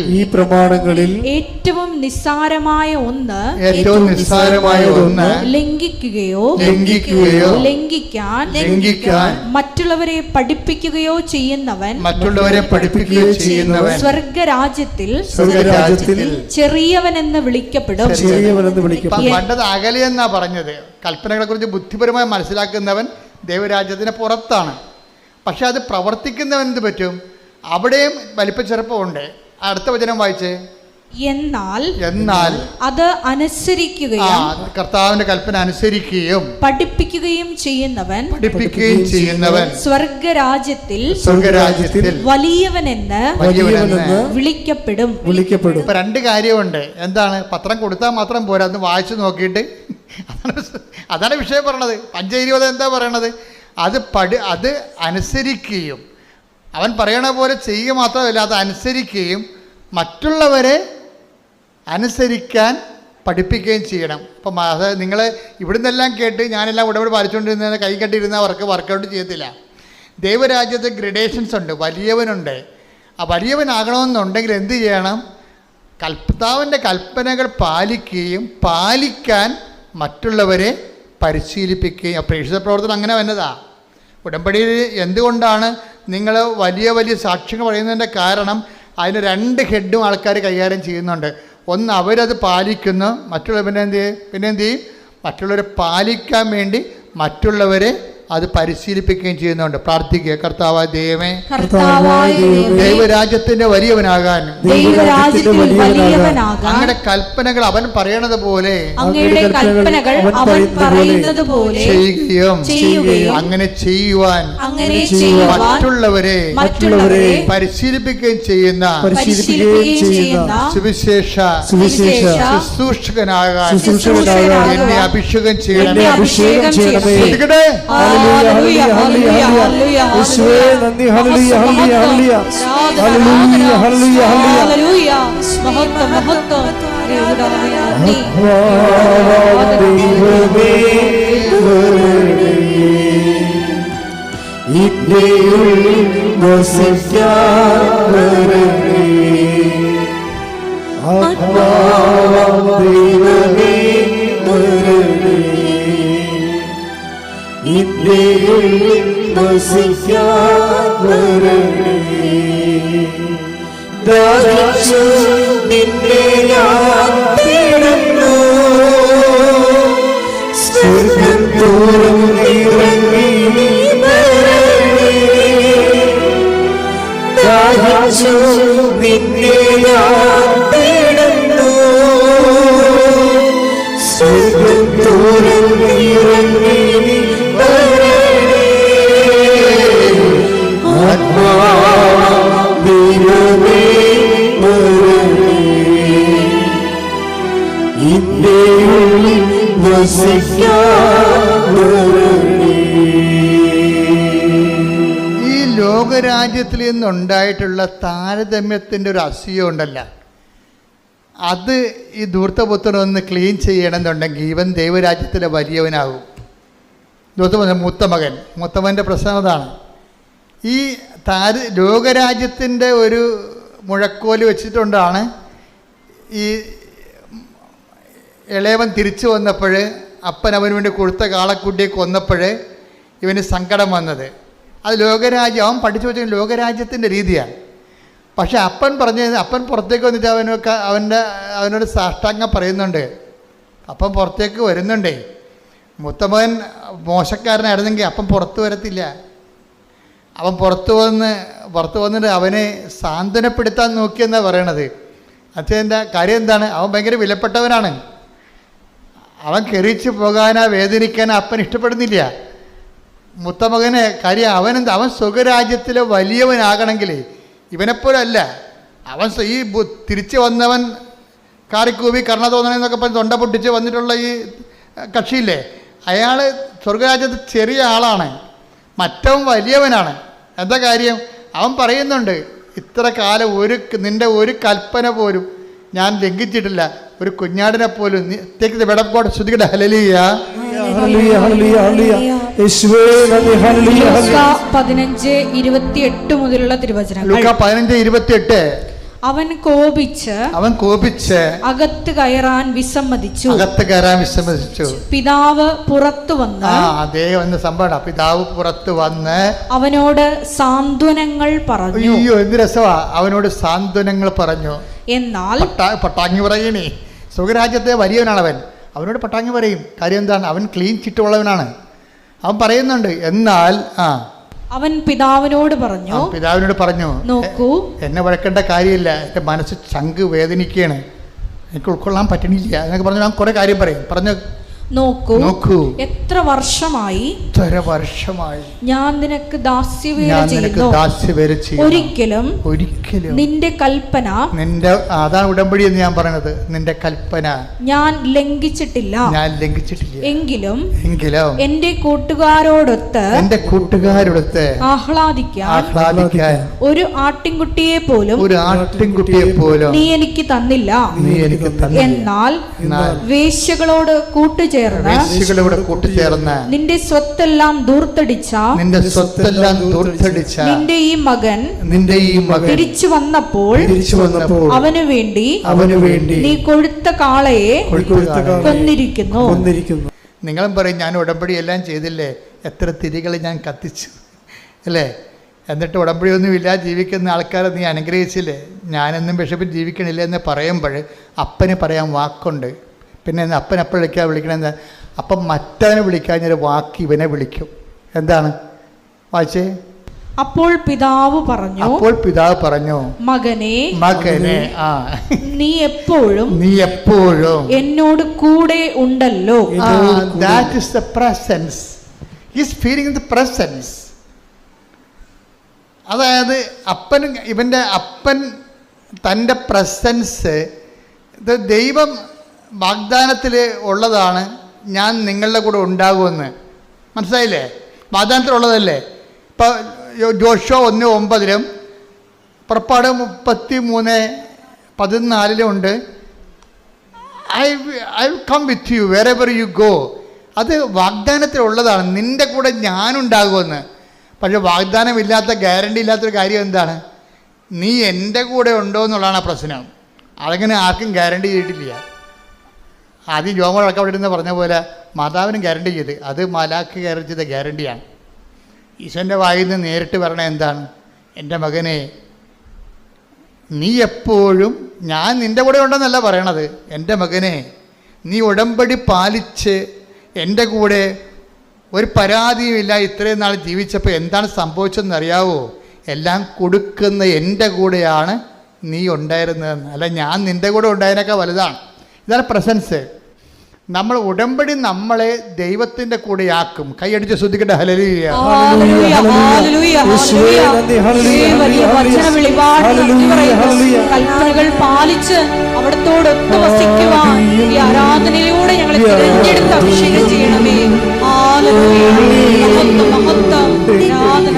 ഏറ്റവും നിസ്സാരമായ ഒന്ന് ലംഘിക്കുകയോ ലംഘിക്കാൻ മറ്റുള്ളവരെ പഠിപ്പിക്കുകയോ ചെയ്യുന്നവൻ സ്വർഗരാജ്യത്തിൽ ചെറിയവനെന്ന് വിളിക്കപ്പെടും. പണ്ടത് അകലെ എന്നാ പറഞ്ഞത്. കൽപ്പനകളെ കുറിച്ച് ബുദ്ധിപരമായി മനസ്സിലാക്കുന്നവൻ ദൈവരാജ്യത്തിന് പുറത്താണ്. പക്ഷെ അത് പ്രവർത്തിക്കുന്നവൻ എന്ത് പറ്റും? അവിടെയും വലിപ്പ ചെറുപ്പമുണ്ട്. അടുത്ത വചനം വായിച്ചേ. എന്നാൽ അത് അനുസരിക്കുകയും കർത്താവിന്റെ കൽപ്പന അനുസരിക്കുകയും പഠിപ്പിക്കുകയും ചെയ്യുന്നവൻ സ്വർഗരാജ്യത്തിൽ വലിയവനെന്ന് വിളിക്കപ്പെടും. ഇപ്പൊ 2 കാര്യമുണ്ട്. എന്താണ്? പത്രം കൊടുത്താൽ മാത്രം പോരാ, അത് വായിച്ചു നോക്കിയിട്ട് അതാണ് വിഷയം പറയണത്. 5:20 എന്താ പറയണത്? അത് അനുസരിക്കുകയും അവൻ പറയണ പോലെ ചെയ്യുക മാത്രമല്ല, അത് അനുസരിക്കുകയും മറ്റുള്ളവരെ അനുസരിക്കാൻ പഠിപ്പിക്കുകയും ചെയ്യണം. അപ്പം അത് നിങ്ങൾ ഇവിടുന്നെല്ലാം കേട്ട് ഞാനെല്ലാം ഉടമ്പടി പാലിച്ചുകൊണ്ടിരുന്ന കൈ കെട്ടിയിരുന്ന വർക്കൗട്ട് ചെയ്യത്തില്ല. ദൈവരാജ്യത്ത് ഗ്രഡേഷൻസ് ഉണ്ട്. വലിയവനുണ്ട്. ആ വലിയവനാകണമെന്നുണ്ടെങ്കിൽ എന്ത് ചെയ്യണം? കർത്താവിൻ്റെ കൽപ്പനകൾ പാലിക്കുകയും പാലിക്കാൻ മറ്റുള്ളവരെ പരിശീലിപ്പിക്കുകയും. പ്രേക്ഷിത പ്രവർത്തനം അങ്ങനെ വന്നതാ. ഉടമ്പടിയിൽ എന്തുകൊണ്ടാണ് നിങ്ങൾ വലിയ വലിയ സാക്ഷ്യങ്ങൾ പറയുന്നതിൻ്റെ കാരണം അതിന് 2 ഹെഡും ആൾക്കാർ കൈകാര്യം ചെയ്യുന്നുണ്ട്. ഒന്ന്, അവരത് പാലിക്കുന്നു. മറ്റുള്ളവരെ പിന്നെ എന്ത് ചെയ്യും? മറ്റുള്ളവരെ പാലിക്കാൻ വേണ്ടി മറ്റുള്ളവരെ അത് പരിശീലിപ്പിക്കുകയും ചെയ്യുന്നുണ്ട്. പ്രാർത്ഥിക്കുക, കർത്താവായ ദൈവമേ, കർത്താവായ ദൈവമേ, ദൈവരാജ്യത്തിന്റെ വലിയവനാകാൻ ദൈവരാജ്യത്തിൽ വലിയവനാകാൻ അങ്ങയുടെ കൽപ്പനകൾ അവൻ പറയണത് പോലെ അങ്ങയുടെ കൽപ്പനകൾ അവൻ പറയുന്നത് പോലെ ചെയ്യുകയും അങ്ങനെ ചെയ്യുവാൻ മറ്റുള്ളവരെ പരിശീലിപ്പിക്കുകയും ചെയ്യുന്ന സുവിശേഷ ശുശ്രൂഷകനാകാൻ എന്നെ അഭിഷേകം ചെയ്യണമേ. ഈ ലോകരാജ്യത്തിൽ നിന്നുണ്ടായിട്ടുള്ള താരതമ്യത്തിൻ്റെ ഒരു അസൂയ ഉണ്ടല്ല, അത് ഈ ധൂർത്തപുത്രനൊന്ന് ക്ലീൻ ചെയ്യണമെന്നുണ്ടെങ്കിൽ ഇവൻ ദൈവരാജ്യത്തിലെ വലിയവനാകും. ധൂർത്തപുത്രൻ മൂത്തമകൻ്റെ പ്രശ്നം അതാണ്. ഈ ലോകരാജ്യത്തിൻ്റെ ഒരു മുഴക്കോല് വെച്ചിട്ടുണ്ടാണ് ഈ ഇളയവൻ തിരിച്ചു വന്നപ്പോൾ അപ്പൻ അവന് വേണ്ടി കൊടുത്ത കാളക്കുട്ടിയെ കൊന്നപ്പോൾ ഇവന് സങ്കടം വന്നത്. അത് ലോകരാജ്യം, അവൻ പഠിച്ചു വെച്ച ലോകരാജ്യത്തിൻ്റെ രീതിയാണ്. പക്ഷെ അപ്പൻ അപ്പൻ പുറത്തേക്ക് വന്നിട്ട് അവനോട് സാഷ്ടാംഗം പറയുന്നുണ്ട്. അപ്പൻ പുറത്തേക്ക് വരുന്നുണ്ടേ. മൂത്തമകൻ മോശക്കാരനായിരുന്നെങ്കിൽ അപ്പൻ പുറത്ത് വരത്തില്ല. അവൻ പുറത്ത് വന്നിട്ട് അവനെ സാന്ത്വനപ്പെടുത്താൻ നോക്കിയെന്നാണ് പറയണത്. അച്ഛൻ്റെ കാര്യം എന്താണ്? അവൻ ഭയങ്കര വിലപ്പെട്ടവനാണ്. അവൻ കെറിച്ച് പോകാനാ വേദനിക്കാനാ അപ്പൻ ഇഷ്ടപ്പെടുന്നില്ല. മൂത്തമകന് കാര്യം അവൻ സ്വകരാജ്യത്തിലെ വലിയവനാകണമെങ്കിൽ ഇവനെപ്പോലല്ല. അവൻ ഈ തിരിച്ചു വന്നവൻ കാറിക്കൂവി കർണ തോന്നണെന്നൊക്കെ പറഞ്ഞ് തൊണ്ട പൊട്ടിച്ച് വന്നിട്ടുള്ള ഈ കക്ഷിയില്ലേ, അയാൾ സ്വർഗരാജ്യത്തിൽ ചെറിയ ആളാണ്, മറ്റവൻ വലിയവനാണ്. എന്താ കാര്യം? അവൻ പറയുന്നുണ്ട്, ഇത്ര കാലം നിൻ്റെ ഒരു കൽപ്പന പോലും ഞാൻ ലംഘിച്ചിട്ടില്ല, ഒരു കുഞ്ഞാടിനെ പോലും. വെടപ്പോടെ ശ്രുതികട ഹല്ലേലൂയ. 15:28 മുതലുള്ള തിരുവചനങ്ങൾ. ലൂക്കാ 15:28. അവൻ കോപിച്ച് അകത്ത് കയറാൻ വിസമ്മതിച്ചു. പിതാവ് പുറത്തു വന്ന് പിതാവ് പുറത്തു വന്ന് അവനോട് സാന്ത്വനങ്ങൾ പറഞ്ഞു. അയ്യോ, എന്ത് രസമാ! അവനോട് സാന്ത്വനങ്ങൾ പറഞ്ഞു. എന്നാൽ പട്ടാങ്ങി പറയണേ, സ്വകരാജ്യത്തെ വലിയവനാണ് അവൻ. അവനോട് പട്ടാങ്ങി പറയും. കാര്യം എന്താണ്? അവൻ ക്ലീൻ ചിട്ടുള്ളവനാണ്. അവൻ പറയുന്നുണ്ട്. എന്നാൽ അവൻ പിതാവിനോട് പറഞ്ഞു, നോക്കൂ, എന്നെ വഴക്കേണ്ട കാര്യമില്ല, എൻ്റെ മനസ്സ് ചങ്ക് വേദനിക്കുകയാണ്, എനിക്ക് ഉൾക്കൊള്ളാൻ പറ്റണില്ല എന്നൊക്കെ പറഞ്ഞു. ഞാൻ കുറെ കാര്യം പറഞ്ഞു. നോക്കൂ, എത്ര വർഷമായി ഞാൻ നിനക്ക് ദാസ്യവേല ചെയ്യുന്നു, ഒരിക്കലും നിന്റെ കൽപ്പന, അതാണ് ഉടമ്പടി എന്ന് ഞാൻ പറയണത്, നിന്റെ കൽപ്പന ഞാൻ ലംഘിച്ചിട്ടില്ല. എങ്കിലും എന്റെ കൂട്ടുകാരോടൊത്ത് ആഹ്ലാദിക്കാൻ ഒരു ആട്ടിൻകുട്ടിയെ പോലും നീ എനിക്ക് തന്നില്ല. എന്നാൽ വേശ്യകളോട് കൂട്ടുചേർന്ന് നിന്റെ സ്വത്തെല്ലാം ദൂർത്തടിച്ച നിന്റെ ഈ മകൻ തിരിച്ചു വന്നപ്പോൾ അവനു വേണ്ടി നീ കൊഴുത്ത കാളയെ കൊന്നിരിക്കുന്നു. നിങ്ങളും പറയും, ഞാൻ ഉടമ്പടി എല്ലാം ചെയ്തില്ലേ, എത്ര തിരികൾ ഞാൻ കത്തിച്ചു അല്ലേ, എന്നിട്ട് ഉടമ്പടിയൊന്നുമില്ല ജീവിക്കുന്ന ആൾക്കാരെ നീ അനുഗ്രഹിച്ചില്ലേ, ഞാനെന്നും വിഷപ്പിൽ ജീവിക്കണില്ല എന്ന് പറയുമ്പോൾ അപ്പന് പറയാൻ വാക്കുണ്ട്. പിന്നെ അപ്പൻ എപ്പോഴൊക്കെയാണ് വിളിക്കണമെന്ന്, അപ്പം മറ്റവനെ വിളിക്കാഞ്ഞൊരു വാക്ക് ഇവനെ വിളിക്കും. എന്താണ് വായിച്ചേ? അപ്പോൾ പിതാവ് പറഞ്ഞു, അപ്പോൾ പിതാവ് പറഞ്ഞു, മകനെ, മകനെ, നീ എപ്പോഴും എന്നോട് കൂടെ ഉണ്ടല്ലോ. That is the presence. He is feeling the presence. അതായത് ഇവൻ്റെ അപ്പൻ തൻ്റെ പ്രസൻസ്, ഇത് ദൈവം വാഗ്ദാനത്തിൽ ഉള്ളതാണ്, ഞാൻ നിങ്ങളുടെ കൂടെ ഉണ്ടാകുമെന്ന്. മനസ്സിലായില്ലേ? വാഗ്ദാനത്തിലുള്ളതല്ലേ? ഇപ്പോൾ ജോഷുവ 1:9 പുറപ്പാട് 33:14 ഉണ്ട്, I will come with you wherever you go. അത് വാഗ്ദാനത്തിലുള്ളതാണ്, നിൻ്റെ കൂടെ ഞാനുണ്ടാകുമെന്ന്. പക്ഷെ വാഗ്ദാനമില്ലാത്ത, ഗ്യാരണ്ടി ഇല്ലാത്തൊരു കാര്യം എന്താണ്? നീ എൻ്റെ കൂടെ ഉണ്ടോ എന്നുള്ളതാണ് പ്രശ്നം. അതങ്ങനെ ആർക്കും ഗ്യാരണ്ടി ചെയ്തിട്ടില്ല. ആദ്യം ജോമോളൊക്കെ അവിടെ ഇരുന്ന് പറഞ്ഞ പോലെ മാതാവിനും ഗ്യാരണ്ടി ചെയ്ത്, അത് മാലാഖ് ഗ്യാരണ്ടി ചെയ്ത ഗ്യാരണ്ടിയാണ്. ഈശോൻ്റെ വായിൽ നിന്ന് നേരിട്ട് പറയണ എന്താണ്? എൻ്റെ മകനെ, നീ എപ്പോഴും, ഞാൻ നിൻ്റെ കൂടെ ഉണ്ടെന്നല്ല പറയണത്, എൻ്റെ മകനെ നീ ഉടമ്പടി പാലിച്ച് എൻ്റെ കൂടെ ഒരു പരാതിയുമില്ല ഇത്രയും നാൾ ജീവിച്ചപ്പോൾ എന്താണ് സംഭവിച്ചതെന്നറിയാവോ? എല്ലാം കൊടുക്കുന്ന എൻ്റെ കൂടെയാണ് നീ ഉണ്ടായിരുന്നതെന്ന്. അല്ല, ഞാൻ നിൻ്റെ കൂടെ ഉണ്ടായതിനേക്കാൾ വലുതാണ്. ഇതാണ് പ്രസൻസ്. നമ്മൾ ഉടമ്പടി നമ്മളെ ദൈവത്തിൻ്റെ കൂടെയാക്കും. കൈയടിച്ച് ശ്രദ്ധിക്കട്ടെ. ഹല്ലേലൂയ. കൽപ്പനകൾ പാലിച്ച് അവിടത്തോടൊത്ത് വസിക്കുവാൻ ഈ ആരാധനയിലൂടെ ഞങ്ങളെ തിരഞ്ഞെടുത്ത് അഭിഷേകം ചെയ്യണമേ. മഹത്വം, മഹത്വം, ആരാധന,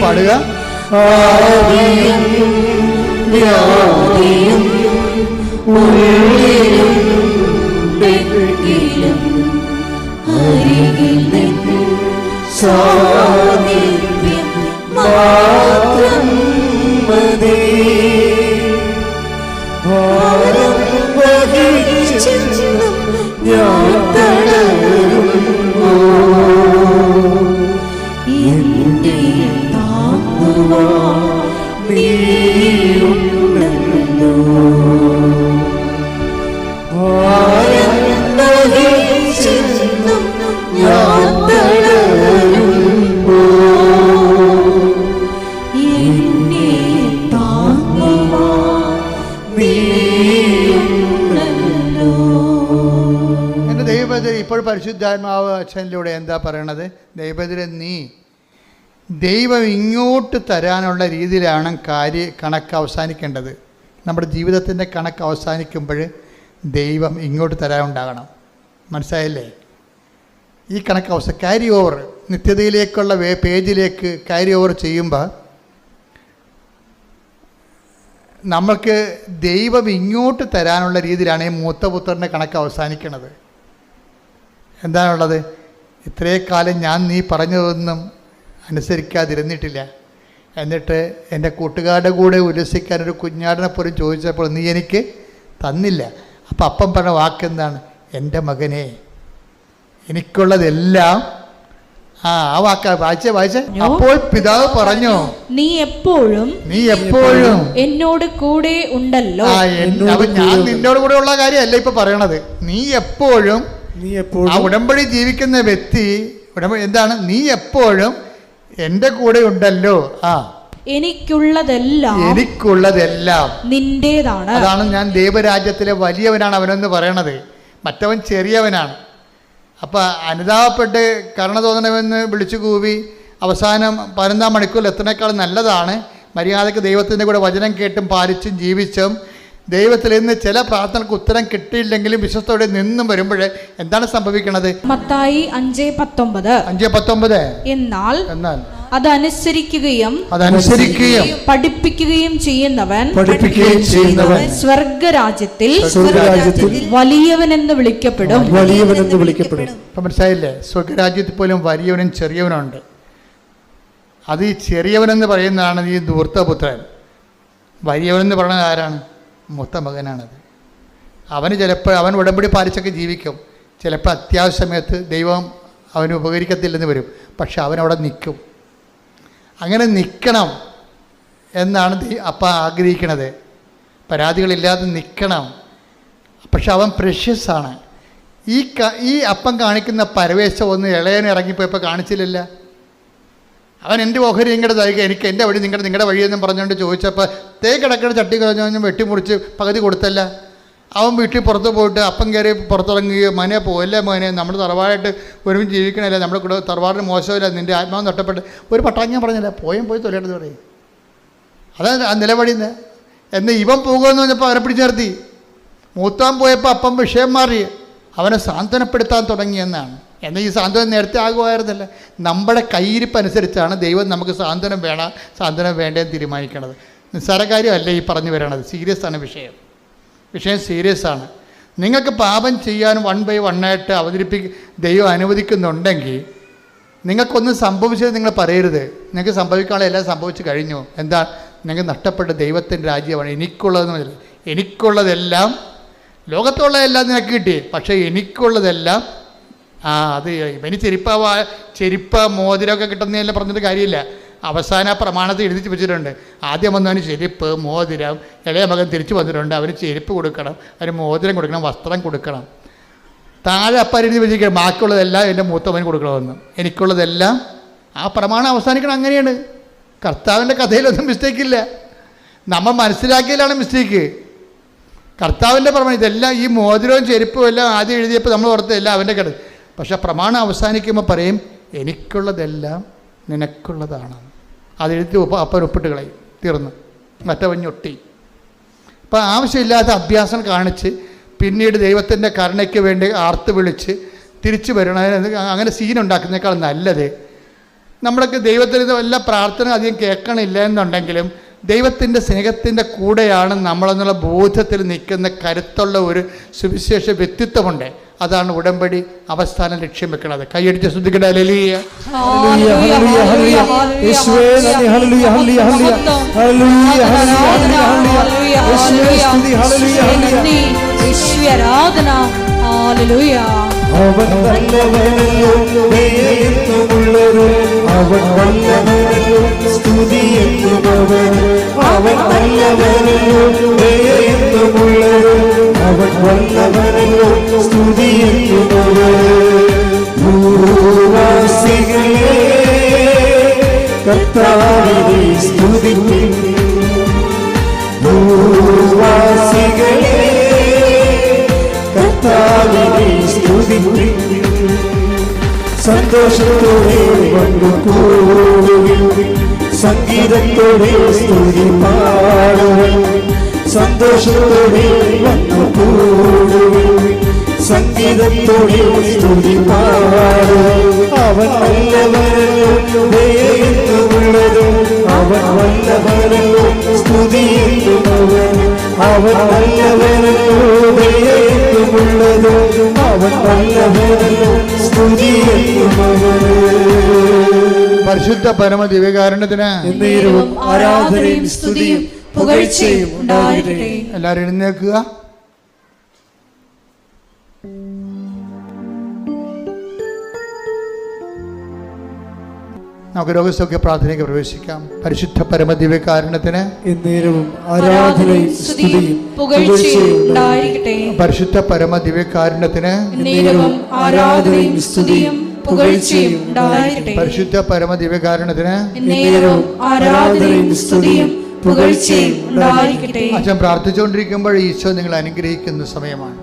പാടുക. ഇപ്പോൾ പരിശുദ്ധാത്മാവ് അച്ഛനിലൂടെ എന്താ പറയണത്? ദൈവത്തിലെ നീ ദൈവം ഇങ്ങോട്ട് തരാനുള്ള രീതിയിലാണ് കണക്ക് അവസാനിക്കേണ്ടത്. നമ്മുടെ ജീവിതത്തിൻ്റെ കണക്ക് അവസാനിക്കുമ്പോൾ ദൈവം ഇങ്ങോട്ട് തരാനുണ്ടാകണം. മനസ്സിലായില്ലേ? ഈ കണക്ക് ക്യാരി ഓവർ, നിത്യതയിലേക്കുള്ള പേജിലേക്ക് ക്യാരി ഓവർ ചെയ്യുമ്പോൾ നമ്മൾക്ക് ദൈവം ഇങ്ങോട്ട് തരാനുള്ള രീതിയിലാണ് ഈ മൂത്തപുത്രൻ്റെ കണക്ക് അവസാനിക്കുന്നത്. എന്താണുള്ളത്? ഇത്രേ കാലം ഞാൻ നീ പറഞ്ഞതൊന്നും അനുസരിക്കാതിരുന്നിട്ടില്ല, എന്നിട്ട് എൻ്റെ കൂട്ടുകാരുടെ കൂടെ ഉല്ലസിക്കാനൊരു കുഞ്ഞാടിനെ പോലും ചോദിച്ചപ്പോൾ നീ എനിക്ക് തന്നില്ല. അപ്പം അപ്പം പറഞ്ഞ വാക്കെന്താണ്? എൻ്റെ മകനെ, എനിക്കുള്ളതെല്ലാം. ആ വാക്കാ വായിച്ചേ. അപ്പോൾ പിതാവ് പറഞ്ഞു, നീ എപ്പോഴും എന്നോട് കൂടെ ഉണ്ടല്ലോ. ഞാൻ നിന്നോട് കൂടെ ഉള്ള കാര്യമല്ല ഇപ്പൊ പറയണത്. നീ എപ്പോഴും ആ ഉടമ്പടി ജീവിക്കുന്ന വ്യക്തി എന്താണ്? നീ എപ്പോഴും എൻ്റെ കൂടെ ഉണ്ടല്ലോ. എനിക്കുള്ളതെല്ലാം നിന്റേതാണ്. അതാണ് ഞാൻ ദൈവരാജ്യത്തിലെ വലിയവനാണ് അവനെന്ന് പറയണത്. മറ്റവൻ ചെറിയവനാണ്. അപ്പം അനുതാപപ്പെട്ട് കരുണ തോന്നണമെന്ന് വിളിച്ചു കൂവി അവസാനം 15 മണിക്കൂറിൽ എത്തുന്നേക്കാൾ നല്ലതാണ് മര്യാദയ്ക്ക് ദൈവത്തിൻ്റെ കൂടെ വചനം കേട്ടും പാലിച്ചും ജീവിച്ചും ദൈവത്തിൽ നിന്ന് ചില പ്രാർത്ഥനകൾക്ക് ഉത്തരം കിട്ടിയില്ലെങ്കിലും വിശ്വസ്തയോടെ നിന്നും വരുമ്പോൾ എന്താണ് സംഭവിക്കുന്നത്? മത്തായി 5:19 എന്നാൽ അതനുസരിക്കുകയും പഠിപ്പിക്കുകയും ചെയ്യുന്നവൻ സ്വർഗരാജ്യത്തിൽ വലിയവനെന്ന് വിളിക്കപ്പെടും. ഇപ്പം മനസ്സിലായില്ലേ? സ്വർഗരാജ്യത്തിൽ പോലും വലിയവനും ചെറിയവനുണ്ട്. അത് ഈ ചെറിയവനെന്ന് പറയുന്നതാണ് ഈ ധൂർത്തപുത്രൻ. വലിയവനെന്ന് പറയുന്നത് ആരാണ്? മൂത്ത മകനാണത്. അവന് ചിലപ്പോൾ അവൻ ഉടമ്പടി പാലിച്ചൊക്കെ ജീവിക്കും. ചിലപ്പോൾ അത്യാവശ്യ സമയത്ത് ദൈവം അവന് ഉപകരിക്കത്തില്ലെന്ന് വരും. പക്ഷെ അവനവിടെ നിൽക്കും. അങ്ങനെ നിൽക്കണം എന്നാണ് അപ്പം ആഗ്രഹിക്കണത്. പരാതികളില്ലാതെ നിൽക്കണം. പക്ഷെ അവൻ പ്രഷ്യസാണ്. ഈ അപ്പം കാണിക്കുന്ന പരവേശം ഒന്ന് ഇളയനെ ഇറങ്ങിപ്പോയപ്പോൾ കാണിച്ചില്ലല്ല. അവൻ എൻ്റെ ഓഹരി നിങ്ങളുടെ തരിക, എനിക്ക് എൻ്റെ വഴി നിങ്ങളുടെ വഴിയെന്നും പറഞ്ഞുകൊണ്ട് ചോദിച്ചപ്പോൾ കിടക്കുന്ന ചട്ടി കഴിഞ്ഞ് വെട്ടിമുറിച്ച് പകുതി കൊടുത്തല്ല. അവൻ വീട്ടിൽ പുറത്ത് പോയിട്ട് അപ്പം കയറി പുറത്തിറങ്ങുകയോ മോനെ പോവല്ലേ മോനെ, നമ്മൾ തറവാടായിട്ട് ഒരുമിച്ച് ജീവിക്കണമല്ലേ, നമ്മുടെ കൂടെ തറവാടിന് മോശമില്ല, നിൻ്റെ ആത്മാവ് നഷ്ടപ്പെട്ട് ഒരു പട്ടാങ്ങ പറഞ്ഞില്ല, പോയി തൊലയിട്ടെന്ന് പറയും. അതാണ് ആ നിലപടിന്ന്. എന്ന് ഇവൻ പോകുമെന്ന് പറഞ്ഞപ്പോൾ അവരെ പിടിച്ചു നിർത്തി. മൂത്താൻ പോയപ്പോൾ അപ്പം വിഷയം മാറി, അവനെ സാന്ത്വനപ്പെടുത്താൻ തുടങ്ങിയെന്നാണ്. എന്നാൽ ഈ സാന്ത്വനം നേരത്തെ ആകുമായിരുന്നില്ല. നമ്മുടെ കയ്യിരിപ്പനുസരിച്ചാണ് ദൈവം നമുക്ക് സാന്ത്വനം സാന്ത്വനം വേണ്ടതെന്ന് തീരുമാനിക്കണത്. നിസ്സാര കാര്യമല്ല ഈ പറഞ്ഞു വരണത്. സീരിയസ് ആണ് വിഷയം സീരിയസ് ആണ്. നിങ്ങൾക്ക് പാപം ചെയ്യാൻ 1 by 1 ആയിട്ട് ദൈവം അനുവദിക്കുന്നുണ്ടെങ്കിൽ നിങ്ങൾക്കൊന്നും സംഭവിച്ചത് നിങ്ങൾ പറയരുത്. നിങ്ങൾക്ക് സംഭവിക്കാനുള്ള എല്ലാം സംഭവിച്ചു കഴിഞ്ഞു. എന്താ? നിങ്ങൾക്ക് നഷ്ടപ്പെട്ട ദൈവത്തിൻ്റെ രാജ്യമാണ്. എനിക്കുള്ളതെല്ലാം ലോകത്തുള്ളതെല്ലാം നിനക്ക് കിട്ടി, പക്ഷേ എനിക്കുള്ളതെല്ലാം അത് ഇവന് ചെരുപ്പ് മോതിരമൊക്കെ കിട്ടുന്നതെല്ലാം പറഞ്ഞിട്ട് കാര്യമില്ല. അവസാന പ്രമാണത്തിൽ എഴുതി വെച്ചിട്ടുണ്ട്. ആദ്യം വന്നവന് ചെരുപ്പ്, മോതിരം, ഇളയ മകൻ തിരിച്ചു വന്നിട്ടുണ്ട്, അവന് ചെരുപ്പ് കൊടുക്കണം, അവന് മോതിരം കൊടുക്കണം, വസ്ത്രം കൊടുക്കണം. താഴെ അപ്പം എഴുതി വെച്ചിരിക്കണം ബാക്കിയുള്ളതെല്ലാം എൻ്റെ മൂത്തവന് കൊടുക്കണമെന്ന്. എനിക്കുള്ളതെല്ലാം ആ പ്രമാണം അവസാനിക്കണം. അങ്ങനെയാണ്. കർത്താവിൻ്റെ കഥയിലൊന്നും മിസ്റ്റേക്കില്ല. നമ്മൾ മനസ്സിലാക്കിയതിലാണ് മിസ്റ്റേക്ക്. കർത്താവിൻ്റെ പ്രമാണം ഇതെല്ലാം, ഈ മോതിരവും ചെരുപ്പും എല്ലാം ആദ്യം എഴുതിയപ്പോൾ നമ്മൾ ഓർത്തതെല്ലാം അവൻ്റെ കട. പക്ഷെ പ്രമാണം അവസാനിക്കുമ്പോൾ പറയും എനിക്കുള്ളതെല്ലാം നിനക്കുള്ളതാണ്. അതെഴുതി അപ്പൻ ഒപ്പിട്ട് കളയും, തീർന്ന്. മറ്റവഞ്ഞൊട്ടി. അപ്പം ആവശ്യമില്ലാത്ത അഭ്യാസം കാണിച്ച് പിന്നീട് ദൈവത്തിൻ്റെ കരുണയ്ക്ക് വേണ്ടി ആർത്ത് വിളിച്ച് തിരിച്ചു വരണം. അങ്ങനെ സീനുണ്ടാക്കുന്നേക്കാൾ നല്ലത് നമ്മളൊക്കെ ദൈവത്തിന് എല്ലാ പ്രാർത്ഥന അധികം കേൾക്കണില്ല എന്നുണ്ടെങ്കിലും ദൈവത്തിൻ്റെ സ്നേഹത്തിൻ്റെ കൂടെയാണ് നമ്മളെന്നുള്ള ബോധത്തിൽ നിൽക്കുന്ന കരുത്തുള്ള ഒരു സുവിശേഷ വ്യക്തിത്വമുണ്ട്. അതാണ് ഉടമ്പടി അവസാനം ലക്ഷ്യം വെക്കുന്നത്. കൈയടിച്ച് ശ്രദ്ധിക്കട്ടെ. ഹല്ലേലൂയ. അവൻ നല്ലവനല്ലോ ദയയെന്നുമുള്ളവൻ, അവൻ വല്ലവനല്ലോ സ്തുതിയെന്നുമവൻ. അവൻ നല്ലവനല്ലോ ദയയെന്നുമുള്ളവൻ, അവൻ വല്ലവനല്ലോ സ്തുതിയെന്നുമവൻ. ഭൂവാസികളെ കർത്താവിനെ സ്തുതിപ്പിൻ. ഭൂവാസികളെ കർത്താവിനെ സ്തുതിപ്പിൻ. സന്തോഷത്തോടെ വന്നുകൂടുവിൻ, സംഗീതത്തോടെ സ്തുതി പാടുവിൻ. സന്തോഷത്തോടെ വന്നുകൂടുവിൻ, സംഗീതത്തോടെ സ്തുതി പാടുവിൻ. അവൻ നല്ലവനല്ലോ ദയയെന്നുമുള്ളത്, അവൻ വല്ലവനല്ലോ സ്തുതിയെന്നുമവൻ. അവൻ നല്ലവനല്ലോ ദയയെന്നുമുള്ളത്, അവൻ വല്ലവനല്ലോ സ്തുതിയെന്നുമവൻ. പരിശുദ്ധ പരമ ദിവ്യകാരുണ്യത്തിന് എന്നേരവും ആരാധനയും സ്തുതിയും പുകഴ്ചയും ഉണ്ടാകട്ടെ. എല്ലാവരും എഴുന്നേൽക്കുക. നമുക്ക് രോഗസൗഖ്യ പ്രാർത്ഥനയ്ക്ക് പ്രവേശിക്കാം. പരിശുദ്ധ പരമ ദിവ്യകാരുണ്യത്തിന് എന്നേരവും ആരാധനയും സ്തുതിയും പുകഴ്ചയും ഉണ്ടാകട്ടെ. പരിശുദ്ധ പരമ ദിവ്യകാരുണ്യത്തിന് എന്നേരവും ആരാധനയും സ്തുതിയും പുകഴ്ചയും ഉണ്ടാകട്ടെ. പരിശുദ്ധ പരമ ദിവ്യകാരുണ്യത്തിന് എന്നേരവും ആരാധനയും സ്തുതിയും പുകഴ്ചയും ഉണ്ടാകട്ടെ. അച്ഛൻ പ്രാർത്ഥിച്ചുകൊണ്ടിരിക്കുമ്പോൾ ഈശോ നിങ്ങൾ അനുഗ്രഹിക്കുന്ന സമയമാണ്.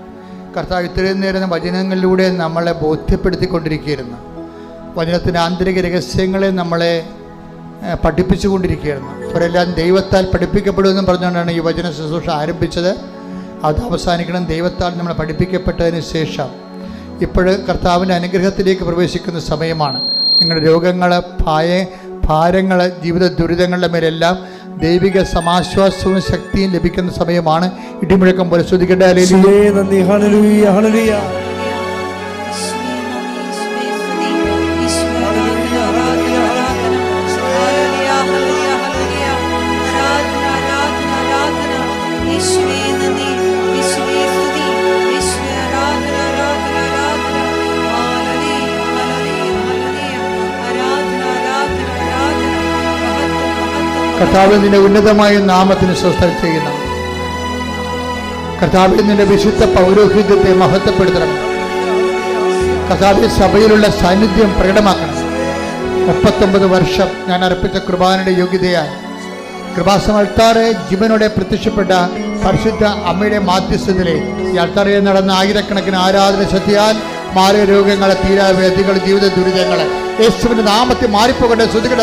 കർത്താവ് ഇത്രയും നേരം വചനങ്ങളിലൂടെ നമ്മളെ ബോധ്യപ്പെടുത്തിക്കൊണ്ടിരിക്കുകയായിരുന്നു. വചനത്തിൻ്റെ ആന്തരിക രഹസ്യങ്ങളെ നമ്മളെ പഠിപ്പിച്ചുകൊണ്ടിരിക്കുകയായിരുന്നു. അവരെല്ലാം ദൈവത്താൽ പഠിപ്പിക്കപ്പെടുമെന്നും പറഞ്ഞുകൊണ്ടാണ് ഈ വചന ശുശ്രൂഷ ആരംഭിച്ചത്. അത് അവസാനിക്കണം ദൈവത്താൽ നമ്മൾ പഠിപ്പിക്കപ്പെട്ടതിന് ശേഷം. ഇപ്പോഴ് കർത്താവിൻ്റെ അനുഗ്രഹത്തിലേക്ക് പ്രവേശിക്കുന്ന സമയമാണ്. നിങ്ങളുടെ രോഗങ്ങൾ, ഭാരങ്ങൾ, ജീവിത ദുരിതങ്ങളുടെ മേലെല്ലാം ദൈവിക സമാശ്വാസവും ശക്തിയും ലഭിക്കുന്ന സമയമാണ്. ഇടിമുഴക്കം പോലെ ശ്രദ്ധിക്കട്ടെ. നന്ദി. ഹല്ലേലൂയ, ഹല്ലേലൂയ. കർത്താവ് നിന്റെ ഉന്നതമായ നാമത്തിന് സ്വസ്ഥം ചെയ്യുന്നു. കർത്താവേ, നിന്റെ വിശുദ്ധ പൗരോഹിത്യത്തെ മഹത്വപ്പെടുത്തണം. കർത്താവേ, സഭയിലുള്ള സാന്നിധ്യം പ്രകടമാക്കണം. 39 വർഷം ഞാൻ അർപ്പിച്ച കുർബാനയുടെ യോഗ്യതയാൽ കൃപാസം അൾത്താറെ ജീവനോടെ പ്രത്യക്ഷപ്പെട്ട പരിശുദ്ധ അമ്മയുടെ മാധ്യസ്ഥതയിലെ ഈ അൾത്താറയിൽ നടന്ന ആയിരക്കണക്കിന് ആരാധന ശക്തിയാൽ മാറിയ രോഗങ്ങളെ, തീരാവേദികൾ, ജീവിത ദുരിതങ്ങളെ യേശുവിന്റെ നാമത്തിൽ മാറിപ്പോകട്ടെ. ശ്രുതികട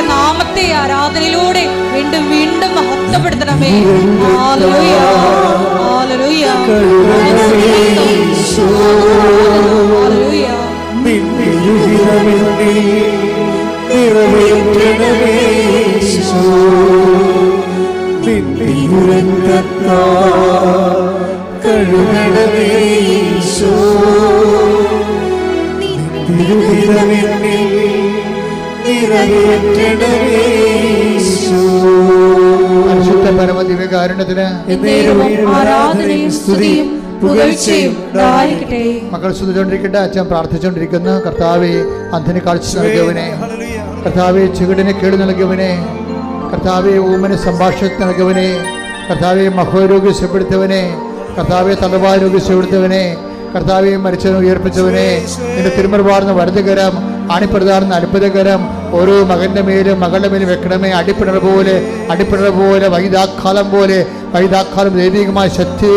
നാമത്തെ ആരാധനയിലൂടെ വീണ്ടും വീണ്ടും മഹത്വപ്പെടുത്തണമേ. ഹല്ലേലൂയ, ഹല്ലേലൂയ, ഹല്ലേലൂയ. പരിശുദ്ധ പരമദിവ്യകാരുണ്യത്തിന് ആരാധനയും സ്തുതിയും പുകഴ്ചയും ഉണ്ടായിരിക്കട്ടെ. മക്കൾ സ്തുതിച്ചുകൊണ്ടിരിക്കട്ടെ. അച്ഛൻ പ്രാർത്ഥിച്ചുകൊണ്ടിരിക്കുന്നു. കർത്താവേ, അന്ധന് കാഴ്ച നൽകിയവനെ, കർത്താവെ ചെകിടിന് കേട് നൽകിയവനെ, കർത്താവെ ഊമന് സംഭാഷണത്തിൽ നൽകിയവനെ, കർത്താവെ മഹോരോഗ്യം സുഖപ്പെടുത്തിയവനെ, കർത്താവെ തലവാരോഗ്യം സുഖപ്പെടുത്തിയവനെ, കർത്താവെ മരിച്ചവനെ ഉയർപ്പിച്ചവനെ, നിന്റെ തിരുമറുപാർന്ന വലതുകരം, അണിപ്രധാർന്ന അത്ഭുതകരം ഓരോ മകന്റെ മേലും മകളുടെ മേലും വെക്കണമേ. അടിപ്പിണർ പോലെ വൈദാക്കാലം ദൈവികമായ ശക്തി,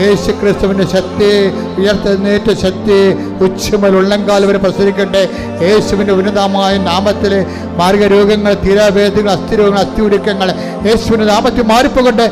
യേശു ക്രിസ്തുവിന്റെ ശക്തി, ഉയർത്തെഴുന്നേറ്റ ശക്തി ഉച്ചമുതൽ ഉള്ളംകാലം വരെ പ്രസരിക്കട്ടെ. യേശുവിന്റെ ഉന്നതമായ നാമത്തിലെ മാർഗരോഗങ്ങൾ, തീരാവേദങ്ങൾ, അസ്ഥിരോഗങ്ങൾ, അസ്ഥിയുരുക്കങ്ങൾ യേശുവിന്റെ നാമത്തിൽ മാറിപ്പോകട്ടെ.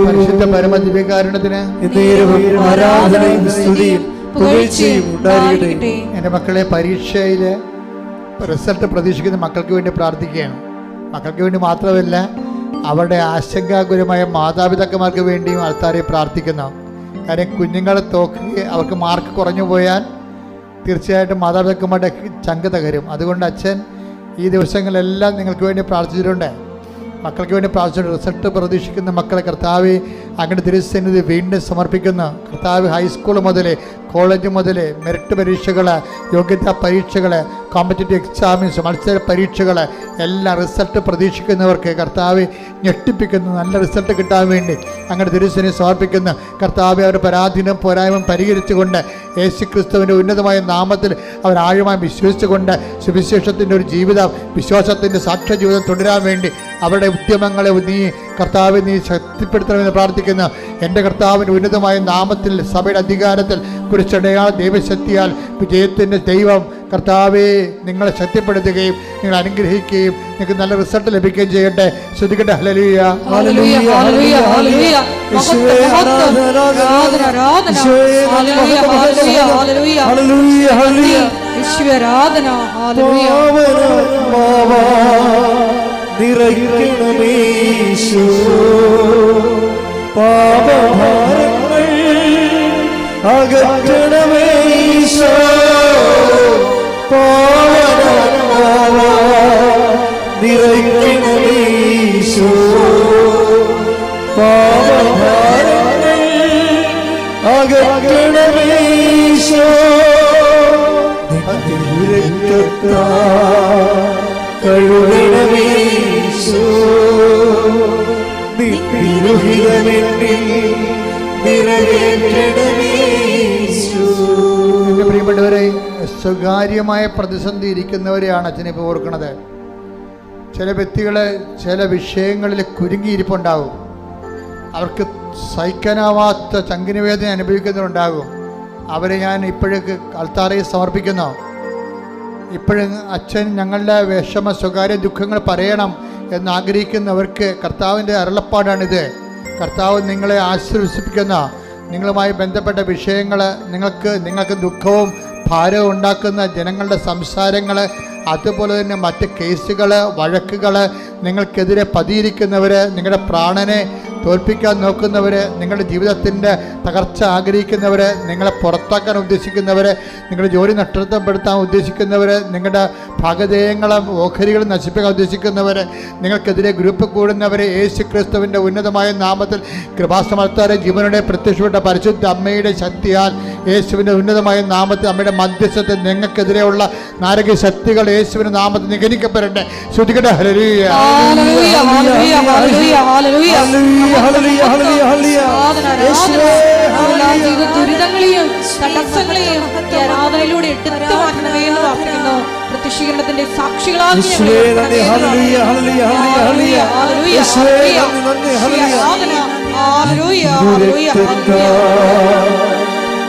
പരിശുദ്ധ പരമദിവ്യകാരുണ്യത്തിന് ആരാധനയും സ്തുതിയും പുകഴ്ചയും ഉണ്ടായിരിക്കട്ടെ. എൻ്റെ മക്കളെ, പരീക്ഷയിലെ റിസൾട്ട് പ്രതീക്ഷിക്കുന്ന മക്കൾക്ക് വേണ്ടി പ്രാർത്ഥിക്കുകയാണ്. മക്കൾക്ക് വേണ്ടി മാത്രമല്ല, അവരുടെ ആശങ്കാകുലമായ മാതാപിതാക്കന്മാർക്ക് വേണ്ടിയും ആൾക്കാരെ പ്രാർത്ഥിക്കുന്നു. കാര്യം കുഞ്ഞുങ്ങളെ തോക്കുകയും അവർക്ക് മാർക്ക് കുറഞ്ഞു പോയാൽ തീർച്ചയായിട്ടും മാതാപിതാക്കന്മാരുടെ ചങ്ക് തകരും. അതുകൊണ്ട് അച്ഛൻ ഈ ദിവസങ്ങളെല്ലാം നിങ്ങൾക്ക് വേണ്ടി പ്രാർത്ഥിച്ചിട്ടുണ്ട്. മക്കൾക്ക് വേണ്ടി പ്രാർത്ഥിച്ചിട്ടുണ്ട്. റിസൾട്ട് പ്രതീക്ഷിക്കുന്ന മക്കളെ കർത്താവ് അങ്ങനെ തിരുസന്നിധി വീണ്ടും സമർപ്പിക്കുന്നു. കർത്താവ് ഹൈസ്കൂൾ മുതൽ കോളേജ് മുതൽ മെറിറ്റ് പരീക്ഷകൾ, യോഗ്യതാ പരീക്ഷകൾ, കോമ്പറ്റേറ്റീവ് എക്സാമിൻസ്, മത്സര പരീക്ഷകൾ എല്ലാം റിസൾട്ട് പ്രതീക്ഷിക്കുന്നവർക്ക് കർത്താവ് ഞെട്ടിപ്പിക്കുന്നു. നല്ല റിസൾട്ട് കിട്ടാൻ വേണ്ടി അങ്ങനെ തിരുസന്നിധി സമർപ്പിക്കുന്നു. കർത്താവ് അവരുടെ പരാധീനം പോരായ്മ പരിഹരിച്ചുകൊണ്ട് യേശു ക്രിസ്തുവിൻ്റെ ഉന്നതമായ നാമത്തിൽ അവർ ആഴമായി വിശ്വസിച്ചുകൊണ്ട് സുവിശേഷത്തിൻ്റെ ഒരു ജീവിതം, വിശ്വാസത്തിൻ്റെ സാക്ഷ്യ ജീവിതം തുടരാൻ വേണ്ടി അവരുടെ ഉദ്യമങ്ങളെ കർത്താവ് നീ ശക്തിപ്പെടുത്തണമെന്ന് പ്രാർത്ഥിക്കുന്നു. എൻ്റെ കർത്താവിൻ്റെ ഉന്നതമായ നാമത്തിൽ സഭയുടെ അധികാരത്തിൽ കുറിച്ചടയാള ദൈവശക്തിയാൽ വിജയത്തിൻ്റെ ദൈവം കർത്താവെ നിങ്ങളെ ശക്തിപ്പെടുത്തുകയും നിങ്ങൾ അനുഗ്രഹിക്കുകയും നിങ്ങൾക്ക് നല്ല റിസൾട്ട് ലഭിക്കുകയും ചെയ്യട്ടെ. ശ്രദ്ധിക്കട്ടെ. ഹല്ലേലൂയ, ഹല്ലേലൂയ, ഹല്ലേലൂയ, ഹല്ലേലൂയ. പാപഭാരങ്ങൾ അകറ്റണമേ ഈശോ, നിറയ്ക്കണമേ ഈശോ, പാപഭാരങ്ങൾ അകറ്റണമേ ഈശോ, കഴുകണമേ ഈശോ, എൻ്റെ പ്രിയപ്പെട്ടവരെ, സ്വകാര്യമായ പ്രതിസന്ധി ഇരിക്കുന്നവരെയാണ് അച്ഛനിപ്പോൾ ഓർക്കുന്നത്. ചില വ്യക്തികൾ ചില വിഷയങ്ങളിൽ കുരുങ്ങിയിരിപ്പുണ്ടാകും. അവർക്ക് സഹിക്കാനാവാത്ത ചങ്കിനുവേദന അനുഭവിക്കുന്നവരുണ്ടാകും. അവരെ ഞാൻ ഇപ്പോഴേക്ക് അൾത്താരയിൽ സമർപ്പിക്കുന്നു. ഇപ്പോഴും അച്ഛൻ ഞങ്ങളുടെ വിഷമ സ്വകാര്യ ദുഃഖങ്ങൾ പറയണം എന്നാഗ്രഹിക്കുന്നവർക്ക് കർത്താവിൻ്റെ അരുളപ്പാടാണിത്. കർത്താവ് നിങ്ങളെ ആശീർവദിപ്പിക്കുന്ന നിങ്ങളുമായി ബന്ധപ്പെട്ട വിഷയങ്ങൾ, നിങ്ങൾക്ക് ദുഃഖവും ഭാരവും ഉണ്ടാക്കുന്ന ജനങ്ങളുടെ സംസാരങ്ങൾ, അതുപോലെ തന്നെ മറ്റ് കേസുകൾ, വഴക്കുകൾ, നിങ്ങൾക്കെതിരെ പതിയിരിക്കുന്നവർ, നിങ്ങളുടെ പ്രാണനെ തോൽപ്പിക്കാൻ നോക്കുന്നവർ, നിങ്ങളുടെ ജീവിതത്തിൻ്റെ തകർച്ച ആഗ്രഹിക്കുന്നവർ, നിങ്ങളെ പുറത്താക്കാൻ ഉദ്ദേശിക്കുന്നവർ, നിങ്ങളുടെ ജോലി നഷ്ടപ്പെടുത്താൻ ഉദ്ദേശിക്കുന്നവർ, നിങ്ങളുടെ ഭാഗധേയങ്ങളും ഓഹരികളും നശിപ്പിക്കാൻ ഉദ്ദേശിക്കുന്നവർ, നിങ്ങൾക്കെതിരെ ഗ്രൂപ്പ് കൂടുന്നവർ, യേശു ക്രിസ്തുവിൻ്റെ ഉന്നതമായ നാമത്തിൽ കൃപാസമർത്താരെ ജീവനുടെ പ്രത്യക്ഷപ്പെട്ട പരിശുദ്ധ അമ്മയുടെ ശക്തിയാൽ, യേശുവിൻ്റെ ഉന്നതമായ നാമത്തിൽ അമ്മയുടെ മധ്യസ്ഥത്തിൽ നിങ്ങൾക്കെതിരെയുള്ള നാരക ശക്തികൾ യേശുവിൻ്റെ നാമത്തിൽ നിഗനിക്കപ്പെടട്ടെ. ശ്രുതികട്ടെ. ഹല്ലേലൂയ, ഹല്ലേലൂയ, ഹല്ലേലൂയ, ഹല്ലേലൂയ, ഹല്ലേലൂയ. ഹല്ലേലൂയ, ഹല്ലേലൂയ, ഹല്ലേലൂയ. യേശുവേ, എല്ലാ ജീവിത ദുരിതങ്ങളെയും തടസ്സങ്ങളെയും ഈ ആരാധനയിലൂടെ എടുത്തു മാറ്റണമേ എന്ന് പ്രാർത്ഥിക്കുന്നു. പ്രത്യക്ഷീകരണത്തിന്റെ സാക്ഷികളാകുന്നു. യേശുവേ നന്ദി. ഹല്ലേലൂയ, ഹല്ലേലൂയ, ഹല്ലേലൂയ, ഹല്ലേലൂയ. യേശുവേ നന്ദി, നന്ദി. ഹല്ലേലൂയ, ഹല്ലേലൂയ, ഹല്ലേലൂയ, ഹല്ലേലൂയ.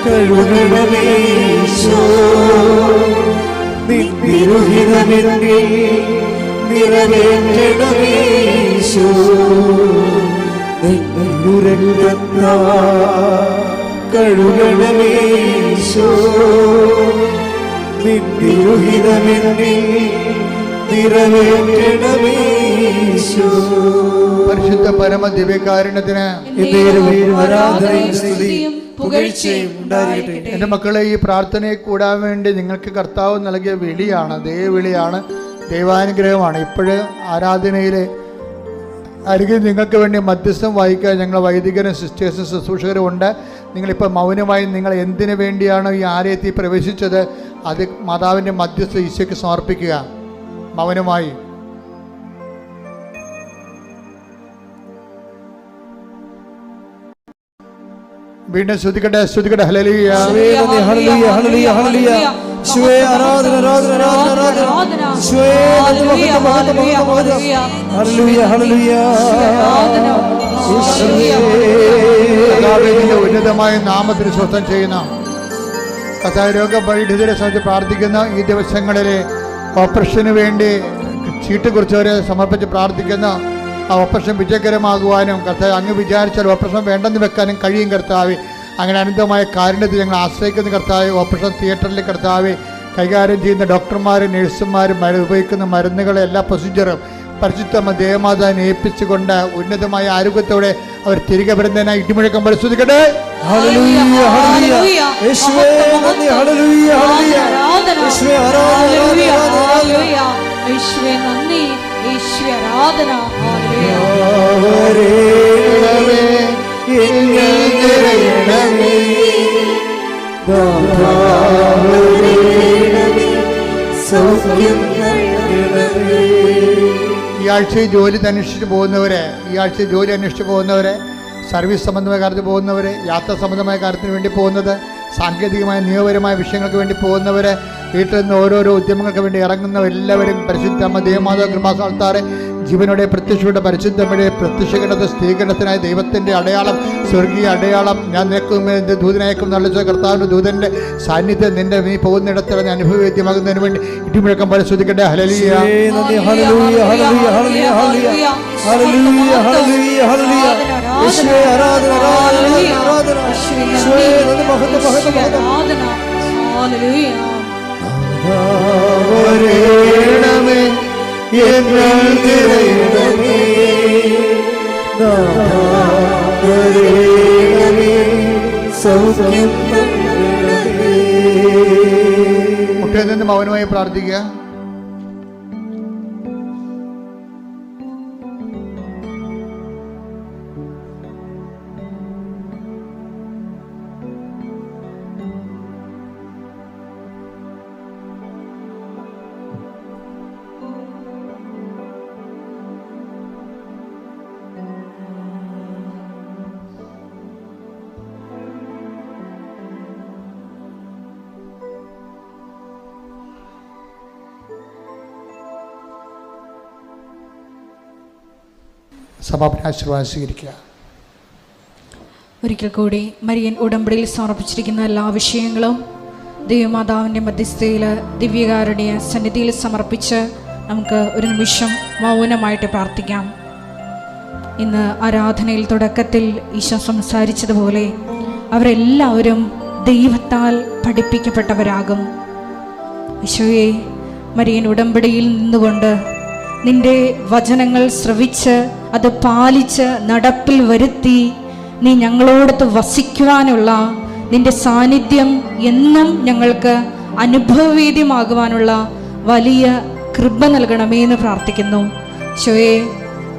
കഴുകണമേ യേശോ, നിന്നിരുഹിതമെന്നിൽ നിറവേറ്റണമേ യേശോ, നിന്നുരക്തത്താൽ കഴുകണമേ യേശോ, നിന്നിരുഹിതമെന്നിൽ നിറവേറ്റണമേ യേശോ. പരിശുദ്ധ പരമ ദിവ്യകാരുണ്യത്തിന് ആരാധനയും സ്തുതിയും പുകഴ്ചയും ഉണ്ടായിരിക്കട്ടെ. എൻ്റെ മക്കളെ, ഈ പ്രാർത്ഥനയെ കൂടാൻ വേണ്ടി നിങ്ങൾക്ക് കർത്താവ് നൽകിയ വിളിയാണ്, ദൈവവിളിയാണ്, ദൈവാനുഗ്രഹമാണ്. ഇപ്പോഴ് ആരാധനയിലെ അരികിൽ നിങ്ങൾക്ക് വേണ്ടി മധ്യസ്ഥം വായിക്കാൻ ഞങ്ങൾ വൈദികരും സിസ്റ്റേഴ്സും ശുശ്രൂഷകരും ഉണ്ട്. നിങ്ങളിപ്പോൾ മൗനമായി നിങ്ങൾ എന്തിനു വേണ്ടിയാണ് ഈ ആലയത്തിൽ പ്രവേശിച്ചത്, അത് മാതാവിൻ്റെ മധ്യസ്ഥ ഈശോയ്ക്ക് സമർപ്പിക്കുക. മൗനമായി വീണ്ടും ശ്രുതിക്കട്ടെ, ശ്രുതിക്കട്ടെ. ഹല്ലേലൂയ, ഹല്ലേലൂയ, ഹല്ലേലൂയ, ഹല്ലേലൂയ. യേശുവേ ആരാധന, ആരാധന, ആരാധന, ആരാധന. യേശുവേ നന്ദി, മഹത്വം, മഹത്വം, മഹത്വം, മഹത്വം. Hallelujah, hallelujah. കർത്താവിന്റെ ഉന്നതമായ നാമത്തിന് സ്വസ്ഥം ചെയ്യുന്ന കർത്താവ് രോഗപീഡിതരെ സംബന്ധിച്ച് പ്രാർത്ഥിക്കുന്ന ഈ ദിവസങ്ങളിലെ ഓപ്പറേഷന് വേണ്ടി ചീട്ട് കുറിച്ചവരെ സമർപ്പിച്ച് പ്രാർത്ഥിക്കുന്ന ആ ഓപ്പറേഷൻ വിജയകരമാകുവാനും കർത്താവ് അങ്ങ് വിചാരിച്ചാൽ ഓപ്പറേഷൻ വേണ്ടെന്ന് വെക്കാനും കഴിയും കർത്താവ്. അങ്ങനെ അനന്തമായ കാരുണ്യത്തിൽ ഞങ്ങൾ ആശ്രയിക്കുന്ന കർത്താവ്. ഓപ്പറേഷൻ തിയേറ്ററിൽ കർത്താവ് കൈകാര്യം ചെയ്യുന്ന ഡോക്ടർമാരും നഴ്സുമാരും ഉപയോഗിക്കുന്ന മരുന്നുകൾ, എല്ലാ പ്രൊസീജിയറും പരിശുദ്ധ ദേവമാതാവിനെ ഏൽപ്പിച്ചുകൊണ്ട് ഉന്നതമായ ആരോഗ്യത്തോടെ അവർ തിരികെ വരുന്നതിനായി ഇടിമുഴക്കം പരിശോധിക്കട്ടെ. ഹല്ലേലൂയ, ഹല്ലേലൂയ. യേശുവേ നന്ദി. ഹല്ലേലൂയ, ഹല്ലേലൂയ. യേശുവേ ആരാധന, ഹല്ലേലൂയ. യേശുവേ നന്ദി, യേശുവേ ആരാധന. ഹല്ലേലൂയ. വരേണമേ എന്നിൽ നിറയണമേ, ദാതാ വരേണമേ, സൗഖ്യം നൽകണമേ. ഈ ആഴ്ച ജോലി അന്വേഷിച്ച് പോകുന്നവരെ, ഈ ആഴ്ച ജോലി അന്വേഷിച്ച് പോകുന്നവരെ, സർവീസ് സംബന്ധമായ കാര്യത്തിൽ പോകുന്നവർ, യാത്രാ സംബന്ധമായ കാര്യത്തിന് വേണ്ടി പോകുന്നത്, സാങ്കേതികമായ നിയമപരമായ വിഷയങ്ങൾക്ക് വേണ്ടി പോകുന്നവർ, വീട്ടിൽ നിന്ന് ഓരോരോ ഉദ്യമങ്ങൾക്ക് വേണ്ടി ഇറങ്ങുന്നവരെല്ലാവരും പരിശുദ്ധമ്മ ദേവമാതാ കൃപാസ്ഥാനത്താറെ ജീവനോടെ പ്രത്യക്ഷപ്പെട്ട പരിശുദ്ധമ്മയുടെ പ്രത്യക്ഷീകരണത്തെ സ്ഥിരീകരണത്തിനായി ദൈവത്തിൻ്റെ അടയാളം, സ്വർഗീയ അടയാളം, ഞാൻ നിനക്കുമെന്ന് ദൂതനയക്കും നല്ല കർത്താവിൻ്റെ ദൂതൻ്റെ സാന്നിധ്യം നിന്റെ നീ പോകുന്നിടത്തിൽ അനുഭവവേദ്യമാകുന്നതിന് വേണ്ടി ഇടിമുഴക്കം പരിശോധിക്കട്ടെ. ഹല്ലേലൂയ, ഹല്ലേലൂയ, ഹല്ലേലൂയ, ഹല്ലേലൂയ, ഹല്ലേലൂയ. ഹല്ലേലൂയ, ഹല്ലേലൂയ, ഹല്ലേലൂയ. യേശുവേ ആരാധന, ആരാധന, ആരാധന. യേശുവേ നന്ദി, മഹത്വം, മഹത്വം, മഹത്വം. ഹല്ലേലൂയ. വരേണമേ എന്നിൽ നിറയണമേ, ദാതാ വരേണമേ, സൗഖ്യം നൽകണമേ. മുട്ടയിൽ നിന്ന് മൗനമായി പ്രാർത്ഥിക്കുക. സമാപനാശീർവാദം സ്വീകരിക്കുക. ഒരിക്കൽ കൂടി മരിയൻ ഉടമ്പടിയിൽ സമർപ്പിച്ചിരിക്കുന്ന എല്ലാ വിഷയങ്ങളും ദൈവമാതാവിൻ്റെ മധ്യസ്ഥയിൽ ദിവ്യകാരുണ്യ സന്നിധിയിൽ സമർപ്പിച്ച് നമുക്ക് ഒരു നിമിഷം മൗനമായിട്ട് പ്രാർത്ഥിക്കാം. ഇന്ന് ആരാധനയിൽ തുടക്കത്തിൽ ഈശോ സംസാരിച്ചതുപോലെ അവരെല്ലാവരും ദൈവത്താൽ പഠിപ്പിക്കപ്പെട്ടവരാകും. ഈശോയെ, മരിയൻ ഉടമ്പടിയിൽ നിന്നുകൊണ്ട് നിന്റെ വചനങ്ങൾ ശ്രവിച്ച് അത് പാലിച്ച് നടപ്പിൽ വരുത്തി നീ ഞങ്ങളോടൊത്ത് വസിക്കുവാനുള്ള നിന്റെ സാന്നിധ്യം എന്നും ഞങ്ങൾക്ക് അനുഭവവേദ്യമാകുവാനുള്ള വലിയ കൃപ നൽകണമേ എന്ന് പ്രാർത്ഥിക്കുന്നു. ഈശോയെ,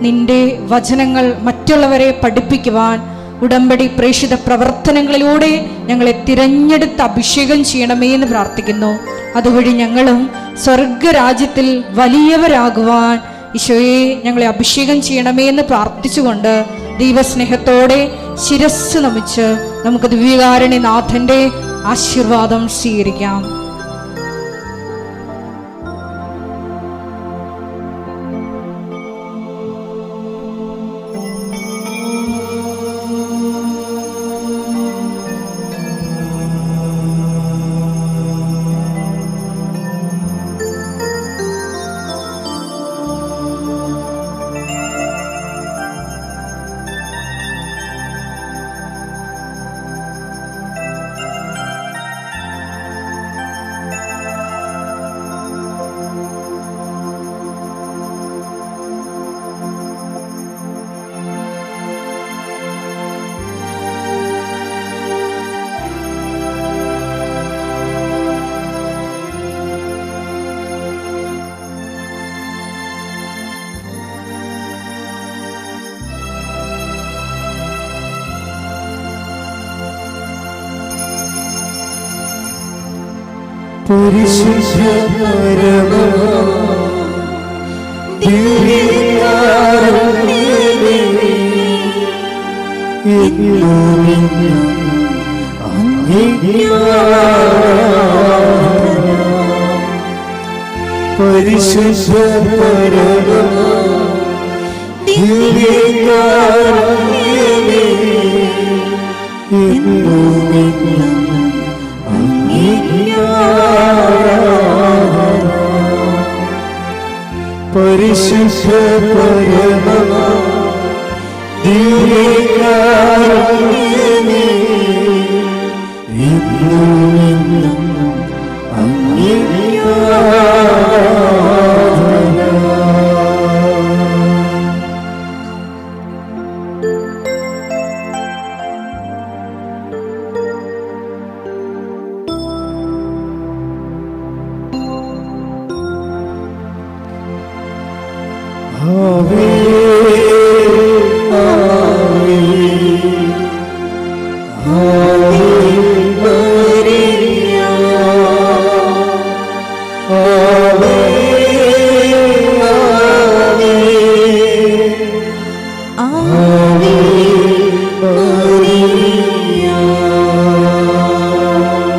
നിന്റെ വചനങ്ങൾ മറ്റുള്ളവരെ പഠിപ്പിക്കുവാൻ ഉടമ്പടി പ്രേക്ഷിത പ്രവർത്തനങ്ങളിലൂടെ ഞങ്ങളെ തിരഞ്ഞെടുത്ത് അഭിഷേകം ചെയ്യണമേ എന്ന് പ്രാർത്ഥിക്കുന്നു. അതുവഴി ഞങ്ങളും സ്വർഗരാജ്യത്തിൽ വലിയവരാകുവാൻ ഈശോയെ ഞങ്ങളെ അഭിഷേകം ചെയ്യണമേ എന്ന് പ്രാർത്ഥിച്ചുകൊണ്ട് ദൈവസ്നേഹത്തോടെ ശിരസ്സ് നമിച്ച് നമുക്ക് ദിവ്യകാരുണ്യനാഥന്റെ ആശീർവാദം സ്വീകരിക്കാം. പരിശുദ്ധ പരമ ദിവ്യകാരുണ്യമേ, എന്നും അങ്ങേക്ക് പരിശുദ്ധ പരമ ദിവ്യകാരുണ്യമേ, എന്നും പരിശുദ്ധ പരമ ദിവ്യകാരുണ്യമേ,